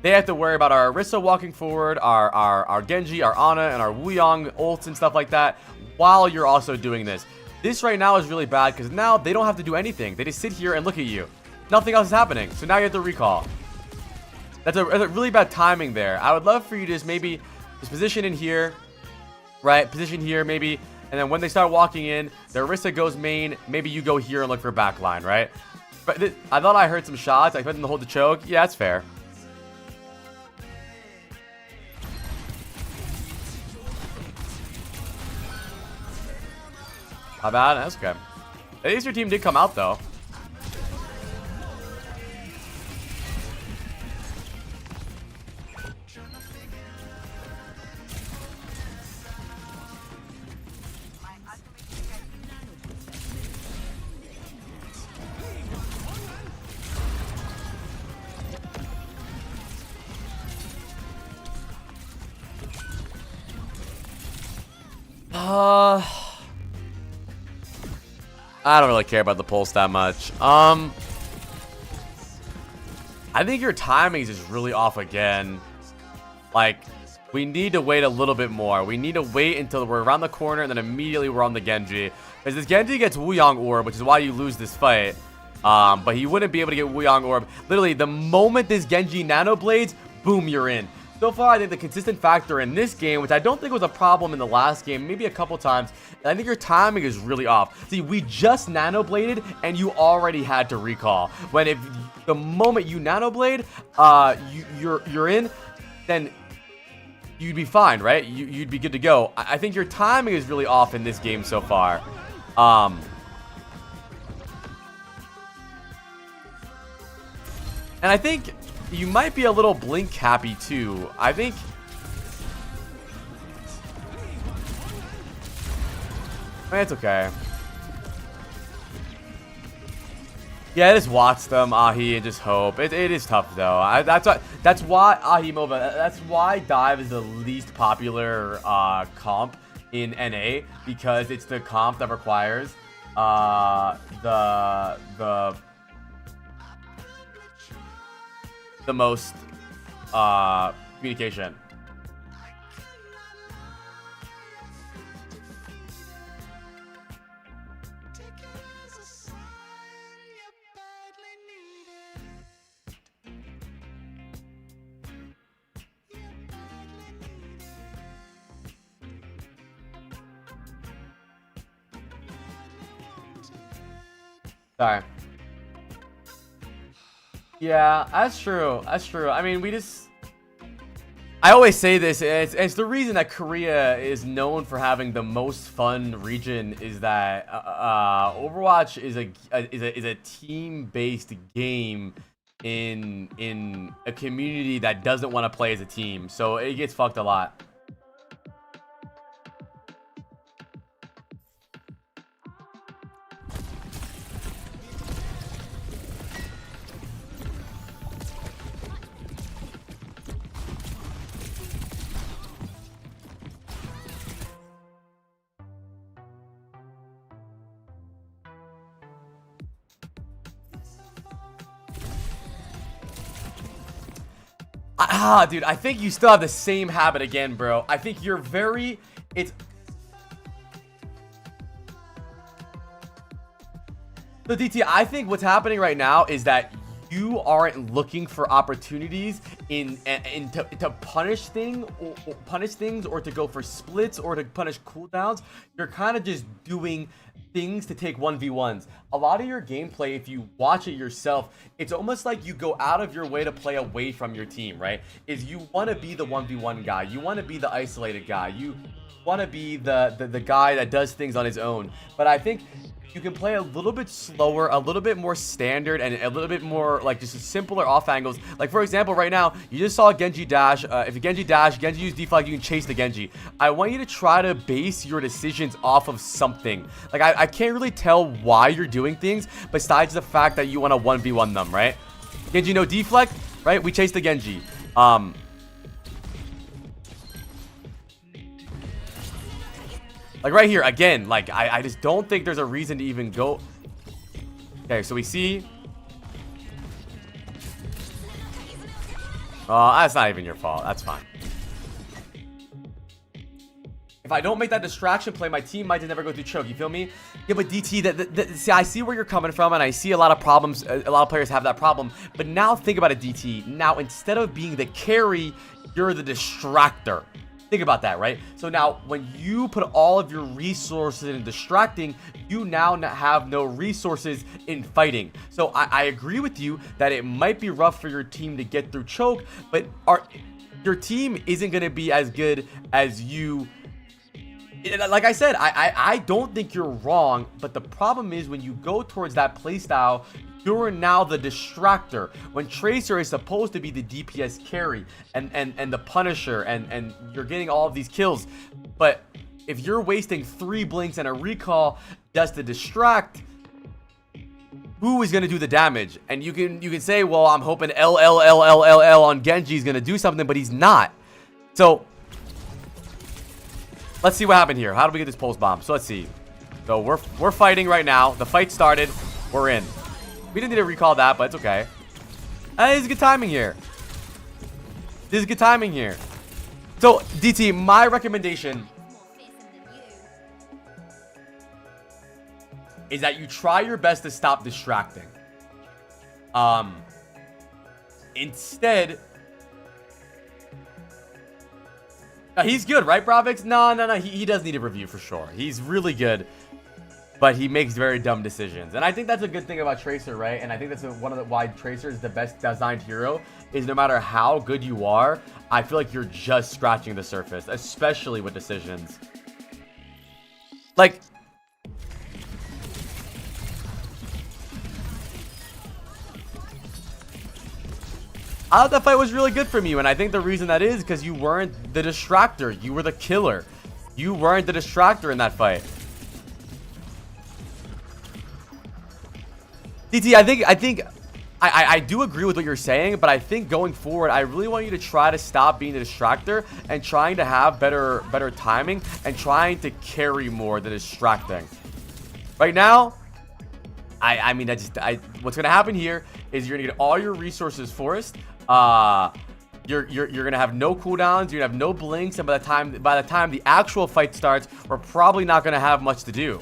they have to worry about our Orisa walking forward, our Genji, our Ana, and our Wuyong ults and stuff like that, while you're also doing this. This right now is really bad because now they don't have to do anything. They just sit here and look at you. Nothing else is happening. So now you have to recall. That's a really bad timing there. I would love for you to just maybe just position in here, right? Position here maybe, and then when they start walking in, the Orisa goes main. Maybe you go here and look for backline, right? But I thought I heard some shots. I expect them to hold the choke. Yeah, that's fair. Not bad. That's okay. At least your team did come out though. I don't really care about the pulse that much. I think your timing is just really off again. Like, we need to wait a little bit more. We need to wait until we're around the corner and then immediately we're on the Genji. Because this Genji gets Wuyong Orb, which is why you lose this fight. But he wouldn't be able to get Wuyong Orb. Literally, the moment this Genji Nano Blades, boom, you're in. So far, I think the consistent factor in this game, which I don't think was a problem in the last game, maybe a couple times, I think your timing is really off. See, we just Nano Bladed, and you already had to recall. When if the moment you Nano Blade, you're in, then you'd be fine, right? You'd be good to go. I think your timing is really off in this game so far. And I think you might be a little blink happy too. I think it's okay. Yeah, just watch them, Ahi, and just hope. It is tough though. That's why Ahi MOBA. That's why Dive is the least popular comp in NA, because it's the comp that requires the most communication. Sorry. Yeah, that's true. That's true. I mean, I always say this. It's the reason that Korea is known for having the most fun region is that Overwatch is a team-based game in a community that doesn't want to play as a team. So it gets fucked a lot. Dude, I think you still have the same habit again, bro. I think you're very... So, DT, I think what's happening right now is that you aren't looking for opportunities to punish things or to go for splits or to punish cooldowns. You're kind of just doing things to take 1v1s. A lot of your gameplay, if you watch it yourself, it's almost like you go out of your way to play away from your team, right? Is you want to be the 1v1 guy. You want to be the isolated guy. You want to be the guy that does things on his own. But I think you can play a little bit slower, a little bit more standard, and a little bit more like just simpler off angles. Like for example, right now, you just saw Genji dash. If you Genji dash, Genji use deflag, you can chase the Genji. I want you to try to base your decisions off of something. Like I can't really tell why you're doing things besides the fact that you want to 1v1 them, right? Genji no deflect, right? We chase the Genji. Like right here, again, like I just don't think there's a reason to even go. Okay, so we see. That's not even your fault. That's fine. If I don't make that distraction play, my team might just never go through choke. You feel me? Yeah, but DT, see, I see where you're coming from, and I see a lot of problems. A lot of players have that problem. But now think about it, DT. Now, instead of being the carry, you're the distractor. Think about that, right? So now, when you put all of your resources in distracting, you now have no resources in fighting. So I agree with you that it might be rough for your team to get through choke, but your team isn't going to be as good as you. Like I said, I don't think you're wrong, but the problem is when you go towards that playstyle, you're now the distractor. When Tracer is supposed to be the DPS carry and the Punisher and you're getting all of these kills, but if you're wasting 3 blinks and a recall just to distract, who is going to do the damage? And you can say, well, I'm hoping LLLLLL on Genji is going to do something, but he's not. So let's see what happened here. How do we get this pulse bomb? So let's see. So we're fighting right now. The fight started. We're in. We didn't need to recall that, but it's okay. This is good timing here. This is good timing here. So DT, my recommendation is that you try your best to stop distracting. Instead, he's good, right, Bravix? No. He does need a review for sure. He's really good, but he makes very dumb decisions. And I think that's a good thing about Tracer, right? And I think that's one of the why Tracer is the best designed hero, is no matter how good you are, I feel like you're just scratching the surface, especially with decisions. Like, I thought that fight was really good from you, and I think the reason that is because you weren't the distractor. You were the killer. You weren't the distractor in that fight. DT, I do agree with what you're saying, but I think going forward, I really want you to try to stop being the distractor and trying to have better timing and trying to carry more than distracting. Right now, I mean, what's gonna happen here is you're gonna get all your resources forced. You're gonna have no cooldowns, you're gonna have no blinks, and by the time the actual fight starts, we're probably not gonna have much to do.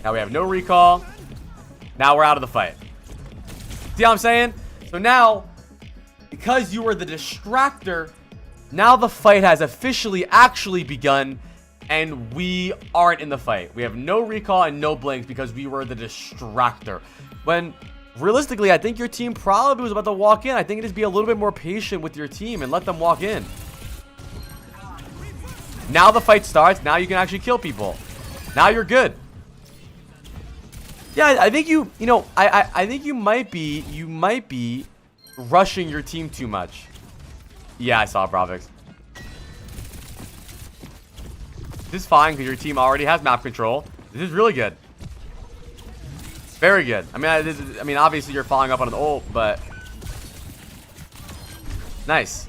Now we have no recall. Now we're out of the fight. See what I'm saying? So now, because you were the distractor, now the fight has officially actually begun, and we aren't in the fight. We have no recall and no blinks because we were the distractor. When realistically, I think your team probably was about to walk in. I think just be a little bit more patient with your team and let them walk in. Now the fight starts. Now you can actually kill people. Now you're good. Yeah, I think I think you might be rushing your team too much. Yeah, I saw Bravix. This is fine because your team already has map control. This is really good. Very good. I mean, obviously you're following up on an ult, but nice.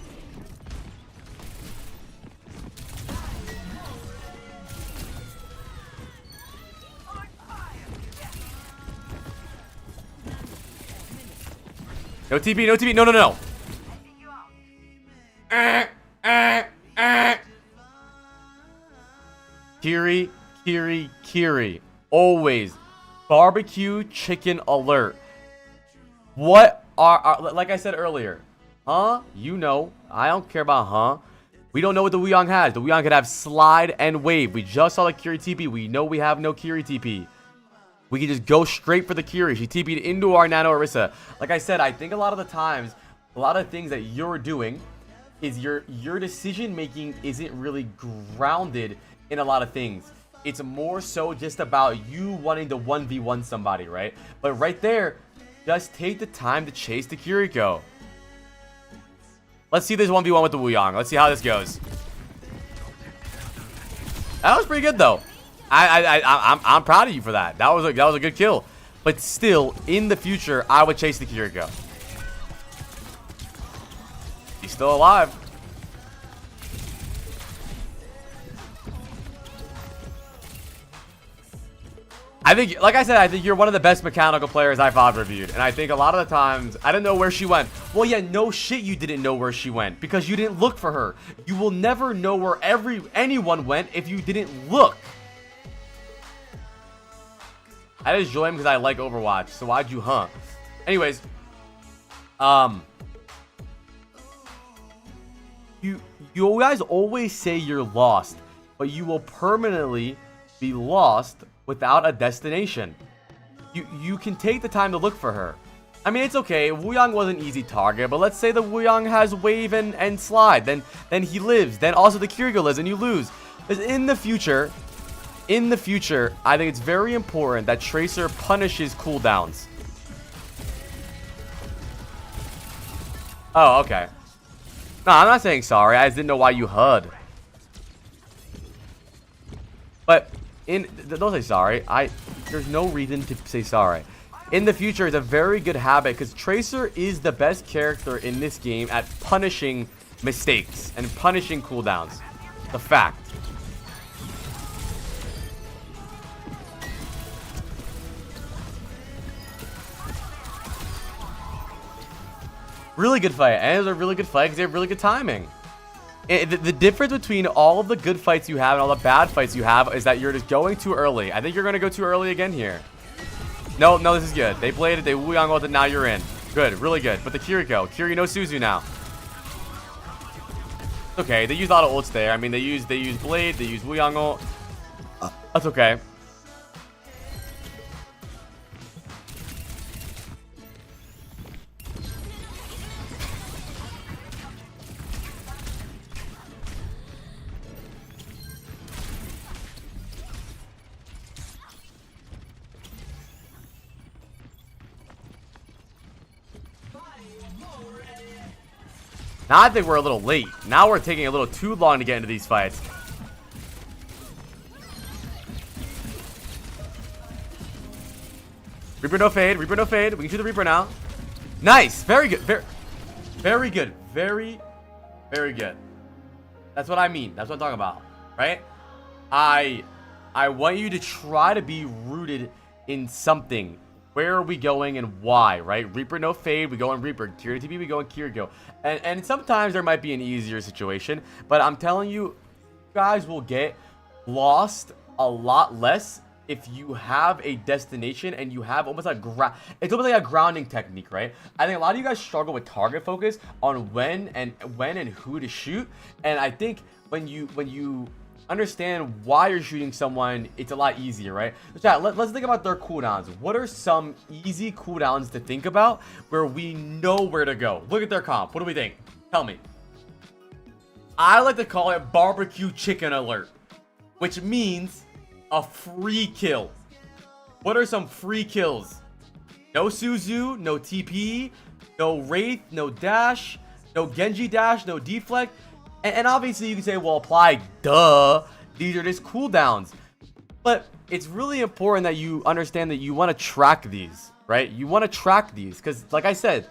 No TP, no TP, no. Kiri. Always. Barbecue chicken alert. What are like I said earlier. Huh? You know. I don't care about huh. We don't know what the Wuyong has. The Wuyong could have slide and wave. We just saw the Kiri TP. We know we have no Kiri TP. We can just go straight for the Kiri. She TP'd into our Nano Orisa. Like I said, I think a lot of the times, a lot of things that you're doing is your decision making isn't really grounded in a lot of things. It's more so just about you wanting to 1v1 somebody, right? But right there, just take the time to chase the Kiriko. Let's see this 1v1 with the Wuyong. Let's see how this goes. That was pretty good though. I'm proud of you for that. That was a good kill. But still, in the future, I would chase the Kiriko. He's still alive. I think, like I said, I think you're one of the best mechanical players I've Vod reviewed. And I think a lot of the times, I didn't know where she went. Well, yeah, no shit you didn't know where she went because you didn't look for her. You will never know where anyone went if you didn't look. I just joined because I like Overwatch. So why'd you, huh? Anyways, you guys always say you're lost, but you will permanently be lost without a destination. You can take the time to look for her. I mean, it's okay. Wuyang was an easy target, but let's say the Wuyang has wave and slide. Then he lives. Then also the Kiryu lives and you lose. In the future, I think it's very important that Tracer punishes cooldowns. Oh, okay. No, I'm not saying sorry. I just didn't know why you HUD. But don't say sorry. There's no reason to say sorry. In the future, it's a very good habit because Tracer is the best character in this game at punishing mistakes and punishing cooldowns. The fact. Really good fight, and it was a really good fight because they have really good timing. The difference between all of the good fights you have and all the bad fights you have is that you're just going too early. I think you're going to go too early again here. No, this is good. They played it, they Wuyang ult it, now you're in. Good, really good. But the Kiriko no Suzu now. Okay, they used a lot of ults there. I mean, they used Blade, they used Wuyang ult. That's okay. Now I think we're a little late. Now we're taking a little too long to get into these fights. Reaper no fade. Reaper no fade. We can shoot the Reaper now. Nice. Very good. Very good. Very good. That's what I mean. That's what I'm talking about. Right? I want you to try to be rooted in something. Where are we going and why, right? Reaper no fade, we go in Reaper. Kiryu TP, we go in Kiryu. And sometimes there might be an easier situation, but I'm telling you, you guys will get lost a lot less if you have a destination and you have almost like it's almost like a grounding technique, right? I think a lot of you guys struggle with target focus on when and who to shoot, and I think when you understand why you're shooting someone, it's a lot easier, right? So chat, let's think about their cooldowns. What are some easy cooldowns to think about where we know where to go? Look at their comp. What do we think? Tell me. I like to call it barbecue chicken alert, which means a free kill. What are some free kills? No Suzu, no TP, no Wraith, no dash, no Genji dash, no deflect. And obviously you can say, well, apply, duh. These are just cooldowns. But it's really important that you understand that you want to track these, right? You want to track these because, like I said,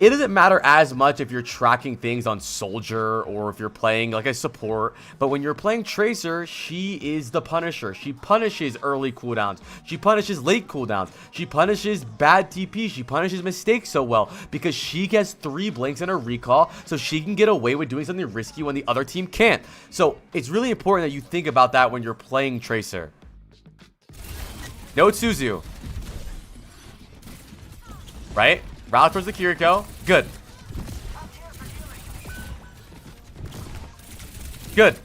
it doesn't matter as much if you're tracking things on Soldier or if you're playing like a support. But when you're playing Tracer, she is the punisher. She punishes early cooldowns. She punishes late cooldowns. She punishes bad TP. She punishes mistakes so well because she gets 3 blinks in her recall, so she can get away with doing something risky when the other team can't. So it's really important that you think about that when you're playing Tracer. No Suzu. Right? Route towards the Kiriko. Good. Good.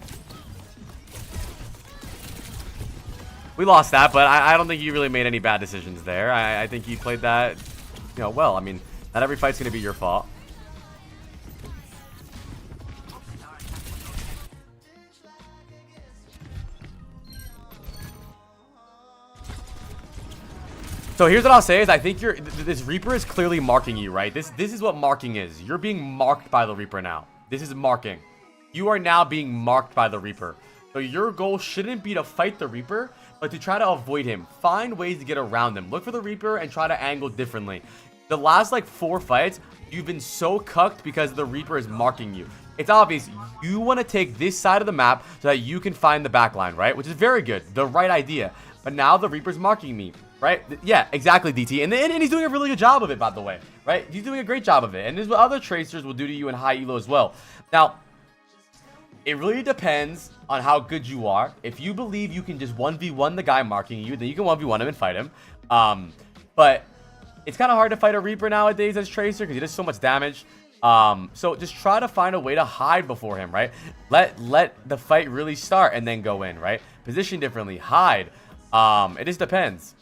We lost that, but I don't think you really made any bad decisions there. I think you played that, well. I mean, not every fight's going to be your fault. So here's what I'll say is I think this Reaper is clearly marking you, right? This is what marking is. You're being marked by the Reaper now. This is marking. You are now being marked by the Reaper. So your goal shouldn't be to fight the Reaper, but to try to avoid him. Find ways to get around him. Look for the Reaper and try to angle differently. The last like 4 fights, you've been so cucked because the Reaper is marking you. It's obvious you want to take this side of the map so that you can find the backline, right? Which is very good. The right idea. but now the Reaper's marking me, right? Yeah, exactly, DT. And he's doing a really good job of it, by the way, right? He's doing a great job of it. And this is what other tracers will do to you in high-elo as well. Now, it really depends on how good you are. If you believe you can just 1v1 the guy marking you, then you can 1v1 him and fight him. But it's kind of hard to fight a Reaper nowadays as tracer because he does so much damage. So just try to find a way to hide before him, right? Let the fight really start and then go in, right? Position differently, hide. It just depends.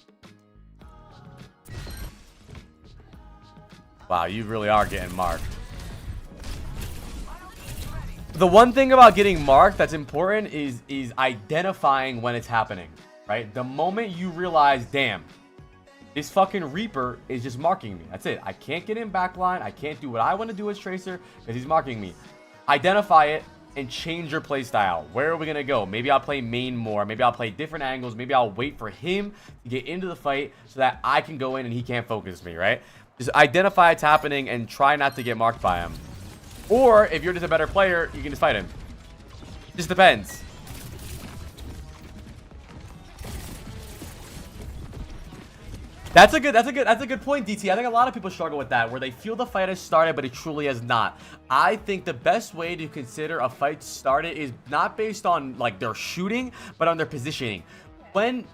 Wow, you really are getting marked. The one thing about getting marked that's important is identifying when it's happening, right? The moment you realize, damn, this fucking Reaper is just marking me. That's it. I can't get in backline. I can't do what I want to do as tracer because he's marking me. Identify it and change your play style. Where are we going to go? Maybe I'll play main more. Maybe I'll play different angles. Maybe I'll wait for him to get into the fight so that I can go in and he can't focus me, right? Just identify it's happening and try not to get marked by him. Or if you're just a better player, you can just fight him. Just depends. That's a good point, DT. I think a lot of people struggle with that, where they feel the fight has started, but it truly has not. I think the best way to consider a fight started is not based on like their shooting, but on their positioning. We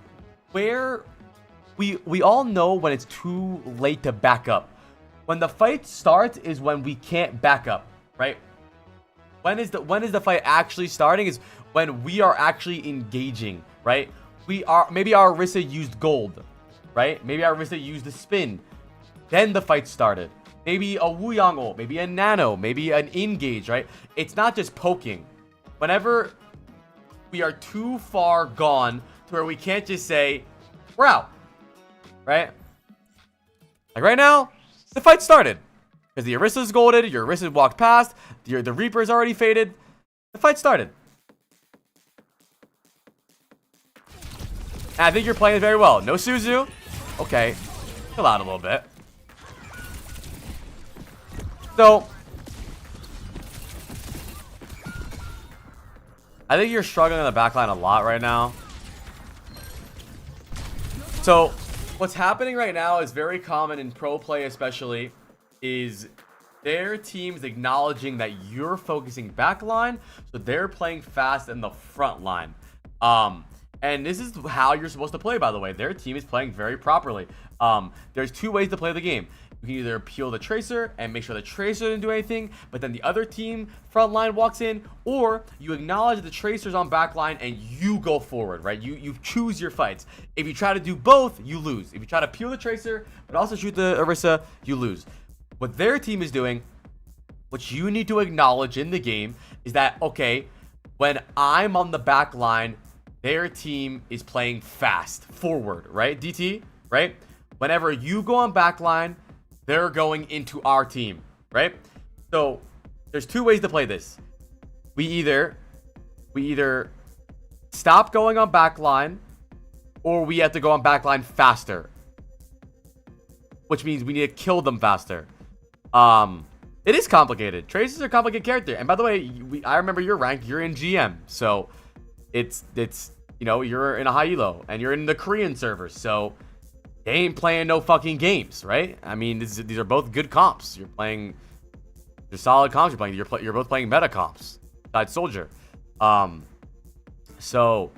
all know when it's too late to back up. When the fight starts is when we can't back up, right? When is the fight actually starting is when we are actually engaging, right? Maybe our Orisa used gold, right? Maybe our Orisa used a spin. Then the fight started. Maybe a Wuyang ult, maybe a nano, maybe an engage, right? It's not just poking. Whenever we are too far gone to where we can't just say, we're out, right? Like right now, the fight started. Because the Orisa's golded, your Orisa walked past, the Reaper's already faded. The fight started. And I think you're playing it very well. No Suzu. Okay. Chill out a little bit. So, I think you're struggling on the backline a lot right now. So, what's happening right now is very common in pro play especially, is their teams acknowledging that you're focusing backline, so they're playing fast in the front line. And this is how you're supposed to play, by the way. Their team is playing very properly. There's two ways to play the game. You can either peel the tracer and make sure the tracer didn't do anything, but then the other team front line walks in, or you acknowledge the tracer's on backline and you go forward, right? You choose your fights. If you try to do both, you lose. If you try to peel the tracer but also shoot the Orisa, you lose. What their team is doing, what you need to acknowledge in the game, is that, okay, when I'm on the back line, their team is playing fast, forward, right, DT? Right? Whenever you go on backline, they're going into our team, right? So, there's two ways to play this. We either stop going on backline, or we have to go on backline faster. Which means we need to kill them faster. It is complicated. Tracer's a complicated character. And by the way, I remember your rank. You're in GM. So, it's you know, you're in a high-elo. And you're in the Korean server. So, they ain't playing no fucking games, right? I mean, these are both good comps. You're solid comps. You're both playing meta comps. Besides Soldier. So,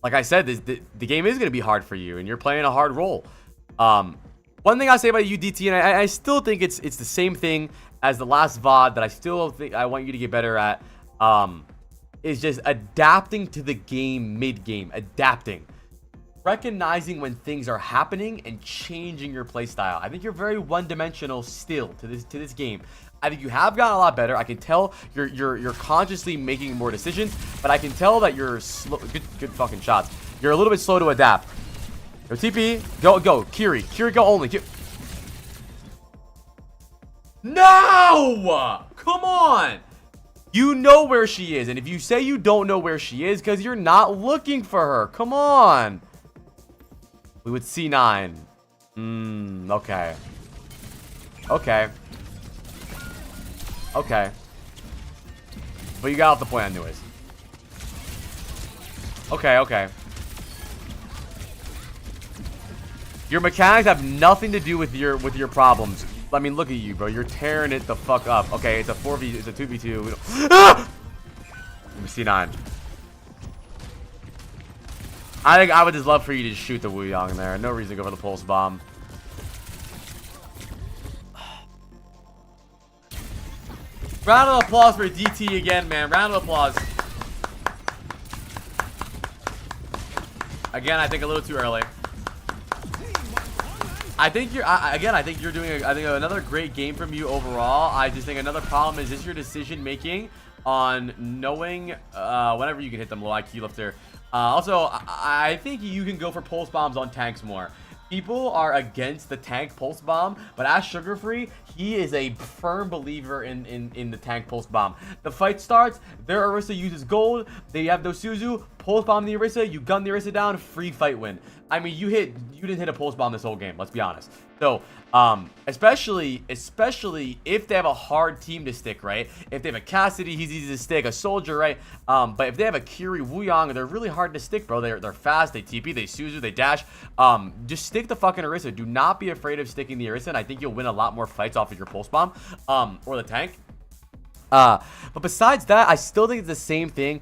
like I said, the game is going to be hard for you. And you're playing a hard role. One thing I say about you, DT, and I still think it's the same thing as the last VOD that I still think I want you to get better at, is just adapting to the game mid-game. Adapting. Recognizing when things are happening and changing your playstyle. I think you're very one-dimensional still to this game. I think you have gotten a lot better. I can tell you're consciously making more decisions, but I can tell that you're slow. Good fucking shots. You're a little bit slow to adapt. Go TP. Go. Kiri, go only. No! Come on! You know where she is. And if you say you don't know where she is, because you're not looking for her. Come on. We would C9. Okay. Okay. But you got off the point anyways. Okay. Your mechanics have nothing to do with your problems. I mean, look at you, bro. You're tearing it the fuck up. Okay, it's a 4v, it's a 2v2. We don't... Ah! C9. I think I would just love for you to shoot the Wuyong there. No reason to go for the pulse bomb. Round of applause for DT again, man. Round of applause. Again, I think a little too early. I think you're I think you're doing another great game from you overall. I just think another problem is your decision making on knowing whenever you can hit them low IQ lifter. Also, I think you can go for pulse bombs on tanks more. People are against the tank pulse bomb, but as Sugar Free, he is a firm believer in the tank pulse bomb. The fight starts, their Orisa uses gold, they have those Suzu, pulse bomb the Orisa, you gun the Orisa down, free fight win. I mean, you didn't hit a pulse bomb this whole game, let's be honest. So, especially if they have a hard team to stick, right? If they have a Cassidy, he's easy to stick, a Soldier, right? But if they have a Kiri, Wuyong, they're really hard to stick, bro. They're fast, they TP, they Suzu, they dash. Just stick the fucking Orisa. Do not be afraid of sticking the Orisa, and I think you'll win a lot more fights off of your pulse bomb, or the tank. But besides that, I still think it's the same thing.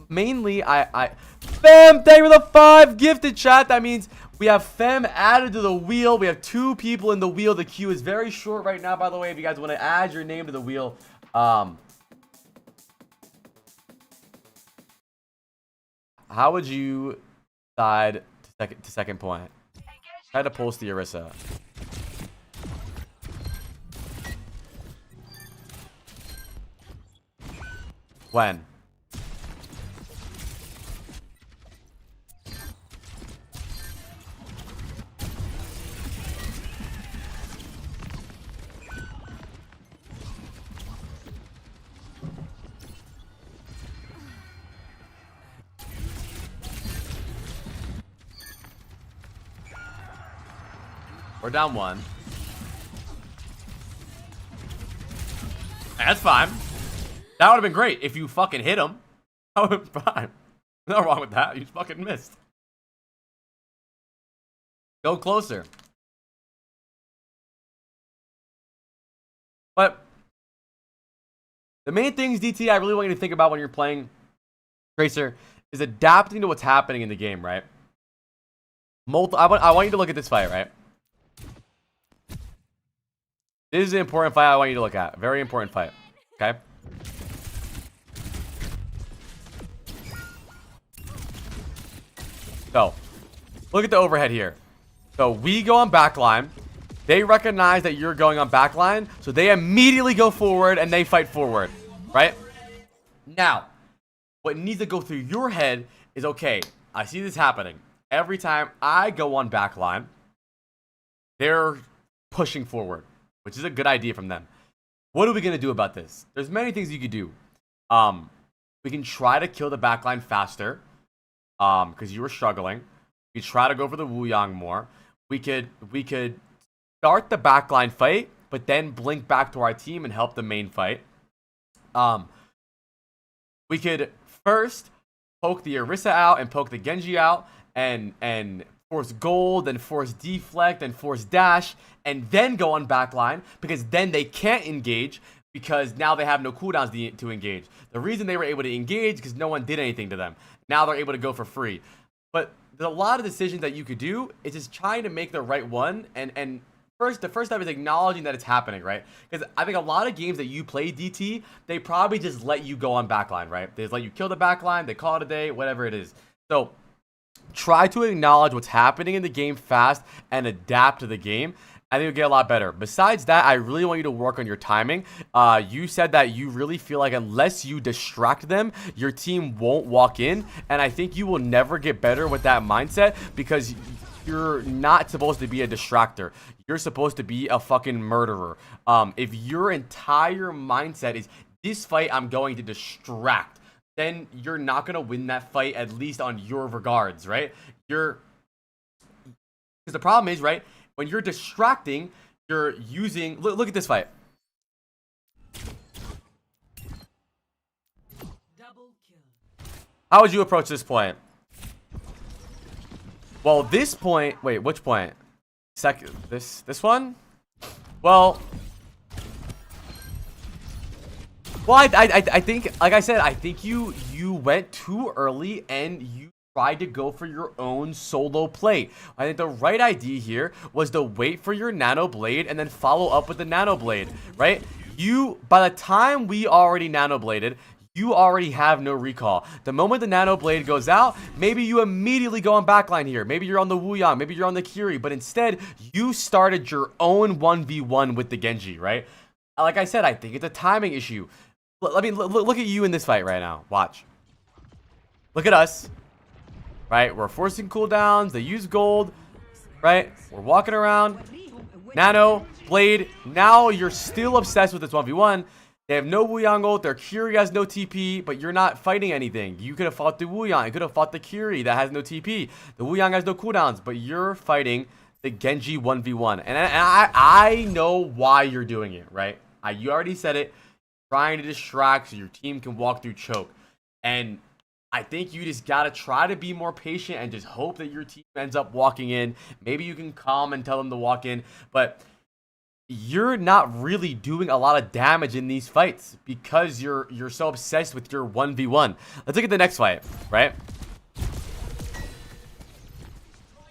Mainly, Fem, thank you for the 5 gifted, chat. That means we have Fem added to the wheel. We have 2 people in the wheel. The queue is very short right now, by the way. If you guys want to add your name to the wheel, how would you decide to second point? Try to pulse the Orisa. When? We're down 1. That's fine. That would have been great if you fucking hit him. That would have been fine. Nothing wrong with that. You just fucking missed. Go closer. But the main things, DT, I really want you to think about when you're playing Tracer is adapting to what's happening in the game, right? I want you to look at this fight, right? This is an important fight I want you to look at. Very important fight. Okay? So, look at the overhead here. So, we go on backline. They recognize that you're going on backline. So, they immediately go forward and they fight forward. Right? Now, what needs to go through your head is, okay, I see this happening. Every time I go on backline, they're pushing forward, which is a good idea from them. What are we going to do about this? There's many things you could do. We can try to kill the backline faster, because you were struggling. We try to go for the Wuyong more. We could start the backline fight, but then blink back to our team and help the main fight. We could first poke the Orisa out and poke the Genji out and force gold and force deflect and force dash and then go on backline, because then they can't engage because now they have no cooldowns to engage. The reason they were able to engage because no one did anything to them. Now they're able to go for free. But there's a lot of decisions that you could do. It's just trying to make the right one. And the first step is acknowledging that it's happening, right? Because I think a lot of games that you play DT, they probably just let you go on backline, right? They just let you kill the backline, they call it a day, whatever it is. So try to acknowledge what's happening in the game fast and adapt to the game. I think you'll get a lot better. Besides that, I really want you to work on your timing. You said that you really feel like unless you distract them, your team won't walk in. And I think you will never get better with that mindset, because you're not supposed to be a distractor. You're supposed to be a fucking murderer. If your entire mindset is, this fight I'm going to distract, then you're not going to win that fight, at least on your regards, right? Because the problem is, right, when you're distracting, you're using... Look at this fight. How would you approach this point? Well, this point, wait, which point? Second, this one? Well, I think, like I said, I think you went too early and you tried to go for your own solo play. I think the right idea here was to wait for your nano blade and then follow up with the nano blade, right? By the time we already nano bladed, you already have no recall. The moment the nano blade goes out, maybe you immediately go on backline here. Maybe you're on the Wuyang, maybe you're on the Kiri, but instead you started your own 1v1 with the Genji, right? Like I said, I think it's a timing issue. I mean, look at you in this fight right now. Watch. Look at us, right? We're forcing cooldowns. They use gold, right? We're walking around. Nano, blade. Now you're still obsessed with this 1v1. They have no Wuyang ult. Their Kiri has no TP, but you're not fighting anything. You could have fought the Wuyang. You could have fought the Kiri that has no TP. The Wuyang has no cooldowns, but you're fighting the Genji 1v1. And I know why you're doing it, right? You already said it. Trying to distract so your team can walk through choke. And I think you just got to try to be more patient and just hope that your team ends up walking in. Maybe you can calm and tell them to walk in. But you're not really doing a lot of damage in these fights because you're so obsessed with your 1v1. Let's look at the next fight, right?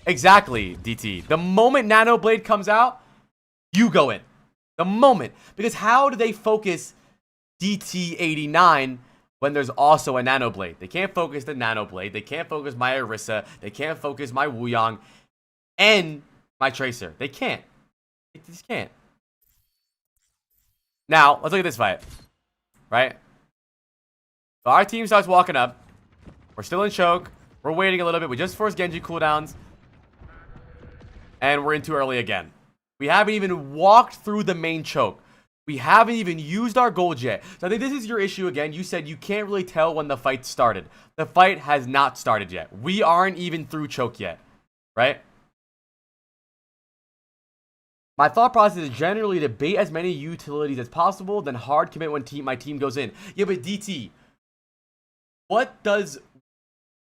Exactly, DT. The moment Nano Blade comes out, you go in. The moment. Because how do they focus DT89 when there's also a Nano Blade? They can't focus the Nano Blade. They can't focus my Orisa. They can't focus my Wuyang and my Tracer. They can't. They just can't. Now, let's look at this fight. Right? So our team starts walking up. We're still in choke. We're waiting a little bit. We just forced Genji cooldowns. And we're in too early again. We haven't even walked through the main choke. We haven't even used our gold yet. So I think this is your issue again. You said you can't really tell when the fight started. The fight has not started yet. We aren't even through choke yet. Right? My thought process is generally to bait as many utilities as possible, then hard commit when my team goes in. Yeah, but DT,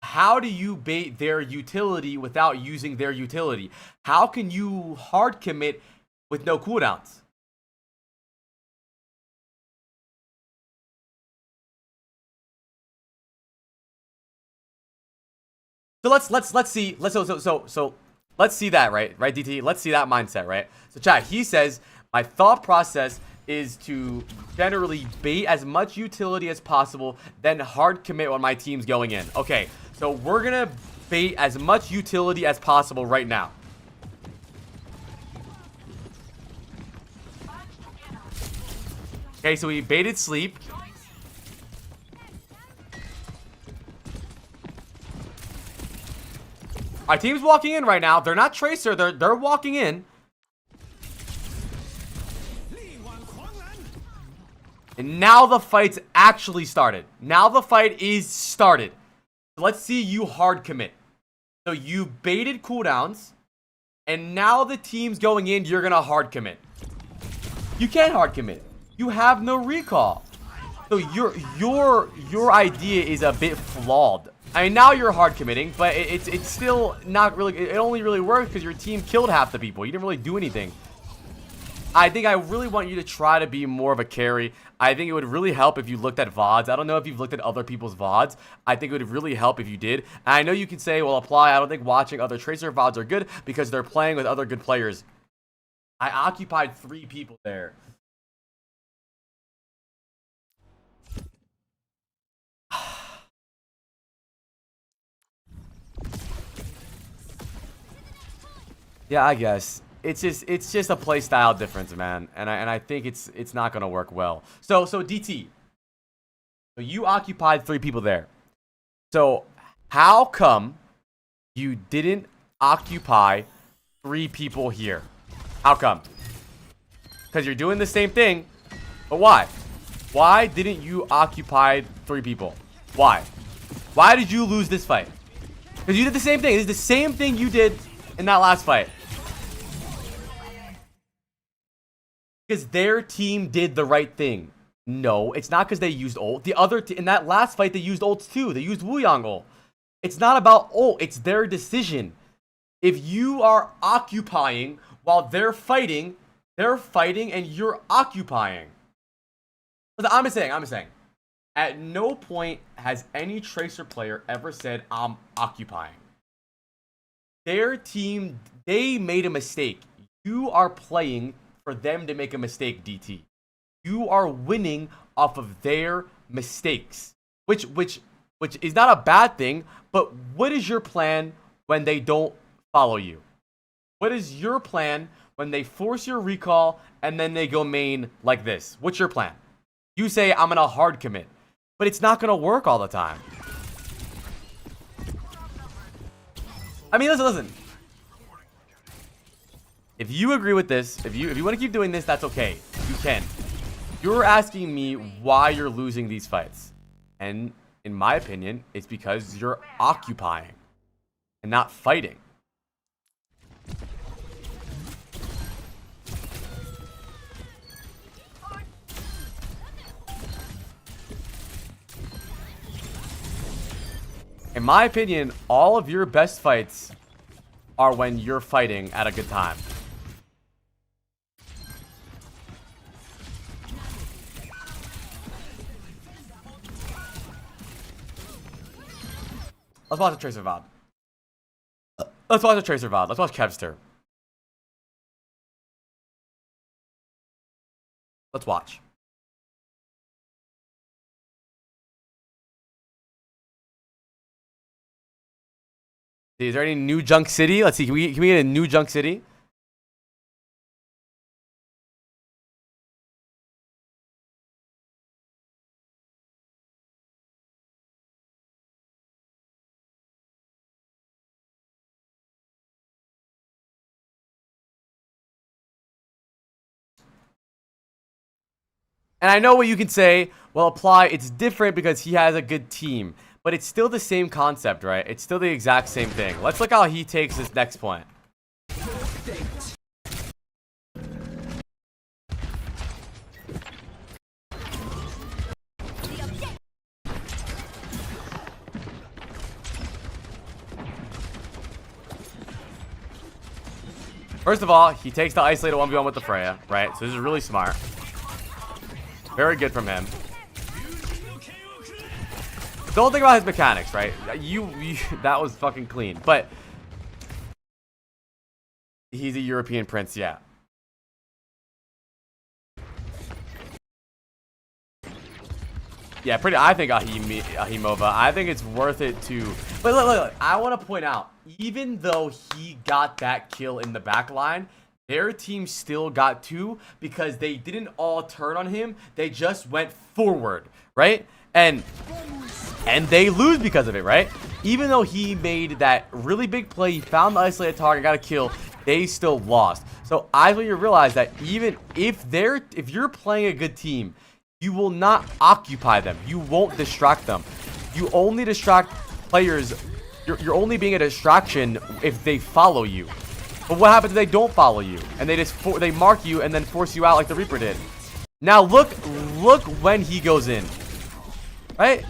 how do you bait their utility without using their utility? How can you hard commit with no cooldowns? So let's see let's see that, right DT, let's see that mindset, right? So chat, he says my thought process is to generally bait as much utility as possible, then hard commit when my team's going in. Okay, so we're gonna bait as much utility as possible right now. Okay, so we baited sleep. Our team's walking in right now. They're not Tracer. They're walking in. And now the fight's actually started. Now the fight is started. Let's see you hard commit. So you baited cooldowns. And now the team's going in. You're going to hard commit. You can't hard commit. You have no recall. So your idea is a bit flawed. I mean, now you're hard committing, but it's still not really. It only really works because your team killed half the people. You didn't really do anything. I think I really want you to try to be more of a carry. I think it would really help if you looked at VODs. I don't know if you've looked at other people's VODs. I think it would really help if you did. And I know you can say, well, apply. I don't think watching other Tracer VODs are good because they're playing with other good players. I occupied 3 people there. Yeah, I guess it's just a play style difference, man, and I think it's not gonna work well. So DT, so you occupied 3 people there. So how come you didn't occupy 3 people here? How come? Because you're doing the same thing, but why? Why didn't you occupy 3 people? Why? Why did you lose this fight? Because you did the same thing. This is the same thing you did in that last fight. Because their team did the right thing. No, it's not because they used ult. The other in that last fight, they used ults too. They used Wuyang ult. It's not about ult. It's their decision. If you are occupying while they're fighting and you're occupying. I'm just saying. At no point has any Tracer player ever said, I'm occupying. Their team, they made a mistake. You are playing for them to make a mistake, DT. You are winning off of their mistakes, which is not a bad thing, but what is your plan when they don't follow you? What is your plan when they force your recall and then they go main like this? What's your plan? You say, I'm gonna hard commit, but it's not gonna work all the time. I mean, listen. If you agree with this, if you want to keep doing this, that's okay. You can. You're asking me why you're losing these fights. And in my opinion, it's because you're occupying and not fighting. In my opinion, all of your best fights are when you're fighting at a good time. Let's watch a Tracer VOD. Let's watch Kevster. Let's watch. Is there any new Junk City? Let's see. Can we get a new Junk City? And I know what you can say. Well, apply. It's different because he has a good team. But it's still the same concept, right? It's still the exact same thing. Let's look how he takes this next point. First of all, he takes the isolated 1v1 with the Freya, right? So this is really smart. Very good from him. Don't think about his mechanics, right? That was fucking clean. But he's a European prince, yeah. Yeah, pretty. I think Ahimova. I think it's worth it to. But look. I want to point out, even though he got that kill in the back line, their team still got 2 because they didn't all turn on him. They just went forward, right? And they lose because of it, right? Even though he made that really big play, he found the isolated target, got a kill, they still lost. So I want you to realize that even if you're playing a good team, you will not occupy them. You won't distract them. You only distract players. You're only being a distraction if they follow you. But what happens if they don't follow you and they mark you and then force you out like the Reaper did? Now look when he goes in. Right?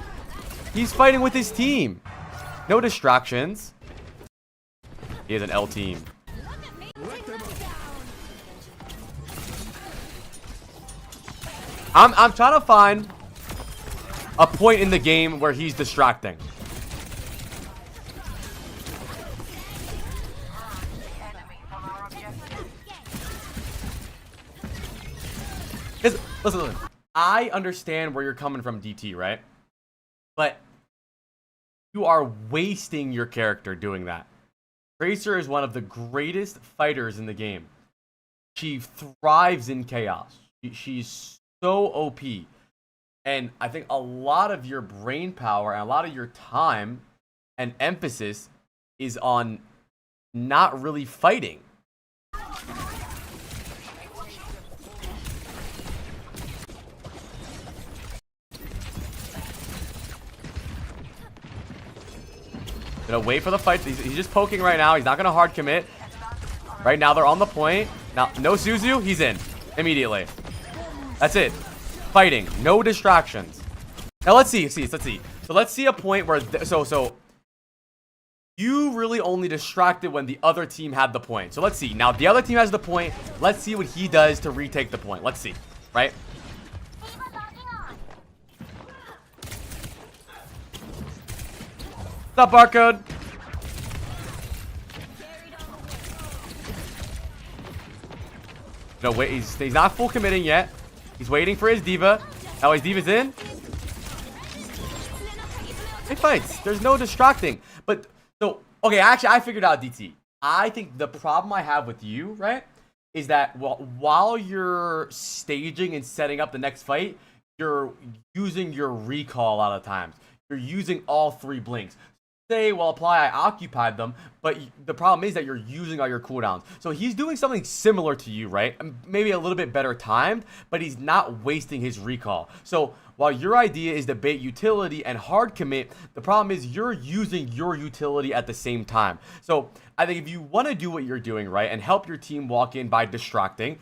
He's fighting with his team. No distractions. He has an L team. I'm trying to find a point in the game where he's distracting. Listen. I understand where you're coming from, DT, right? But you are wasting your character doing that. Tracer is one of the greatest fighters in the game. She thrives in chaos. She's so OP. And I think a lot of your brain power and a lot of your time and emphasis is on not really fighting. Gonna wait for the fight. He's just poking right now. He's not gonna hard commit. Right now they're on the point. Now, no Suzu. He's in immediately. That's it. Fighting. No distractions. Now let's see. So let's see a point where so You really only distracted when the other team had the point. So let's see. Now the other team has the point. Let's see what he does to retake the point. Let's see. Right? What's up, Barcode? No, wait. He's not full committing yet. He's waiting for his diva. Oh, his diva's in. It fights. There's no distracting. But, so, okay, actually, I figured out DT. I think the problem I have with you, right, is that while you're staging and setting up the next fight, you're using your recall a lot of times. You're using all 3 blinks. Say, well, apply, I occupied them, but the problem is that you're using all your cooldowns. So he's doing something similar to you, right? Maybe a little bit better timed, but he's not wasting his recall. So while your idea is to bait utility and hard commit, the problem is you're using your utility at the same time. So I think if you want to do what you're doing, right, and help your team walk in by distracting,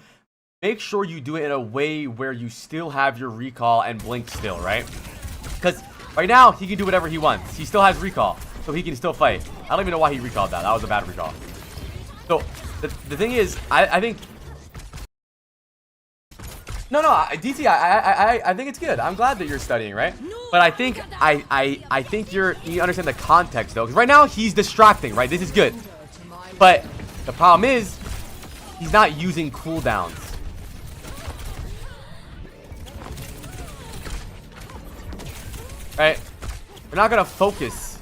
make sure you do it in a way where you still have your recall and blink still, right? Because right now, he can do whatever he wants. He still has recall, so he can still fight. I don't even know why he recalled that. That was a bad recall. So, the thing is, I think... No, DT, I think it's good. I'm glad that you're studying, right? But I think, I think you understand the context, though. Because right now, he's distracting, right? This is good. But the problem is, he's not using cooldowns. Right? We're not gonna focus.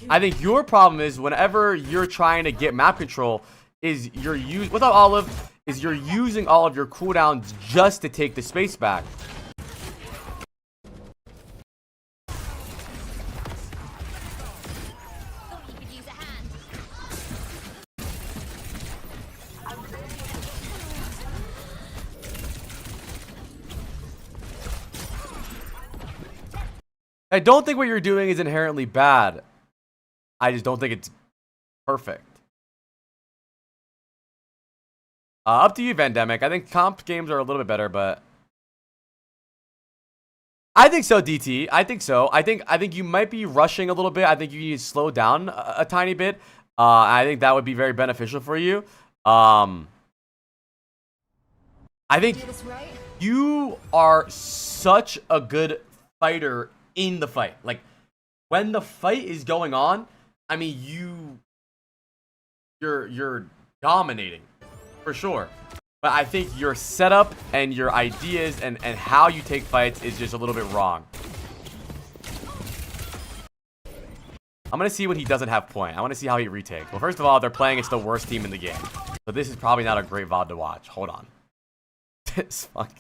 I think your problem is whenever you're trying to get map control, is you're using, what's up, Olive? Is you're using all of your cooldowns just to take the space back. I don't think what you're doing is inherently bad. I just don't think it's perfect. Up to you, Vandemic. I think comp games are a little bit better, but I think so, DT. I think so. I think you might be rushing a little bit. I think you need to slow down a tiny bit. I think that would be very beneficial for you. I think you are such a good fighter in the fight. Like, when the fight is going on, I mean, you're dominating for sure. But I think your setup and your ideas and how you take fights is just a little bit wrong. I'm gonna see when he doesn't have point. I want to see how he retakes. Well, first of all, they're playing against the worst team in the game, so this is probably not a great VOD to watch. Hold on. This fuck.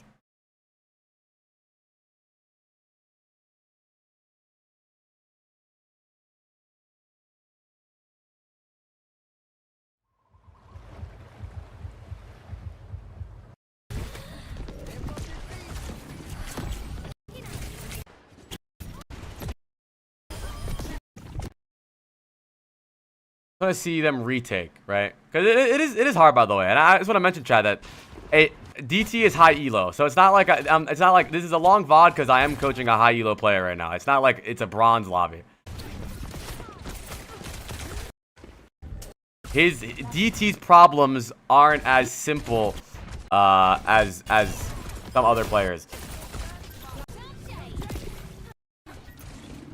I want to see them retake, right? Because it is hard, by the way. And I just want to mention, Chad, that DT is high elo, so it's not like it's not like this is a long VOD because I am coaching a high elo player right now. It's not like it's a bronze lobby. His DT's problems aren't as simple as some other players.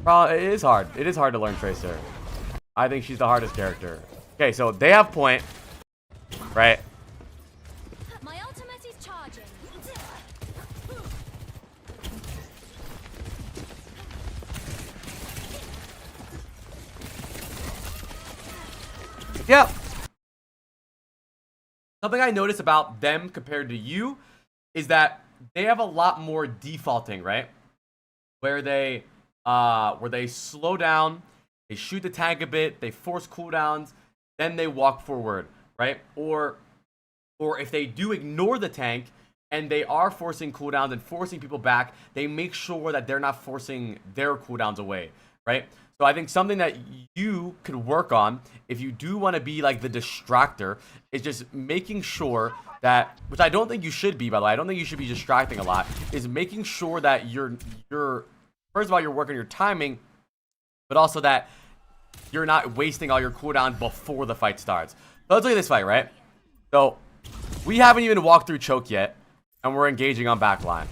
It is hard. It is hard to learn Tracer. I think she's the hardest character. Okay, so they have point, right? My ultimate is charging. Yep. Something I notice about them compared to you is that they have a lot more defaulting, right? Where they slow down. They shoot the tank a bit, they force cooldowns, then they walk forward, right? Or if they do ignore the tank and they are forcing cooldowns and forcing people back, they make sure that they're not forcing their cooldowns away, right? So I think something that you could work on if you do want to be like the distractor is just making sure that, which I don't think you should be, by the way, I don't think you should be distracting a lot, is making sure that you're first of all, you're working your timing, but also that you're not wasting all your cooldowns before the fight starts. So let's look at this fight, right? So we haven't even walked through choke yet, and we're engaging on backline,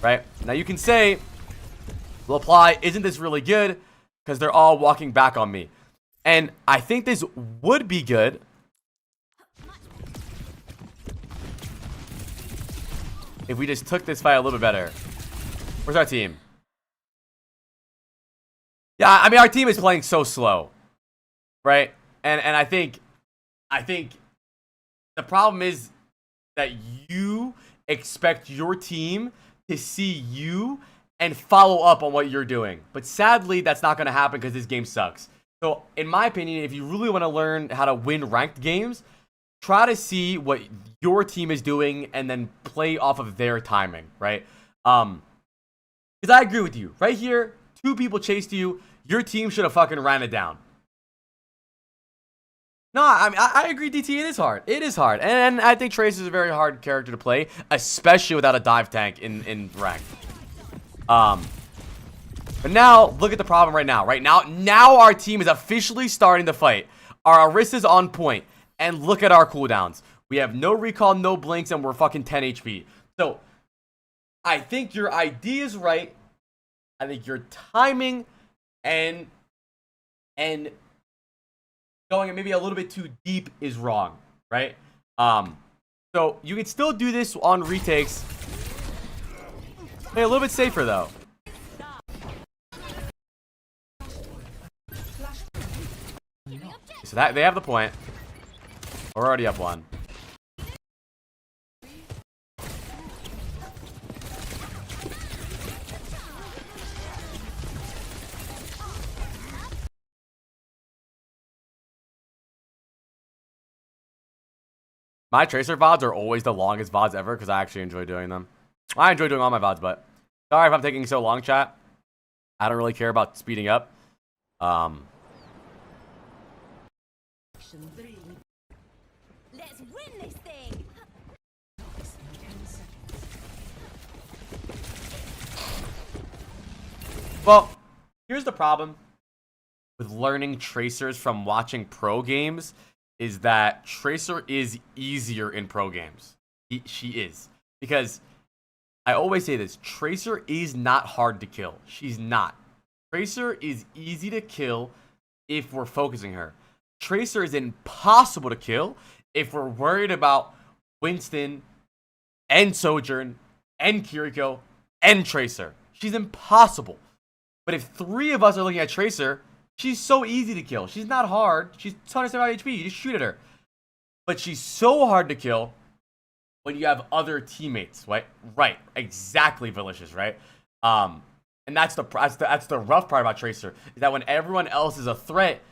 right? Now you can say, well, apply, isn't this really good? Because they're all walking back on me. And I think this would be good if we just took this fight a little bit better. Where's our team? Yeah, I mean, our team is playing so slow, right? And I think the problem is that you expect your team to see you and follow up on what you're doing. But sadly, that's not going to happen because this game sucks. So, in my opinion, if you really want to learn how to win ranked games, try to see what your team is doing and then play off of their timing, right? Because I agree with you. Right here, 2 people chased you. Your team should have fucking ran it down. No, I mean, I agree, DT. It is hard. It is hard. And I think Tracer is a very hard character to play, especially without a dive tank in ranked. But now, look at the problem right now. Now our team is officially starting the fight. Our Orisa's on point. And look at our cooldowns. We have no recall, no blinks, and we're fucking 10 HP. So, I think your idea is right. I think your timing and going maybe a little bit too deep is wrong, right? So you can still do this on retakes. Play a little bit safer though. So that they have the point. We're already up 1. My Tracer VODs are always the longest VODs ever because I actually enjoy doing them. I enjoy doing all my VODs, but sorry if I'm taking so long, chat. I don't really care about speeding up. Let's win this thing. Well, here's the problem with learning Tracers from watching pro games is that Tracer is easier in pro games. She is. Because I always say this, Tracer is not hard to kill. She's not. Tracer is easy to kill if we're focusing her. Tracer is impossible to kill if we're worried about Winston and Sojourn and Kiriko and Tracer. She's impossible. But if 3 of us are looking at Tracer, she's so easy to kill. She's not hard. She's 275 HP. You just shoot at her. But she's so hard to kill when you have other teammates, right? Right. Exactly, Valicious, right? And that's the rough part about Tracer, is that when everyone else is a threat,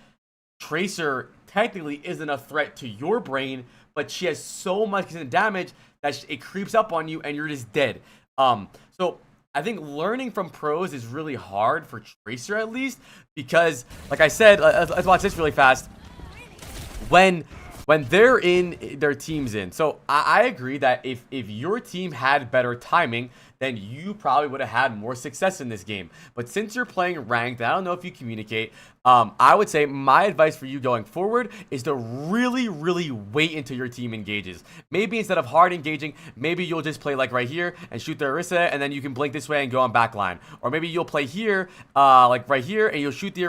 Tracer technically isn't a threat to your brain, but she has so much damage that it creeps up on you and you're just dead. So I think learning from pros is really hard for Tracer, at least, because, like I said, let's watch this really fast. When they're in, their team's in. So I agree that if your team had better timing, then you probably would have had more success in this game. But since you're playing ranked, I don't know if you communicate. I would say my advice for you going forward is to really, really wait until your team engages. Maybe instead of hard engaging, maybe you'll just play like right here and shoot the Orisa, and then you can blink this way and go on backline. Or maybe you'll play here, like right here, and you'll shoot the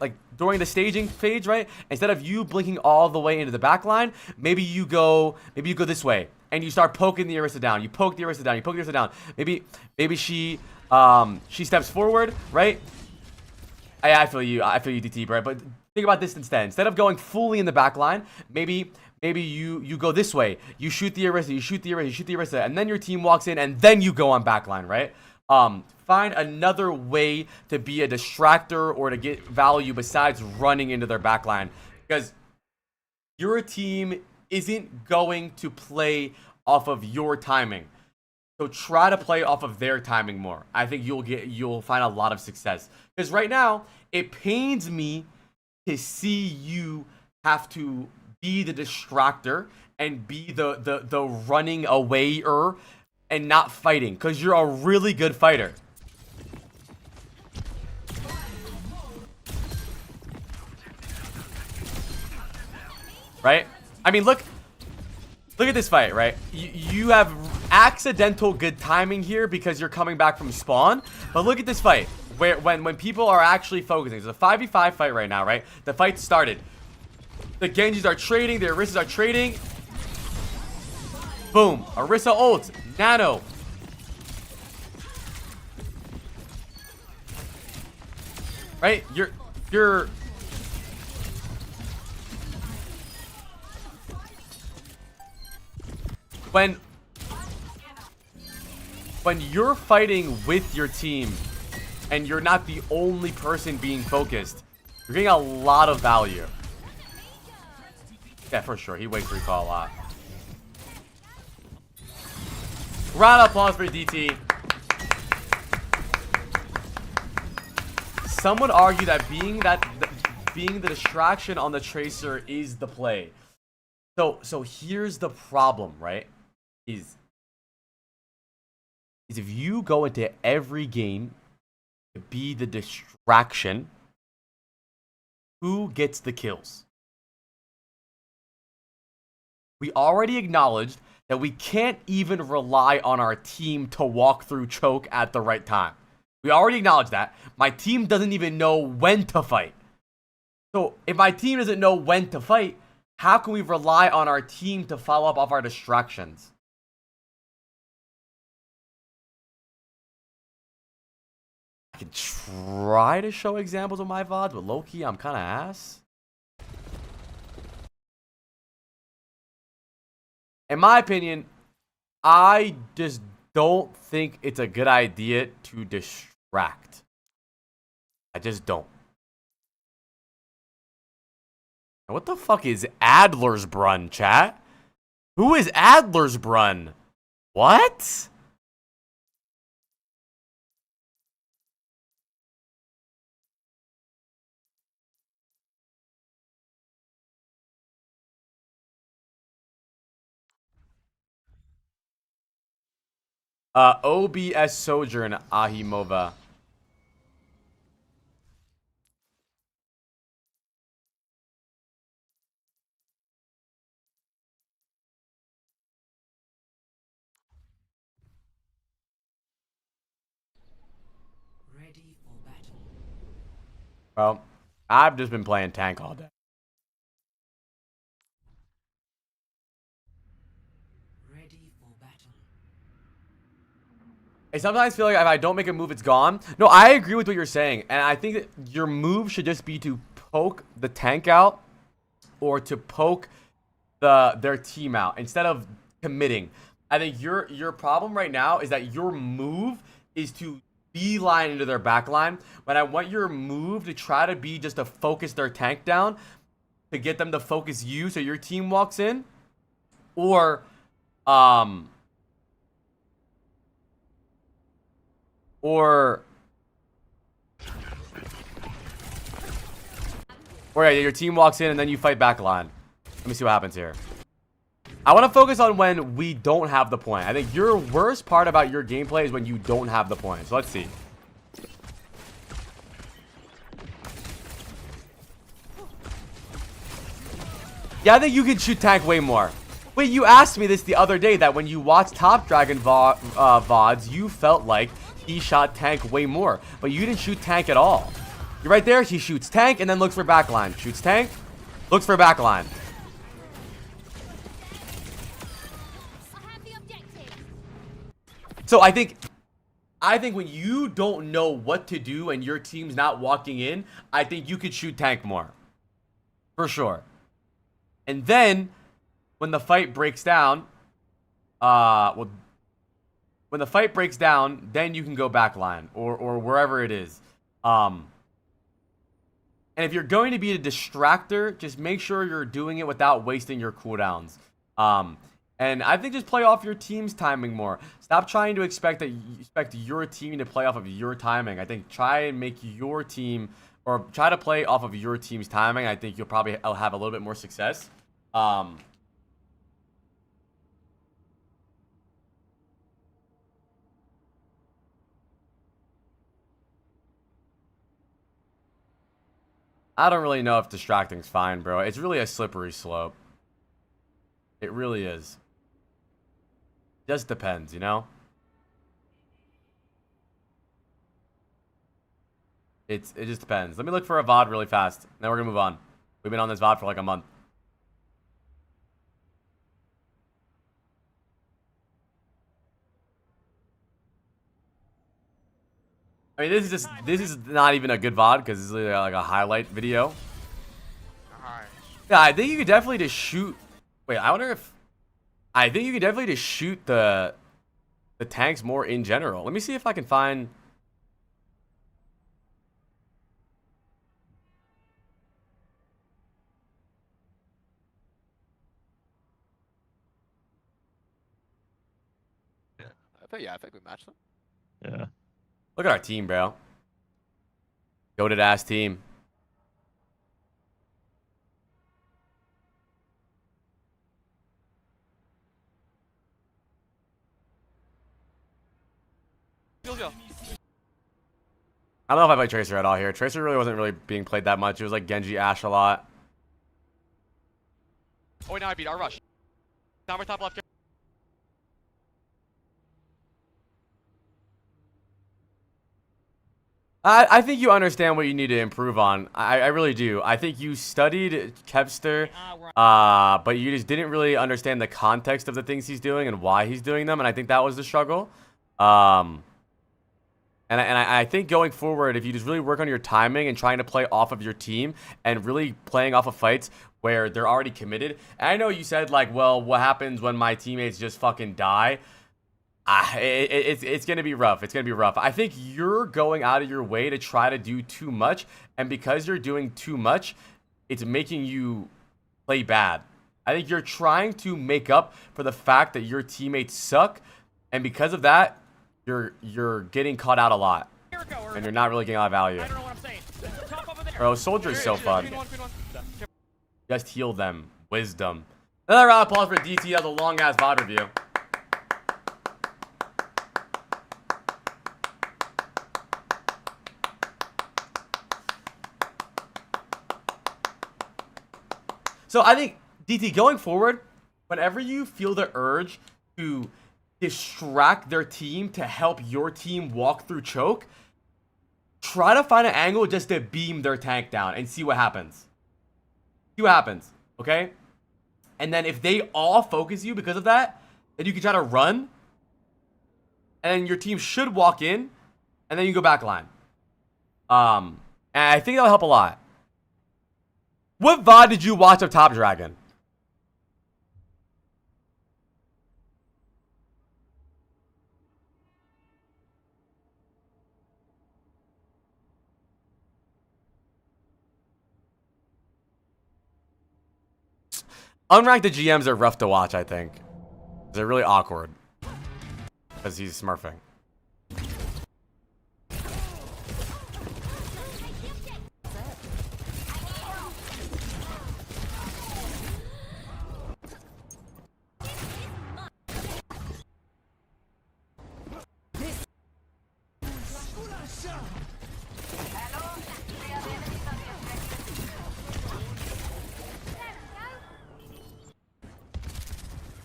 like during the staging phase, right? Instead of you blinking all the way into the backline, maybe you go this way. And you start poking the Orisa down. You poke the Orisa down. You poke the Orisa down. Maybe she steps forward, right? I feel you. I feel you, DT, bro. But think about this instead. Instead of going fully in the back line, maybe you go this way. You shoot the Orisa. You shoot the Orisa. You shoot the Orisa. And then your team walks in, and then you go on backline, right? Find another way to be a distractor or to get value besides running into their backline. Because your team isn't going to play off of your timing. So try to play off of their timing more. I think you'll find a lot of success. Because right now, it pains me to see you have to be the distractor and be the running awayer and not fighting. Because you're a really good fighter. right? I mean, look at this fight, right? You have accidental good timing here because you're coming back from spawn. But look at this fight, where when people are actually focusing. It's a 5v5 fight right now, right? The fight started. The Genjis are trading, the Orissas are trading. Boom. Orisa ult. Nano. Right? You're when you're fighting with your team and you're not the only person being focused, you're getting a lot of value. Yeah, for sure. He wakes recall a lot. Round of applause for DT. Some would argue that being the distraction on the tracer is the play. So here's the problem, right? Is if you go into every game to be the distraction, who gets the kills? We already acknowledged that we can't even rely on our team to walk through choke at the right time. We already acknowledged that. My team doesn't even know when to fight. So if my team doesn't know when to fight, how can we rely on our team to follow up off our distractions? I can try to show examples of my VODs, but low-key, I'm kind of ass. In my opinion, I just don't think it's a good idea to distract. I just don't. What the fuck is Adlersbrunn, chat? Who is Adlersbrunn? What? OBS Sojourn Ahimova. Ready for battle. Well, I've just been playing tank all day. Ready for battle. I sometimes feel like if I don't make a move, it's gone. No, I agree with what you're saying. And I think that your move should just be to poke the tank out or to poke their team out instead of committing. I think your problem right now is that your move is to beeline into their backline. But I want your move to try to be just to focus their tank down to get them to focus you so your team walks in. Or yeah, your team walks in and then you fight backline. Let me see what happens here. I want to focus on when we don't have the point. I think your worst part about your gameplay is when you don't have the point. So let's see. Yeah, I think you can shoot tank way more. Wait, you asked me this the other day that when you watched Top Dragon VODs, you felt like he shot tank way more. But you didn't shoot tank at all. You're right there. He shoots tank and then looks for backline. Shoots tank, looks for backline. I have the objective. So I think when you don't know what to do and your team's not walking in, I think you could shoot tank more. For sure. And then when the fight breaks down, when the fight breaks down, then you can go backline or wherever it is. And if you're going to be a distractor, just make sure you're doing it without wasting your cooldowns. And I think just play off your team's timing more. Stop trying to expect your team to play off of your timing. I think try and make your team, or try to play off of your team's timing. I think you'll probably have a little bit more success. I don't really know if distracting's fine, bro. It's really a slippery slope. It really is. Just depends, you know? It just depends. Let me look for a VOD really fast. Then we're gonna move on. We've been on this VOD for like a month. I mean, this is not even a good VOD because this is like a highlight video. Nice. Yeah, I think you could definitely just shoot. Wait, I wonder if I think you could definitely just shoot the tanks more in general. Let me see if I can find. I think we matched them. Yeah. Look at our team, bro. Goated ass team. I don't know if I play Tracer at all here. Tracer really wasn't really being played that much. It was like Genji, Ashe a lot. Oh, wait, now I beat our rush. Down my top left. I think you understand what you need to improve on. I really do. I think you studied Kevster, but you just didn't really understand the context of the things he's doing and why he's doing them, and I think that was the struggle. And I think going forward, if you just really work on your timing and trying to play off of your team and really playing off of fights where they're already committed. And I know you said, like, well, what happens when my teammates just fucking die? It's going to be rough. It's going to be rough. I think you're going out of your way to try to do too much. And because you're doing too much, it's making you play bad. I think you're trying to make up for the fact that your teammates suck. And because of that, you're getting caught out a lot. And you're not really getting a lot of value. I don't know what I'm saying. Top over there. Bro, Soldier is so fun. Queen one. Just heal them. Wisdom. Another round of applause for DT. That was a long-ass VOD review. So I think, DT, going forward, whenever you feel the urge to distract their team to help your team walk through choke, try to find an angle just to beam their tank down and see what happens. See what happens, okay? And then if they all focus you because of that, then you can try to run, and then your team should walk in, and then you go backline. And I think that'll help a lot. What VOD did you watch of Top Dragon? Unranked the GMs are rough to watch, I think. They're really awkward. Because he's smurfing.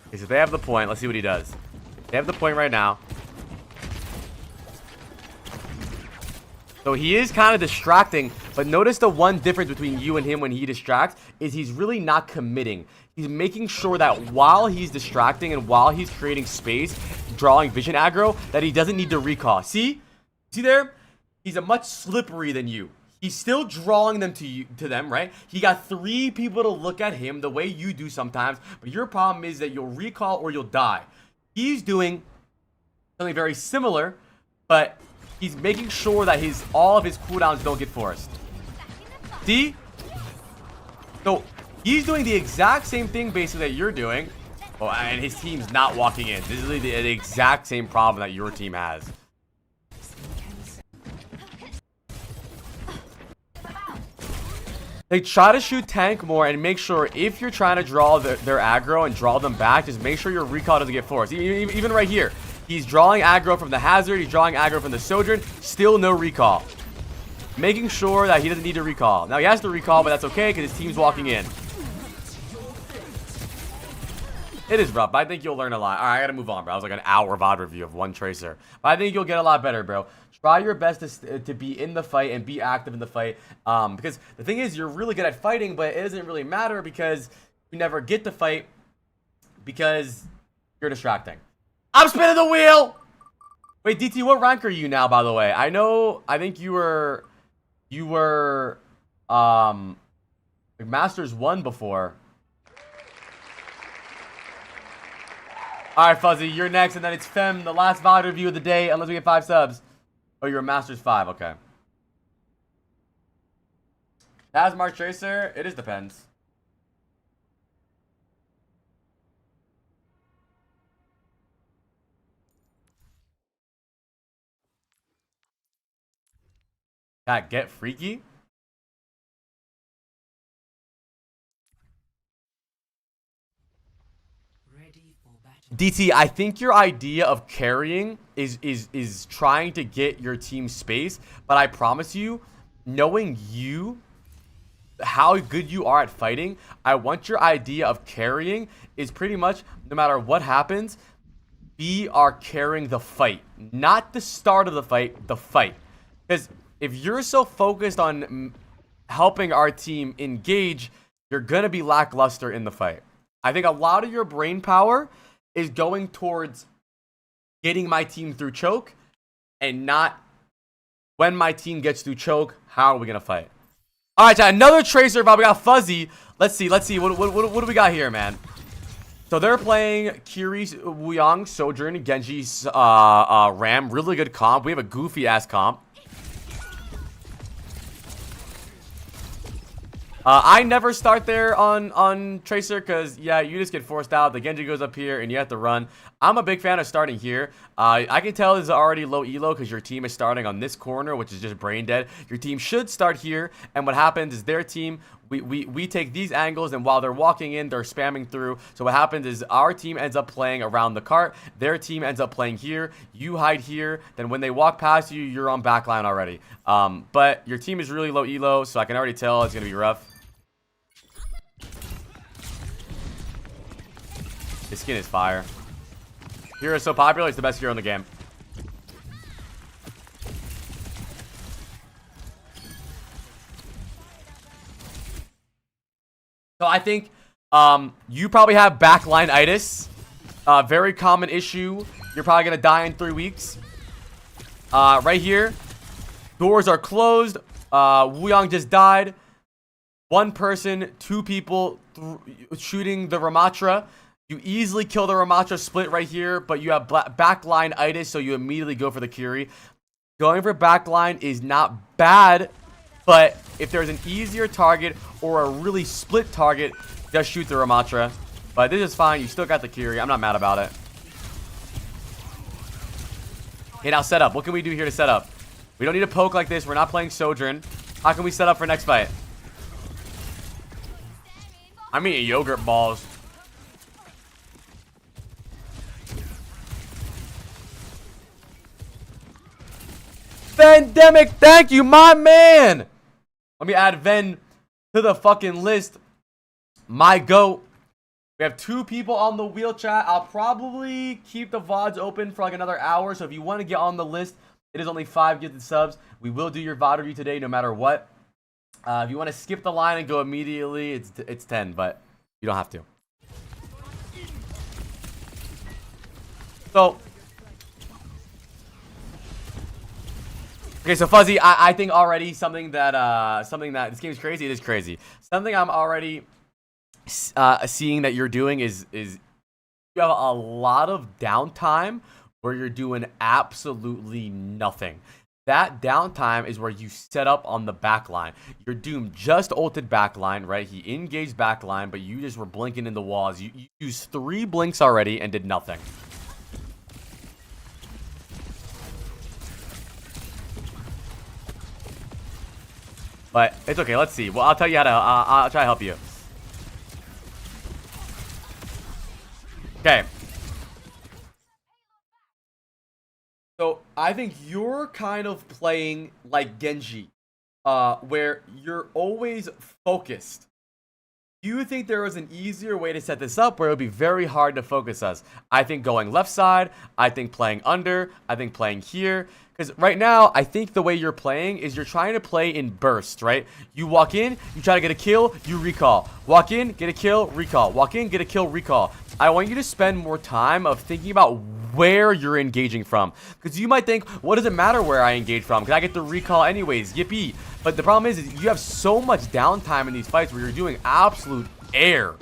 Okay, so they have the point. Let's see what he does. They have the point right now. So he is kind of distracting, but notice the one difference between you and him when he distracts is he's really not committing. He's making sure that while he's distracting and while he's creating space, drawing vision aggro, that he doesn't need to recall. See? See there? He's a much slippery than you. He's still drawing them to them, right? He got 3 people to look at him the way you do sometimes, but your problem is that you'll recall or you'll die. He's doing something very similar, but he's making sure that all of his cooldowns don't get forced. See? So he's doing the exact same thing basically that you're doing. Oh, and his team's not walking in. This is the exact same problem that your team has. They try to shoot tank more and make sure if you're trying to draw their aggro and draw them back, just make sure your recall doesn't get forced. Even right here, he's drawing aggro from the hazard, he's drawing aggro from the sojourn, still no recall. Making sure that he doesn't need to recall. Now he has to recall, but that's okay because his team's walking in. It is rough, but I think you'll learn a lot. All right, I gotta move on, bro. I was like an hour VOD review of one Tracer. But I think you'll get a lot better, bro. Try your best to be in the fight and be active in the fight. Because the thing is, you're really good at fighting, but it doesn't really matter because you never get to fight because you're distracting. I'm spinning the wheel! Wait, DT, what rank are you now, by the way? I think you were like Masters 1 before. Alright, Fuzzy, you're next, and then it's Fem, the last VOD review of the day, unless we get 5 subs. Oh, you're a Masters 5, okay. As Mark Tracer, it just depends. That get freaky? Ready for battle. DT, I think your idea of carrying is trying to get your team space, but I promise you, knowing you, how good you are at fighting, I want your idea of carrying is pretty much, no matter what happens, we are carrying the fight. Not the start of the fight, the fight. Because if you're so focused on helping our team engage, you're going to be lackluster in the fight. I think a lot of your brain power is going towards getting my team through choke and not when my team gets through choke, how are we going to fight? All right, chat, another Tracer, but we got Fuzzy. Let's see. What do we got here, man? So they're playing Kiri, Wuyang, Sojourn, Genji, Ram. Really good comp. We have a goofy-ass comp. I never start there on Tracer because, yeah, you just get forced out. The Genji goes up here and you have to run. I'm a big fan of starting here. I can tell this is already low elo because your team is starting on this corner, which is just brain dead. Your team should start here, and what happens is their team, we take these angles, and while they're walking in, they're spamming through. So what happens is our team ends up playing around the cart. Their team ends up playing here. You hide here. Then when they walk past you, you're on backline already. But your team is really low elo, so I can already tell it's going to be rough. His skin is fire. Hero is so popular, it's the best hero in the game. So I think you probably have backline-itis. Very common issue. You're probably going to die in 3 weeks. Right here. Doors are closed. Wuyang just died. One person, 2 people shooting the Ramatra. You easily kill the Ramatra split right here, but you have backline-itis, so you immediately go for the Kiri. Going for backline is not bad, but if there's an easier target or a really split target, just shoot the Ramatra. But this is fine. You still got the Kiri. I'm not mad about it. Okay, now set up. What can we do here to set up? We don't need a poke like this. We're not playing Sojourn. How can we set up for next fight? I'm eating yogurt balls. Vendemic, thank you, my man. Let me add Ven to the fucking list. My goat. We have 2 people on the wheel, chat. I'll probably keep the VODs open for like another hour. So if you want to get on the list, it is only 5 gifted subs. We will do your VOD review today no matter what. If you want to skip the line and go immediately, it's 10, but you don't have to. So, okay, so Fuzzy, I think already something that this game is crazy. It is crazy. Something I'm already seeing that you're doing is you have a lot of downtime where you're doing absolutely nothing. That downtime is where you set up on the backline. Your Doom just ulted backline, right? He engaged backline, but you just were blinking in the walls. You used 3 blinks already and did nothing. But it's okay. Let's see. Well, I'll tell you how to. I'll try to help you. Okay. So I think you're kind of playing like Genji, where you're always focused. You think there was an easier way to set this up where it would be very hard to focus us? I think going left side, I think playing under, I think playing here. Because right now, I think the way you're playing is you're trying to play in bursts, right? You walk in, you try to get a kill, you recall. Walk in, get a kill, recall. Walk in, get a kill, recall. I want you to spend more time of thinking about where you're engaging from. Because you might think, what does it matter where I engage from? Because I get the recall anyways, yippee. But the problem is you have so much downtime in these fights where you're doing absolute air.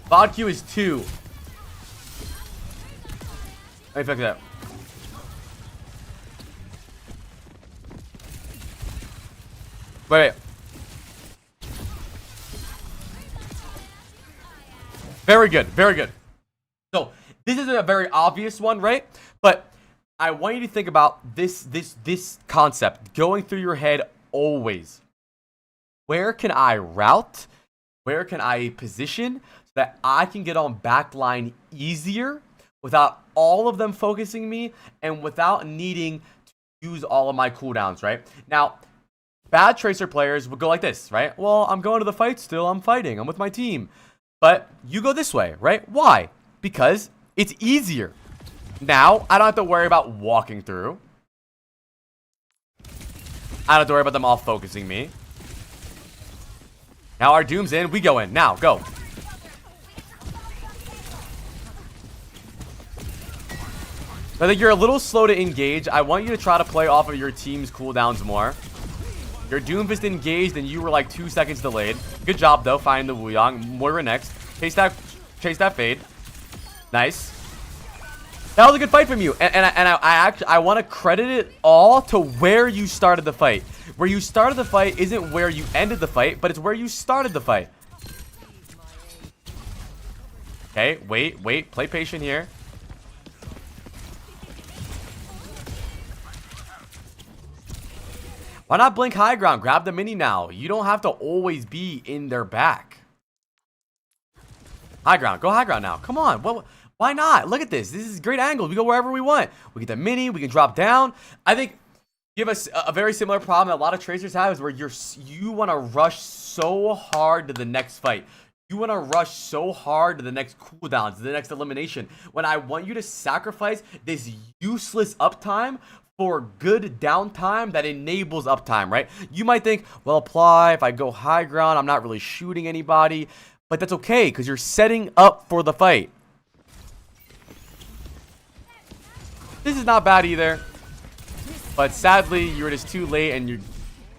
Vod Q is 2. Let me fix that. Wait. Very good, very good. So, this isn't a very obvious one, right? But I want you to think about this concept going through your head always. Where can I route? Where can I position so that I can get on backline easier without all of them focusing me and without needing to use all of my cooldowns, right? Now, bad Tracer players would go like this, right? Well, I'm going to the fight still. I'm fighting. I'm with my team. But you go this way, right? Why? Because it's easier. Now, I don't have to worry about walking through. I don't have to worry about them all focusing me. Now our Doom's in. We go in. Now, go. I think you're a little slow to engage. I want you to try to play off of your team's cooldowns more. Your Doomfist engaged and you were like 2 seconds delayed. Good job though, finding the Wuyong. Moira next. Chase that fade. Nice. That was a good fight from you. And I want to credit it all to where you started the fight. Where you started the fight isn't where you ended the fight, but it's where you started the fight. Okay, wait. Play patient here. Why not blink high ground? Grab the mini now. You don't have to always be in their back. High ground. Go high ground now. Come on. Why not? Look at this. This is great angles. We go wherever we want. We get the mini. We can drop down. I think you have a very similar problem that a lot of Tracers have is where you want to rush so hard to the next fight. You want to rush so hard to the next cooldown, to the next elimination. When I want you to sacrifice this useless uptime for good downtime that enables uptime, right? You might think, well, apply, if I go high ground, I'm not really shooting anybody. But that's okay, because you're setting up for the fight. This is not bad either. But sadly, you're just too late, and your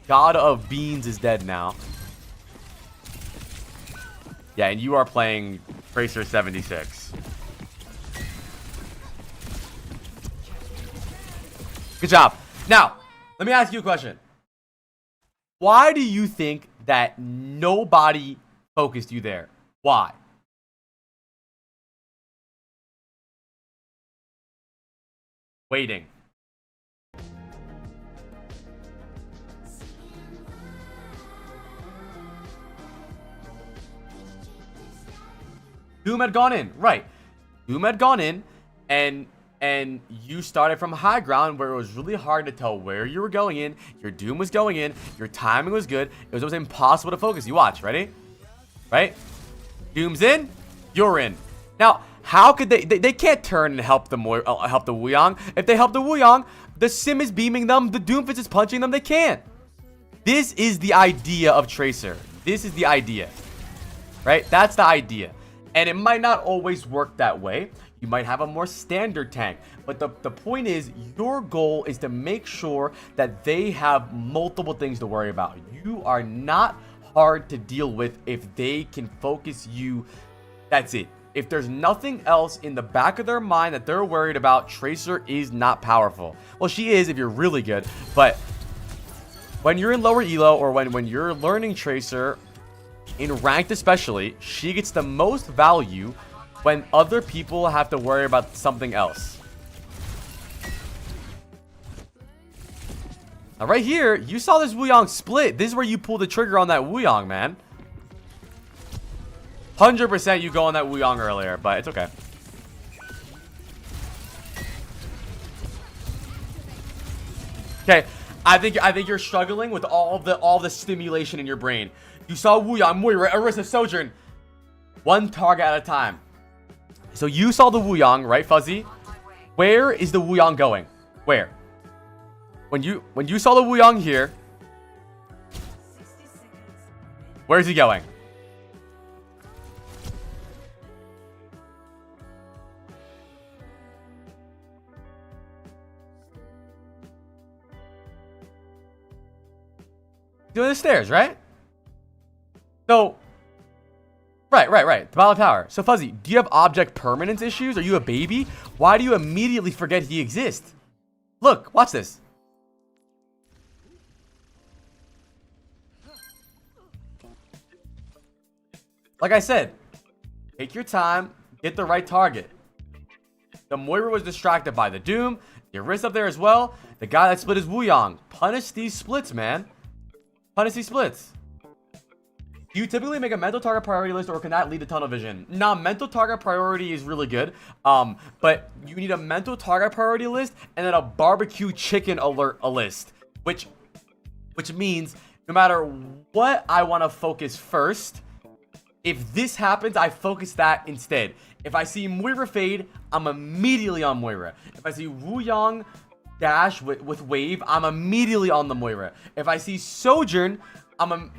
God of Beans is dead now. Yeah, and you are playing Tracer 76. Good job. Now, let me ask you a question. Why do you think that nobody focused you there? Why? Waiting. Doom had gone in, right? Doom had gone in, and you started from high ground where it was really hard to tell where you were going in. Your Doom was going in. Your timing was good. It was almost impossible to focus. You watch, ready? Right? Doom's in. You're in. Now, how could they can't turn and help the Wuyong. If they help the Wuyong, the Sim is beaming them. The Doomfist is punching them. They can't. This is the idea of Tracer. This is the idea. Right? That's the idea. And it might not always work that way. You might have a more standard tank. But the point is, your goal is to make sure that they have multiple things to worry about. You are not hard to deal with if they can focus you. That's it. If there's nothing else in the back of their mind that they're worried about, Tracer is not powerful. Well, she is if you're really good. But when you're in lower elo or when you're learning Tracer, in ranked especially, she gets the most value when other people have to worry about something else. Now right here, you saw this Wuyong split. This is where you pull the trigger on that Wuyong, man. 100% you go on that Wuyong earlier, but it's okay. Okay, I think you're struggling with all the stimulation in your brain. You saw Wuyang, Moira, Orisa, Sojourn. One target at a time. So you saw the Wuyang, right, Fuzzy? Where is the Wuyang going? Where? When you saw the Wuyang here, where is he going? Doing the stairs, right? So, right. The bottom tower. So, Fuzzy, do you have object permanence issues? Are you a baby? Why do you immediately forget he exists? Look, watch this. Like I said, take your time, get the right target. The Moira was distracted by the Doom. Your wrist up there as well. The guy that split is Wuyang. Punish these splits, man. Punish these splits. Do you typically make a mental target priority list, or can that lead to tunnel vision? Nah, mental target priority is really good. But you need a mental target priority list and then a barbecue chicken alert list. Which means no matter what I want to focus first, if this happens, I focus that instead. If I see Moira fade, I'm immediately on Moira. If I see Wuyang dash with wave, I'm immediately on the Moira. If I see Sojourn, I'm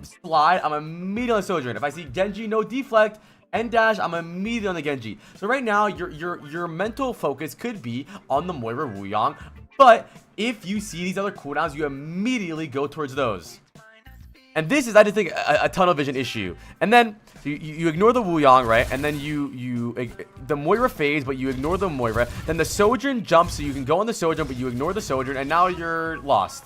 immediately on Sojourn. If I see Genji no deflect and dash, I'm immediately on the Genji. So right now, your mental focus could be on the Moira Wuyang, but if you see these other cooldowns, you immediately go towards those. And this is, I just think, a tunnel vision issue. And then you ignore the Wuyang, right? And then the Moira phase, but you ignore the Moira. Then the Sojourn jumps, so you can go on the Sojourn, but you ignore the Sojourn, and now you're lost.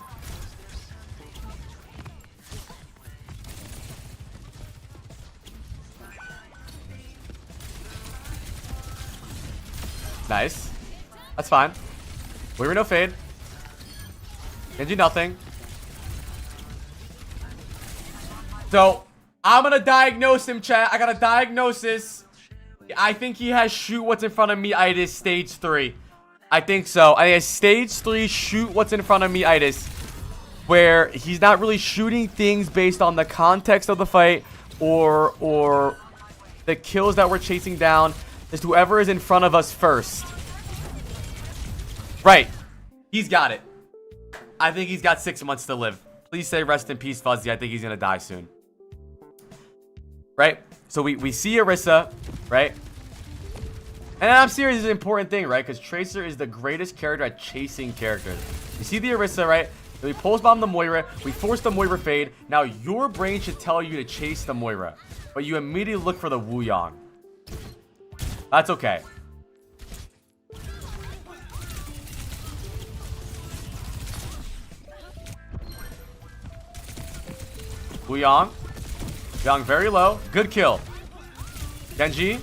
Nice. That's fine. Moira no fade. Genji nothing. So, I'm gonna diagnose him, chat. I got a diagnosis. I think he has shoot what's in front of me-itis stage 3. I think so. I think it's stage 3 shoot what's in front of me-itis, where he's not really shooting things based on the context of the fight or the kills that we're chasing down. Just whoever is in front of us first. Right. He's got it. I think he's got 6 months to live. Please say rest in peace, Fuzzy. I think he's gonna die soon. Right? So we see Orisa, right? And I'm serious, this is an important thing, right? Because Tracer is the greatest character at chasing characters. You see the Orisa, right? Then we pulse bomb the Moira. We force the Moira fade. Now your brain should tell you to chase the Moira. But you immediately look for the Wuyang. That's okay. Wuyang. Wuyang very low. Good kill. Genji.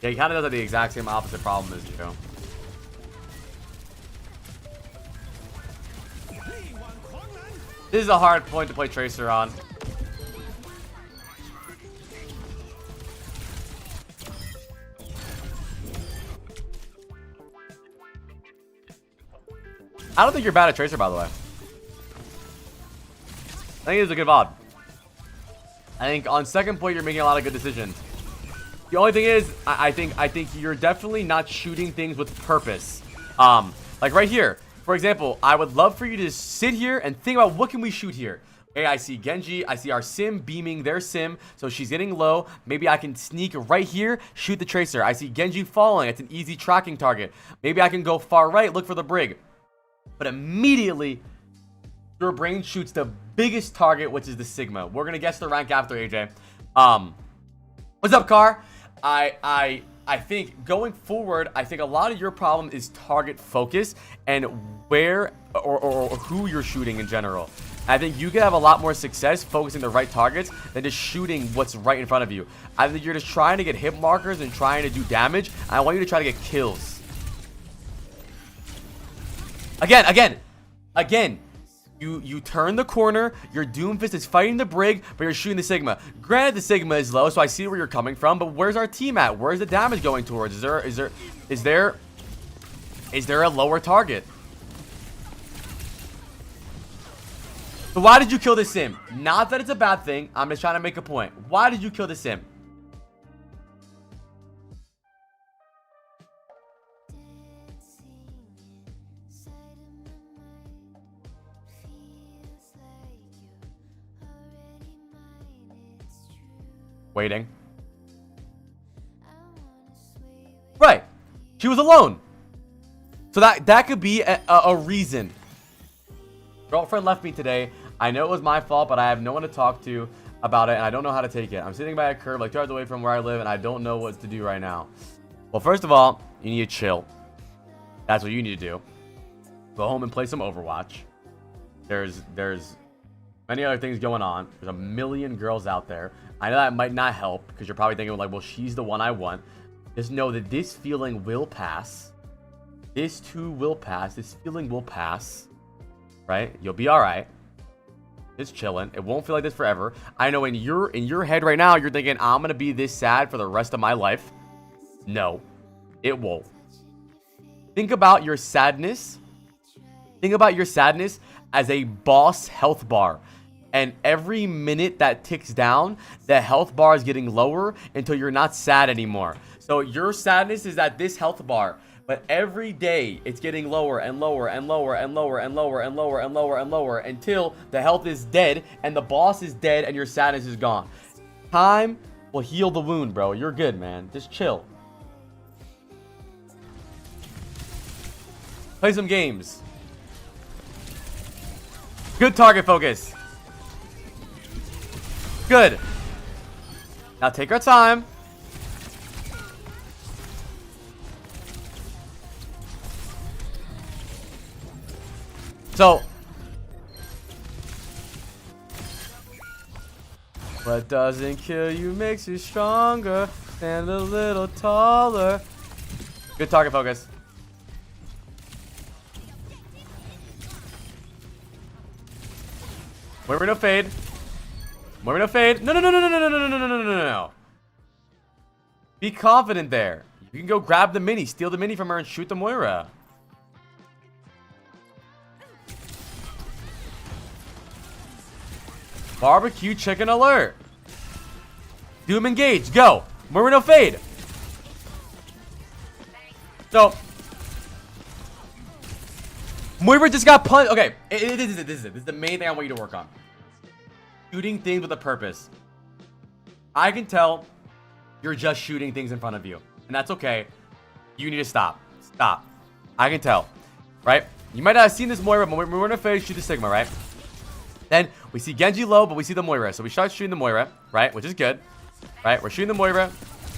Yeah, he kind of does have the exact same opposite problem as you. This is a hard point to play Tracer on. I don't think you're bad at Tracer, by the way. I think it's a good VOD. I think on second point, you're making a lot of good decisions. The only thing is, I think you're definitely not shooting things with purpose. Like right here, for example, I would love for you to sit here and think about what can we shoot here. Okay, I see Genji, I see our Sim beaming their Sim, so she's getting low. Maybe I can sneak right here, shoot the Tracer. I see Genji falling, it's an easy tracking target. Maybe I can go far right, look for the Brig. But immediately, your brain shoots the biggest target, which is the Sigma. We're gonna guess the rank after, AJ. What's up, Car? I think going forward, I think a lot of your problem is target focus and where or who you're shooting in general. I think you can have a lot more success focusing the right targets than just shooting what's right in front of you. I think you're just trying to get hit markers and trying to do damage. I want you to try to get kills. Again. You turn the corner, your Doomfist is fighting the Brig, but you're shooting the Sigma. Granted, the Sigma is low, so I see where you're coming from, but where's our team at? Where's the damage going towards? Is there a lower target? So why did you kill the Sim? Not that it's a bad thing, I'm just trying to make a point. Why did you kill the Sim? Waiting. Right. She was alone. So that could be a reason. Girlfriend left me today. I know it was my fault, but I have no one to talk to about it, and I don't know how to take it. I'm sitting by a curb like 2 hours away from where I live, and I don't know what to do right now. Well, first of all, you need to chill. That's what you need to do. Go home and play some Overwatch. There's many other things going on. There's a million girls out there. I know that might not help because you're probably thinking like, well, she's the one I want. Just know that this feeling will pass. This too will pass. This feeling will pass. Right? You'll be all right. Just chilling. It won't feel like this forever. I know in your head right now, you're thinking, I'm gonna be this sad for the rest of my life. No, it won't. Think about your sadness. Think about your sadness as a boss health bar. And every minute that ticks down, the health bar is getting lower until you're not sad anymore. So your sadness is at this health bar. But every day, it's getting lower and lower and lower and lower and lower and lower and lower and lower until the health is dead and the boss is dead and your sadness is gone. Time will heal the wound, bro. You're good, man. Just chill. Play some games. Good target focus. Good. Now take our time. So, what doesn't kill you makes you stronger. Stand a little taller. Good target focus. Wait, we're no fade. We're no fade. No, no, no, no, no, no, no, no, no, no, no, no, no. Be confident there. You can go grab the mini, steal the mini from her, and shoot the Moira. Barbecue chicken alert. Doom engage. Go. Moira no fade. So, Moira just got punched. Okay, this is it. This is the main thing I want you to work on. Shooting things with a purpose. I can tell you're just shooting things in front of you. And that's okay. You need to stop. Stop. I can tell. Right? You might not have seen this Moira, but we're in a phase shoot the Sigma, right? Then we see Genji low, but we see the Moira. So we start shooting the Moira, right? Which is good. Right? We're shooting the Moira.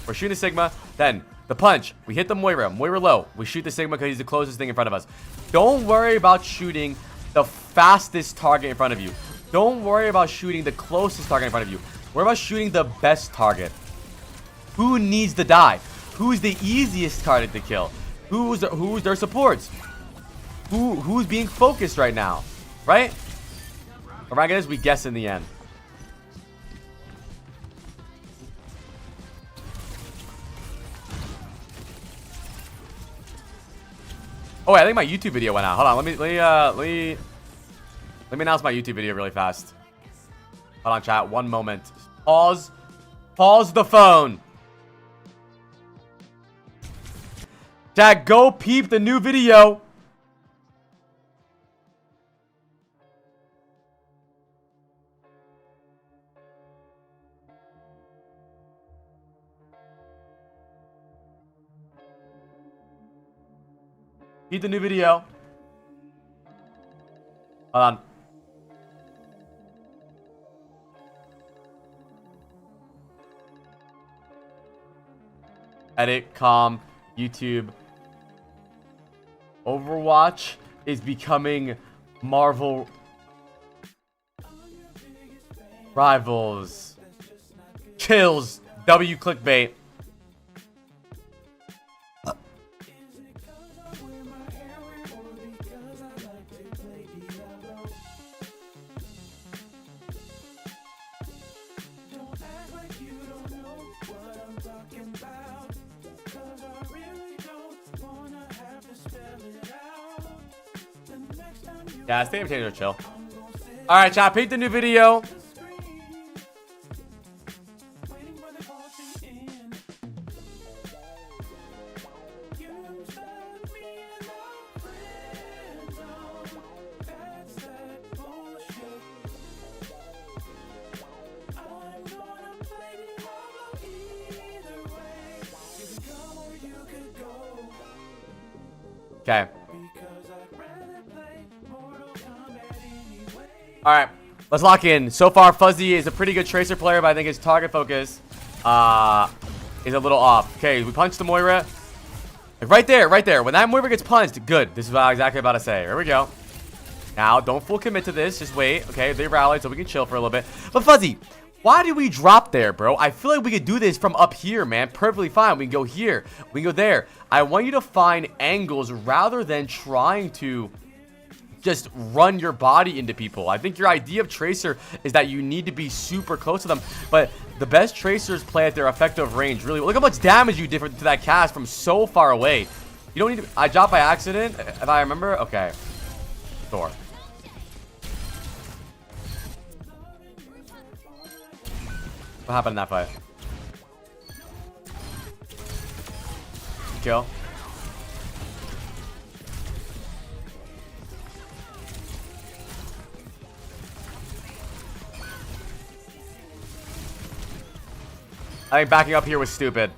We're shooting the Sigma. Then the punch. We hit the Moira. Moira low. We shoot the Sigma because he's the closest thing in front of us. Don't worry about shooting the fastest target in front of you. Don't worry about shooting the closest target in front of you. Worry about shooting the best target. Who needs to die? Who's the easiest target to kill? Who's their supports? Who's being focused right now? Right? Alright guys, we guess in the end. Oh, I think my YouTube video went out. Hold on, let me announce my YouTube video really fast. Hold on, chat. 1 moment. Pause the phone. Chat, go peep the new video. Peep the new video. Hold on. Edit, calm, YouTube. Overwatch is becoming Marvel Rivals. Kills. W clickbait. Yeah, stay obtained or chill. All right, chat. Paint the new video. Okay. All right, let's lock in. So far, Fuzzy is a pretty good tracer player, but I think his target focus is a little off. Okay, we punched the Moira. Like right there, right there. When that Moira gets punched, good. This is what I was exactly about to say. Here we go. Now, don't full commit to this. Just wait. Okay, they rallied, so we can chill for a little bit. But Fuzzy, why did we drop there, bro? I feel like we could do this from up here, man. Perfectly fine. We can go here. We can go there. I want you to find angles rather than trying to just run your body into people. I think your idea of tracer is that you need to be super close to them, but the best tracers play at their effective range. Really, look how much damage you did to that cast from so far away. You don't need to. I dropped by accident, if I remember. Okay, Thor. What happened in that fight? Kill. I think backing up here was stupid.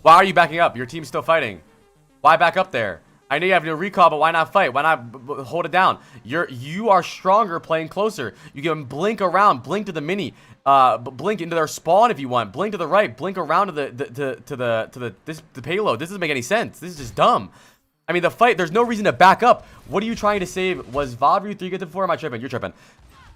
Why are you backing up? Your team's still fighting. Why back up there? I know you have no recall, but why not fight? Why not hold it down? You are stronger playing closer. You can blink around, blink to the mini, blink into their spawn if you want, blink to the right, blink around to the payload. This doesn't make any sense. This is just dumb. I mean, the fight. There's no reason to back up. What are you trying to save? Was Vod Reviews 3 good before? Am I tripping? You're tripping.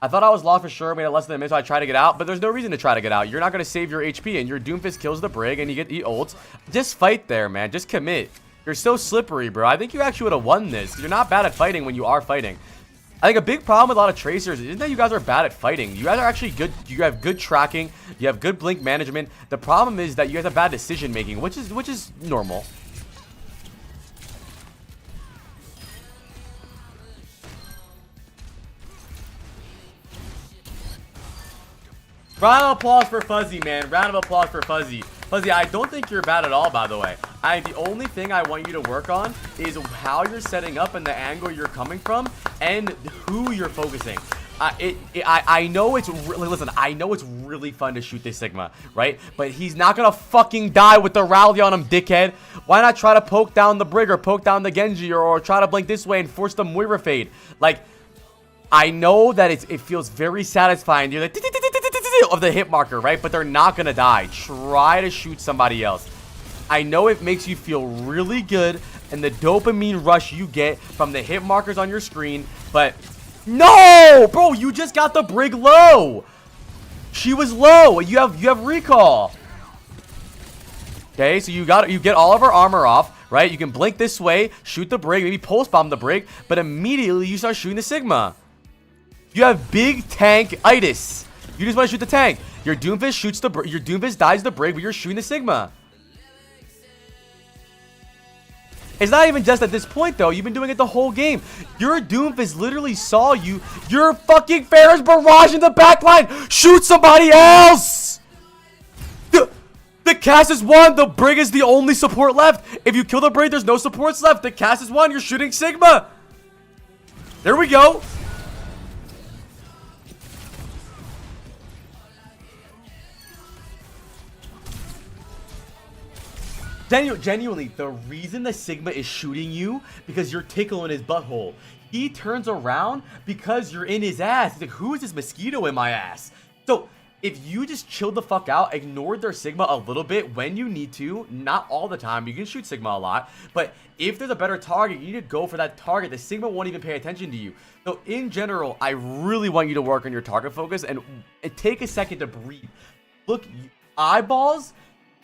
I thought I was lost for sure, made it less than a minute, so I tried to get out, but there's no reason to try to get out. You're not going to save your HP, and your Doomfist kills the Brig, and you get the ults. Just fight there, man. Just commit. You're so slippery, bro. I think you actually would have won this. You're not bad at fighting when you are fighting. I think a big problem with a lot of tracers isn't that you guys are bad at fighting. You guys are actually good. You have good tracking. You have good blink management. The problem is that you guys have bad decision making, which is normal. Round of applause for Fuzzy, man. Round of applause for Fuzzy. Fuzzy, I don't think you're bad at all, by the way. The only thing I want you to work on is how you're setting up and the angle you're coming from and who you're focusing. I know it's really, listen, I know it's really fun to shoot this Sigma, right? But he's not gonna fucking die with the rally on him, dickhead. Why not try to poke down the Brig or poke down the Genji or try to blink this way and force the Moira fade? Like, I know that it feels very satisfying. You're like of the hit marker, right? But they're not gonna die. Try to shoot somebody else. I know it makes you feel really good and the dopamine rush you get from the hit markers on your screen, but no, bro, you just got the Brig low. She was low. You have recall. Okay, so you get all of her armor off, right? You can blink this way, shoot the Brig, maybe pulse bomb the Brig, but immediately you start shooting the Sigma. You have big tank-itis. You just want to shoot the tank. Your Doomfist shoots the Brig. Your Doomfist dies the Brig, but you're shooting the Sigma. It's not even just at this point, though. You've been doing it the whole game. Your Doomfist literally saw you. You're fucking Ferris Barrage in the backline. Shoot somebody else. The cast is won. The Brig is the only support left. If you kill the Brig, there's no supports left. The cast is won. You're shooting Sigma. There we go. Genuinely, the reason the Sigma is shooting you because you're tickling his butthole. He turns around because you're in his ass. He's like, who is this mosquito in my ass? So if you just chilled the fuck out, ignored their Sigma a little bit when you need to, not all the time, you can shoot Sigma a lot, but if there's a better target, you need to go for that target. The Sigma won't even pay attention to you. So in general, I really want you to work on your target focus and take a second to breathe. Look, eyeballs,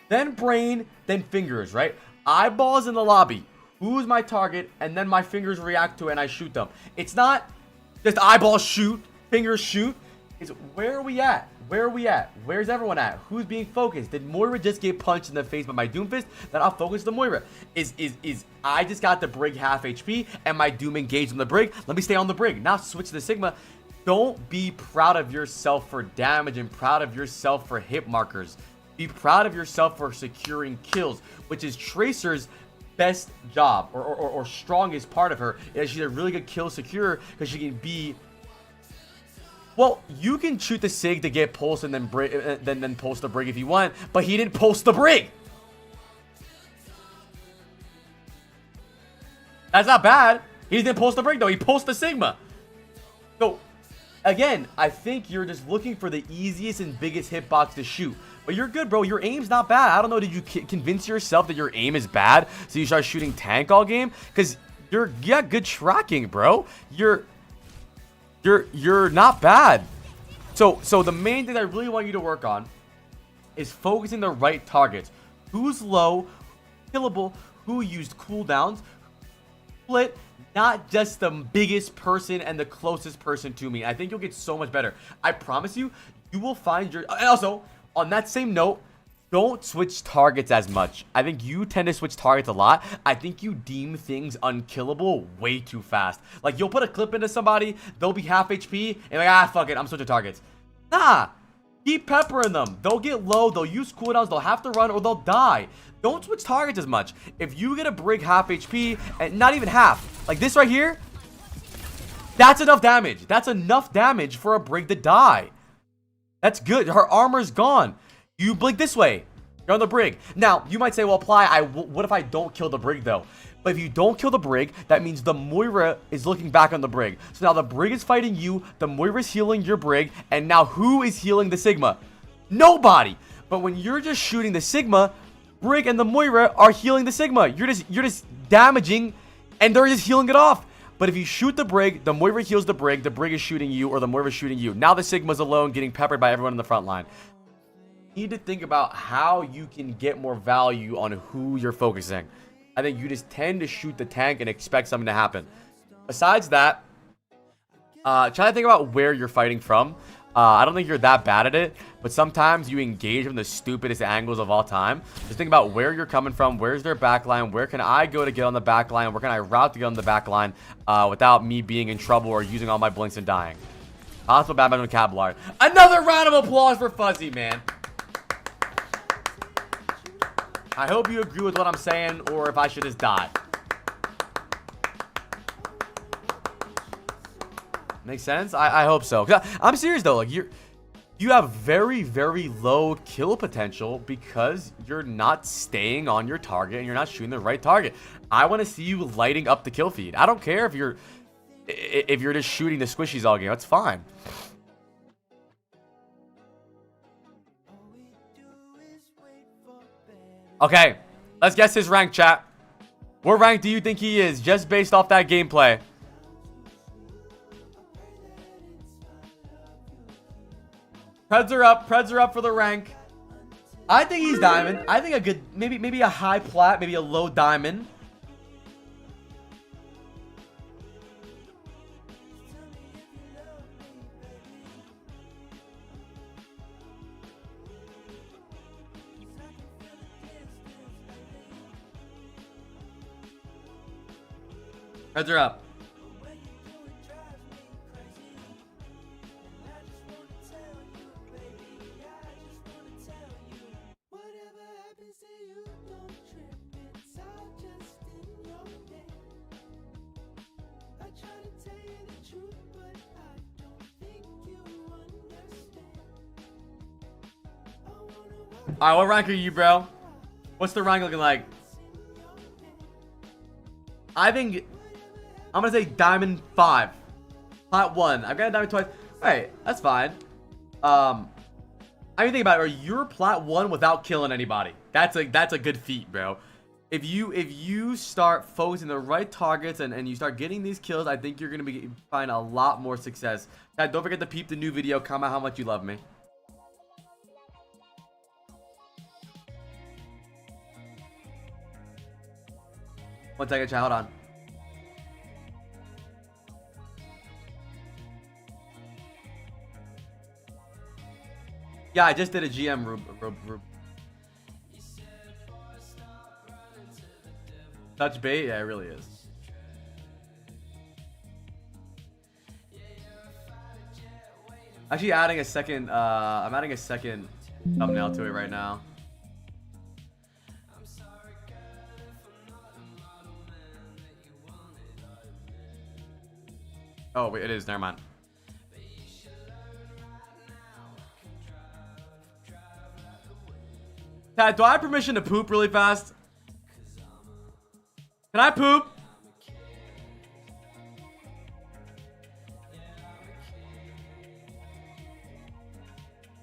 then brain, then fingers, right? Eyeballs in the lobby. Who's my target? And then my fingers react to it and I shoot them. It's not just eyeballs shoot, fingers shoot. is where are we at? Where are we at? Where's everyone at? Who's being focused? Did Moira just get punched in the face by my Doomfist? Then I'll focus the Moira. Is I just got the Brig half HP and my Doom engaged on the Brig? Let me stay on the Brig. Now switch to the Sigma. Don't be proud of yourself for damage and proud of yourself for hit markers. Be proud of yourself for securing kills, which is Tracer's best job or strongest part of her. Is she's a really good kill securer because she can be. Well, you can shoot the Sig to get pulse and then then pulse the Brig if you want, but he didn't pulse the Brig. That's not bad. He didn't pulse the Brig though. He pulsed the Sigma. So, again, I think you're just looking for the easiest and biggest hitbox to shoot. But you're good, bro. Your aim's not bad. I don't know. Did you convince yourself that your aim is bad so you start shooting tank all game? Because you got good tracking, bro. You're not bad. So the main thing I really want you to work on is focusing the right targets. Who's low, killable, who used cooldowns, split, not just the biggest person and the closest person to me. I think you'll get so much better. I promise you, you will find your... And also, on that same note, don't switch targets as much. I think you tend to switch targets a lot. I think you deem things unkillable way too fast. Like, you'll put a clip into somebody, they'll be half HP, and like, ah, fuck it, I'm switching targets. Nah, keep peppering them. They'll get low, they'll use cooldowns, they'll have to run, or they'll die. Don't switch targets as much. If you get a Brig half HP, and not even half, like this right here, that's enough damage. That's enough damage for a Brig to die. That's good. Her armor's gone. You blink this way. You're on the Brig. Now, you might say, well, Ply, what if I don't kill the Brig, though? But if you don't kill the Brig, that means the Moira is looking back on the Brig. So now the Brig is fighting you, the Moira's healing your Brig, and now who is healing the Sigma? Nobody. But when you're just shooting the Sigma, Brig and the Moira are healing the Sigma. You're just damaging, and they're just healing it off. But if you shoot the Brig, the Moira heals the Brig is shooting you, or the Moira's shooting you. Now the Sigma's alone, getting peppered by everyone in the front line. You need to think about how you can get more value on who you're focusing. I think you just tend to shoot the tank and expect something to happen. Besides that, try to think about where you're fighting from. I don't think you're that bad at it, but sometimes you engage from the stupidest angles of all time. Just think about where you're coming from. Where's their backline? Where can I go to get on the backline? Where can I route to get on the backline without me being in trouble or using all my blinks and dying? Possible Batman with Cablar. Another round of applause for Fuzzy, man. I hope you agree with what I'm saying, or if I should just die. Makes sense? I hope so. I'm serious though. Like you have very, very low kill potential because you're not staying on your target and you're not shooting the right target. I want to see you lighting up the kill feed. I don't care if you're just shooting the squishies all game. That's fine. Okay, let's guess his rank, chat. What rank do you think he is just based off that gameplay? Preds are up for the rank. I think he's diamond. I think a good, maybe a high plat, maybe a low diamond. Preds are up. Alright, what rank are you, bro? What's the rank looking like? I think I'm gonna say diamond 5. Plat 1. I've got a diamond twice. Alright, that's fine. I mean, think about it, bro. You're plat 1 without killing anybody. That's a good feat, bro. If you start focusing the right targets and you start getting these kills, I think you're gonna find a lot more success. Guys, don't forget to peep the new video. Comment how much you love me. One second, chat. Hold on. Yeah, I just did a GM touch bait. Yeah, it really is. Actually, adding a second. I'm adding a second thumbnail to it right now. Oh wait, it is. Never mind. Tad, do I have permission to poop really fast? Can I poop?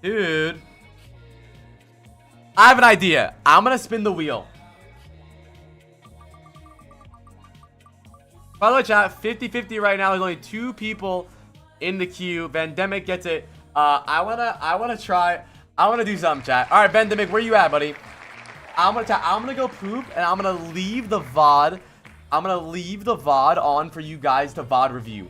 Dude. I have an idea. I'm gonna spin the wheel. By the way, chat, 50-50 right now. There's only 2 people in the queue. Vandemic gets it. I wanna do something, chat. Alright, Vandemic, where you at, buddy? I'm gonna go poop and I'm gonna leave the VOD. I'm gonna leave the VOD on for you guys to VOD review.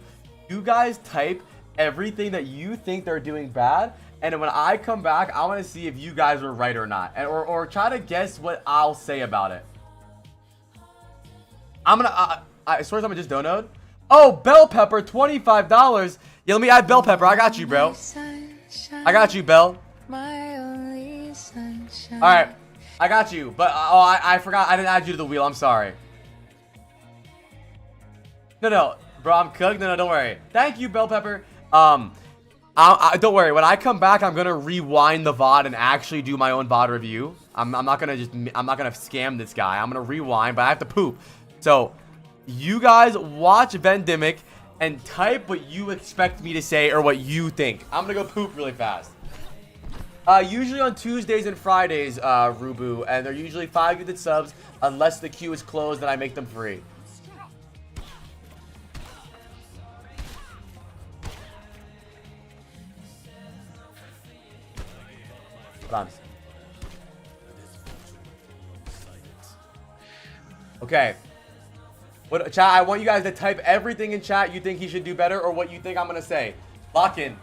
You guys type everything that you think they're doing bad, and then when I come back, I want to see if you guys were right or not, and or try to guess what I'll say about it. I'm gonna I swear I'm just donut. Oh, Bell Pepper, $25. Yeah, let me add Bell Pepper. I got you, bro. I got you, Bell. My only sunshine. All right, I got you. But I forgot. I didn't add you to the wheel. I'm sorry. No, bro, I'm cooked. No, don't worry. Thank you, Bell Pepper. Don't worry. When I come back, I'm gonna rewind the VOD and actually do my own VOD review. I'm not gonna scam this guy. I'm gonna rewind, but I have to poop. So, you guys watch Vendemic and type what you expect me to say or what you think. I'm gonna go poop really fast. Usually on Tuesdays and Fridays, Rubu, and they're usually 5 gifted subs unless the queue is closed and I make them free. Hold on. Okay. What, chat, I want you guys to type everything in chat you think he should do better or what you think I'm gonna say. Lock in.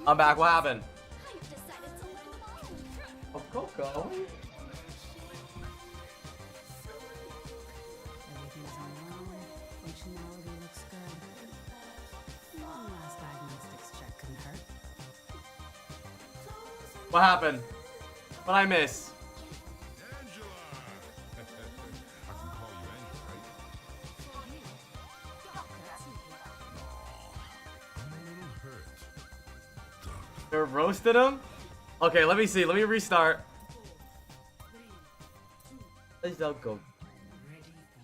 I'm back. What happened? I've decided to learn them all. Oh, Coco. Everything's online. Functionality looks good. Long last diagnostics check couldn't hurt. What happened? What I miss? Angela! I can call you Angela, right? I'm a little hurt. They're roasting him? Okay, let me see. Let me restart. Let's go. Ready for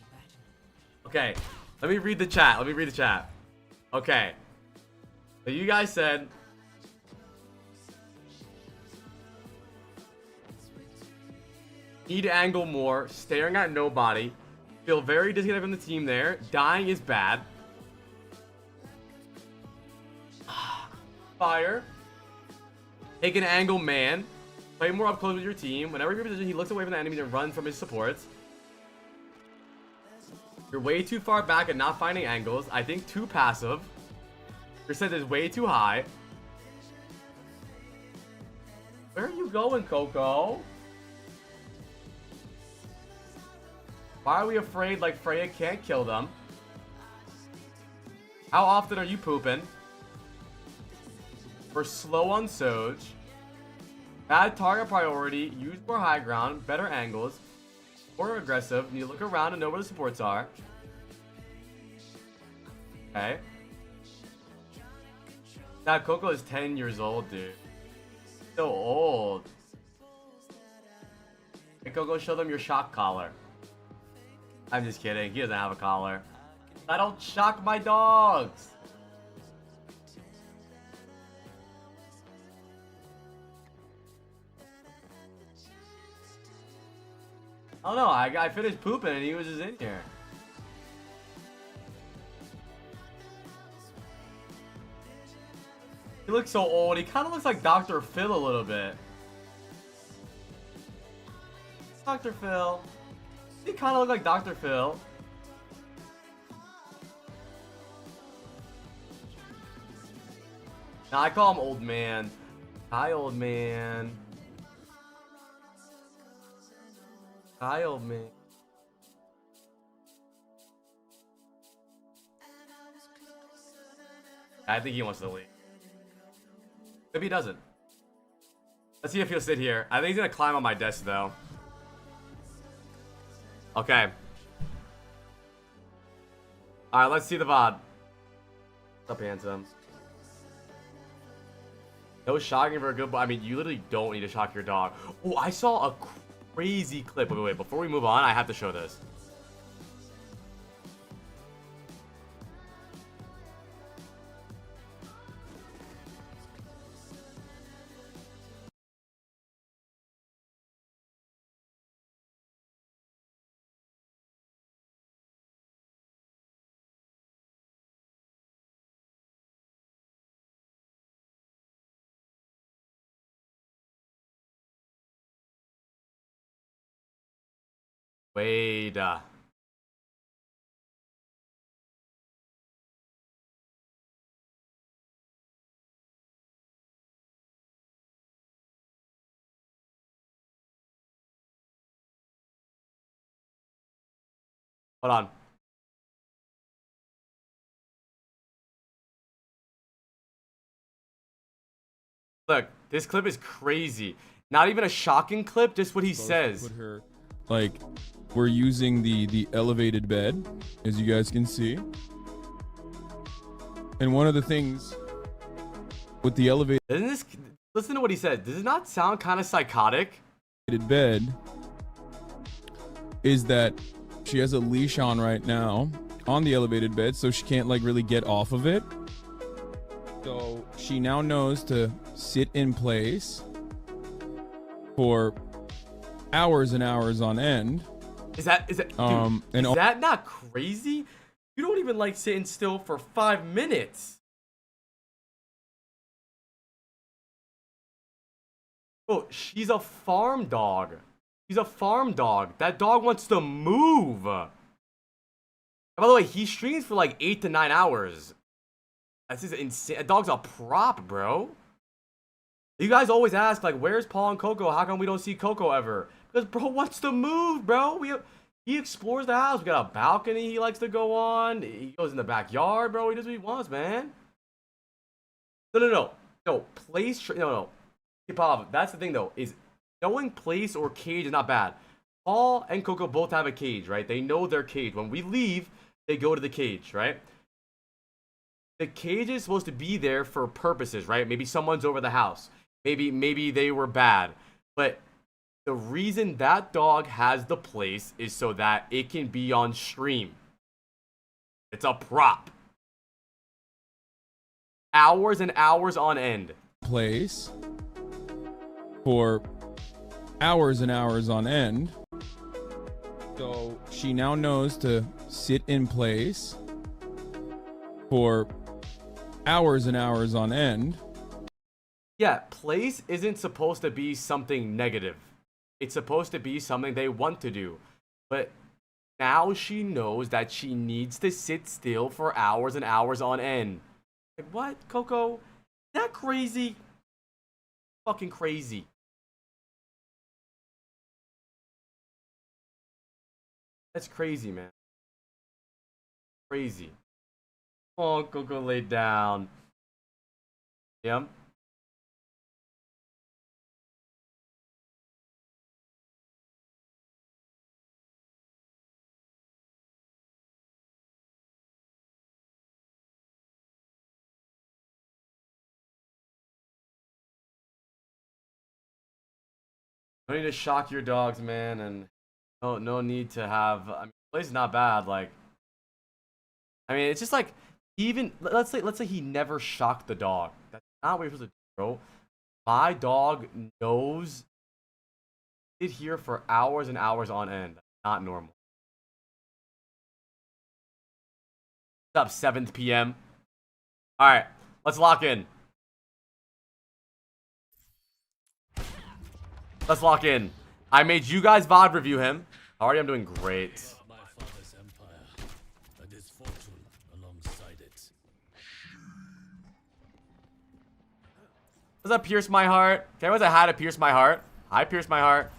battle. Okay, let me read the chat. Let me read the chat. Okay. So you guys said need to angle more, staring at nobody, feel very disconnected from the team there, dying is bad. Fire. Take an angle man. Play more up close with your team. Whenever you're in position, he looks away from the enemies and runs from his supports. You're way too far back and not finding angles. I think too passive. Your set is way too high. Where are you going, Coco? Why are we afraid like Freya can't kill them? How often are you pooping? We're slow on Soj. Bad target priority. Use more high ground. Better angles. More aggressive. Need to look around and know where the supports are. Okay. That Coco is 10 years old, dude. So old. Hey, Coco, show them your shock collar. I'm just kidding. He doesn't have a collar. I don't shock my dogs. I don't know. I finished pooping and he was just in here. He looks so old. He kind of looks like Dr. Phil a little bit. Dr. Phil. He kind of look like Dr. Phil. Nah, I call him old man. Hi, old man. Hi, old man. I think he wants to leave. Maybe he doesn't. Let's see if he'll sit here. I think he's gonna climb on my desk though. Okay. Alright, let's see the VOD. What's up, handsome? No shocking for a good boy. I mean, you literally don't need to shock your dog. Oh, I saw a crazy clip. Wait. Before we move on, I have to show this. Wait. Hold on. Look, this clip is crazy. Not even a shocking clip, just what he says. Put her, like, we're using the elevated bed, as you guys can see. And one of the things with the elevated Doesn't this, listen to what he said. Does it not sound kind of psychotic? bed is that she has a leash on right now on the elevated bed, so she can't like really get off of it. So she now knows to sit in place for hours and hours on end. Is that dude, and is that not crazy? You don't even like sitting still for 5 minutes. Oh, she's a farm dog. She's a farm dog. That dog wants to move. And by the way, he streams for like 8 to 9 hours. That's just insane. That dog's a prop, bro. You guys always ask, like, where's Paul and Coco? How come we don't see Coco ever? Because, bro, what's the move, bro? He explores the house. We got a balcony he likes to go on. He goes in the backyard, bro. He does what he wants, man. No. Place, no. Pop, that's the thing, though, is knowing place or cage is not bad. Paul and Coco both have a cage, right? They know their cage. When we leave, they go to the cage, right? The cage is supposed to be there for purposes, right? Maybe someone's over the house. Maybe they were bad. But the reason that dog has the place is so that it can be on stream. It's a prop. Hours and hours on end. Place for hours and hours on end. So she now knows to sit in place for hours and hours on end. Yeah, place isn't supposed to be something negative. It's supposed to be something they want to do. But now she knows that she needs to sit still for hours and hours on end. Like, what, Coco? Is that crazy? Fucking crazy. That's crazy, man. Crazy. Oh, Coco laid down. Yeah. No need to shock your dogs, man, and no need to have. I mean, the place is not bad. Like, I mean, it's just like even let's say he never shocked the dog. That's not what you're supposed to do, bro. My dog knows. Sit here for hours and hours on end. That's not normal. What's up, 7th p.m. All right, let's lock in. Let's lock in. I made you guys VOD review him. Already, I'm doing great. My father's empire, and his fortune alongside it. Does that pierce my heart? Okay, what's that hat to pierce my heart? I pierce my heart.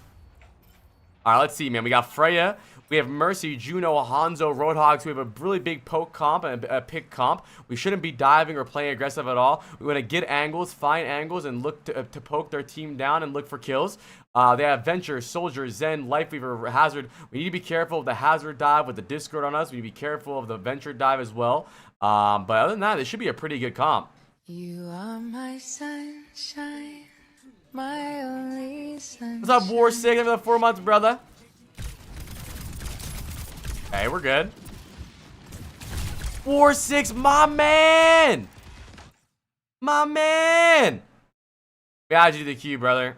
All right, let's see, man. We got Freya. We have Mercy, Juno, Hanzo, Roadhogs. We have a really big poke comp and a pick comp. We shouldn't be diving or playing aggressive at all. We want to get angles, find angles, and look to poke their team down and look for kills. They have Venture, Soldier, Zen, Lifeweaver, Hazard. We need to be careful of the Hazard dive with the Discord on us. We need to be careful of the Venture dive as well. But other than that, this should be a pretty good comp. You are my sunshine, my only sunshine. What's up, War 6? After the 4 months, brother. Hey, we're good. War 6, my man! My man! We added you to the queue, brother.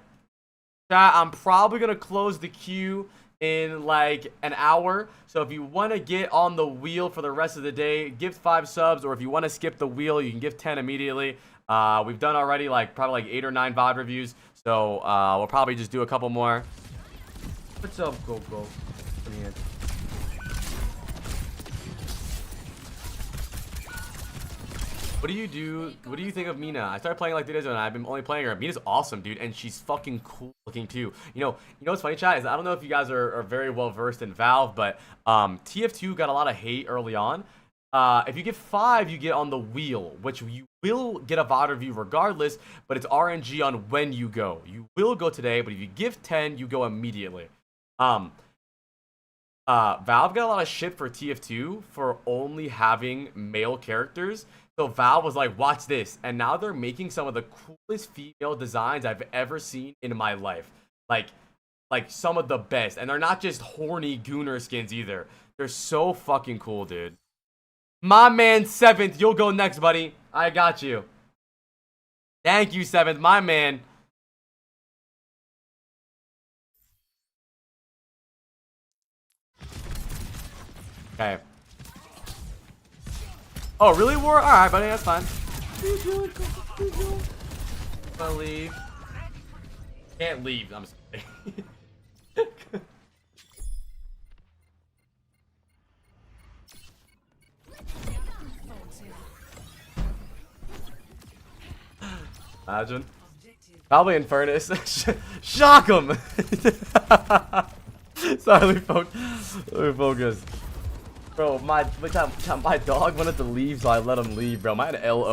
Chat, I'm probably going to close the queue in like an hour. So if you want to get on the wheel for the rest of the day, give 5 subs. Or if you want to skip the wheel, you can give 10 immediately. We've done already probably 8 or 9 VOD reviews. So we'll probably just do a couple more. What's up, Coco? Come here. What do you think of Mina? I started playing like 2 days ago and I've been only playing her. Mina's awesome, dude, and she's fucking cool looking too. You know what's funny, chat, is I don't know if you guys are very well versed in Valve, but TF2 got a lot of hate early on. If you get 5, you get on the wheel, which you will get a VOD review regardless, but it's RNG on when you go. You will go today, but if you give 10, you go immediately. Valve got a lot of shit for TF2 for only having male characters. So Valve was like, watch this. And now they're making some of the coolest female designs I've ever seen in my life. Like some of the best. And they're not just horny Gooner skins either. They're so fucking cool, dude. My man, 7th. You'll go next, buddy. I got you. Thank you, 7th. My man. Okay. Oh, really, War? Alright, buddy, that's fine. I'll leave. Can't leave. I'm sorry. Imagine. Probably in Furnace. Shock him! Sorry, let me focus. Bro, my dog wanted to leave, so I let him leave, bro. My LO.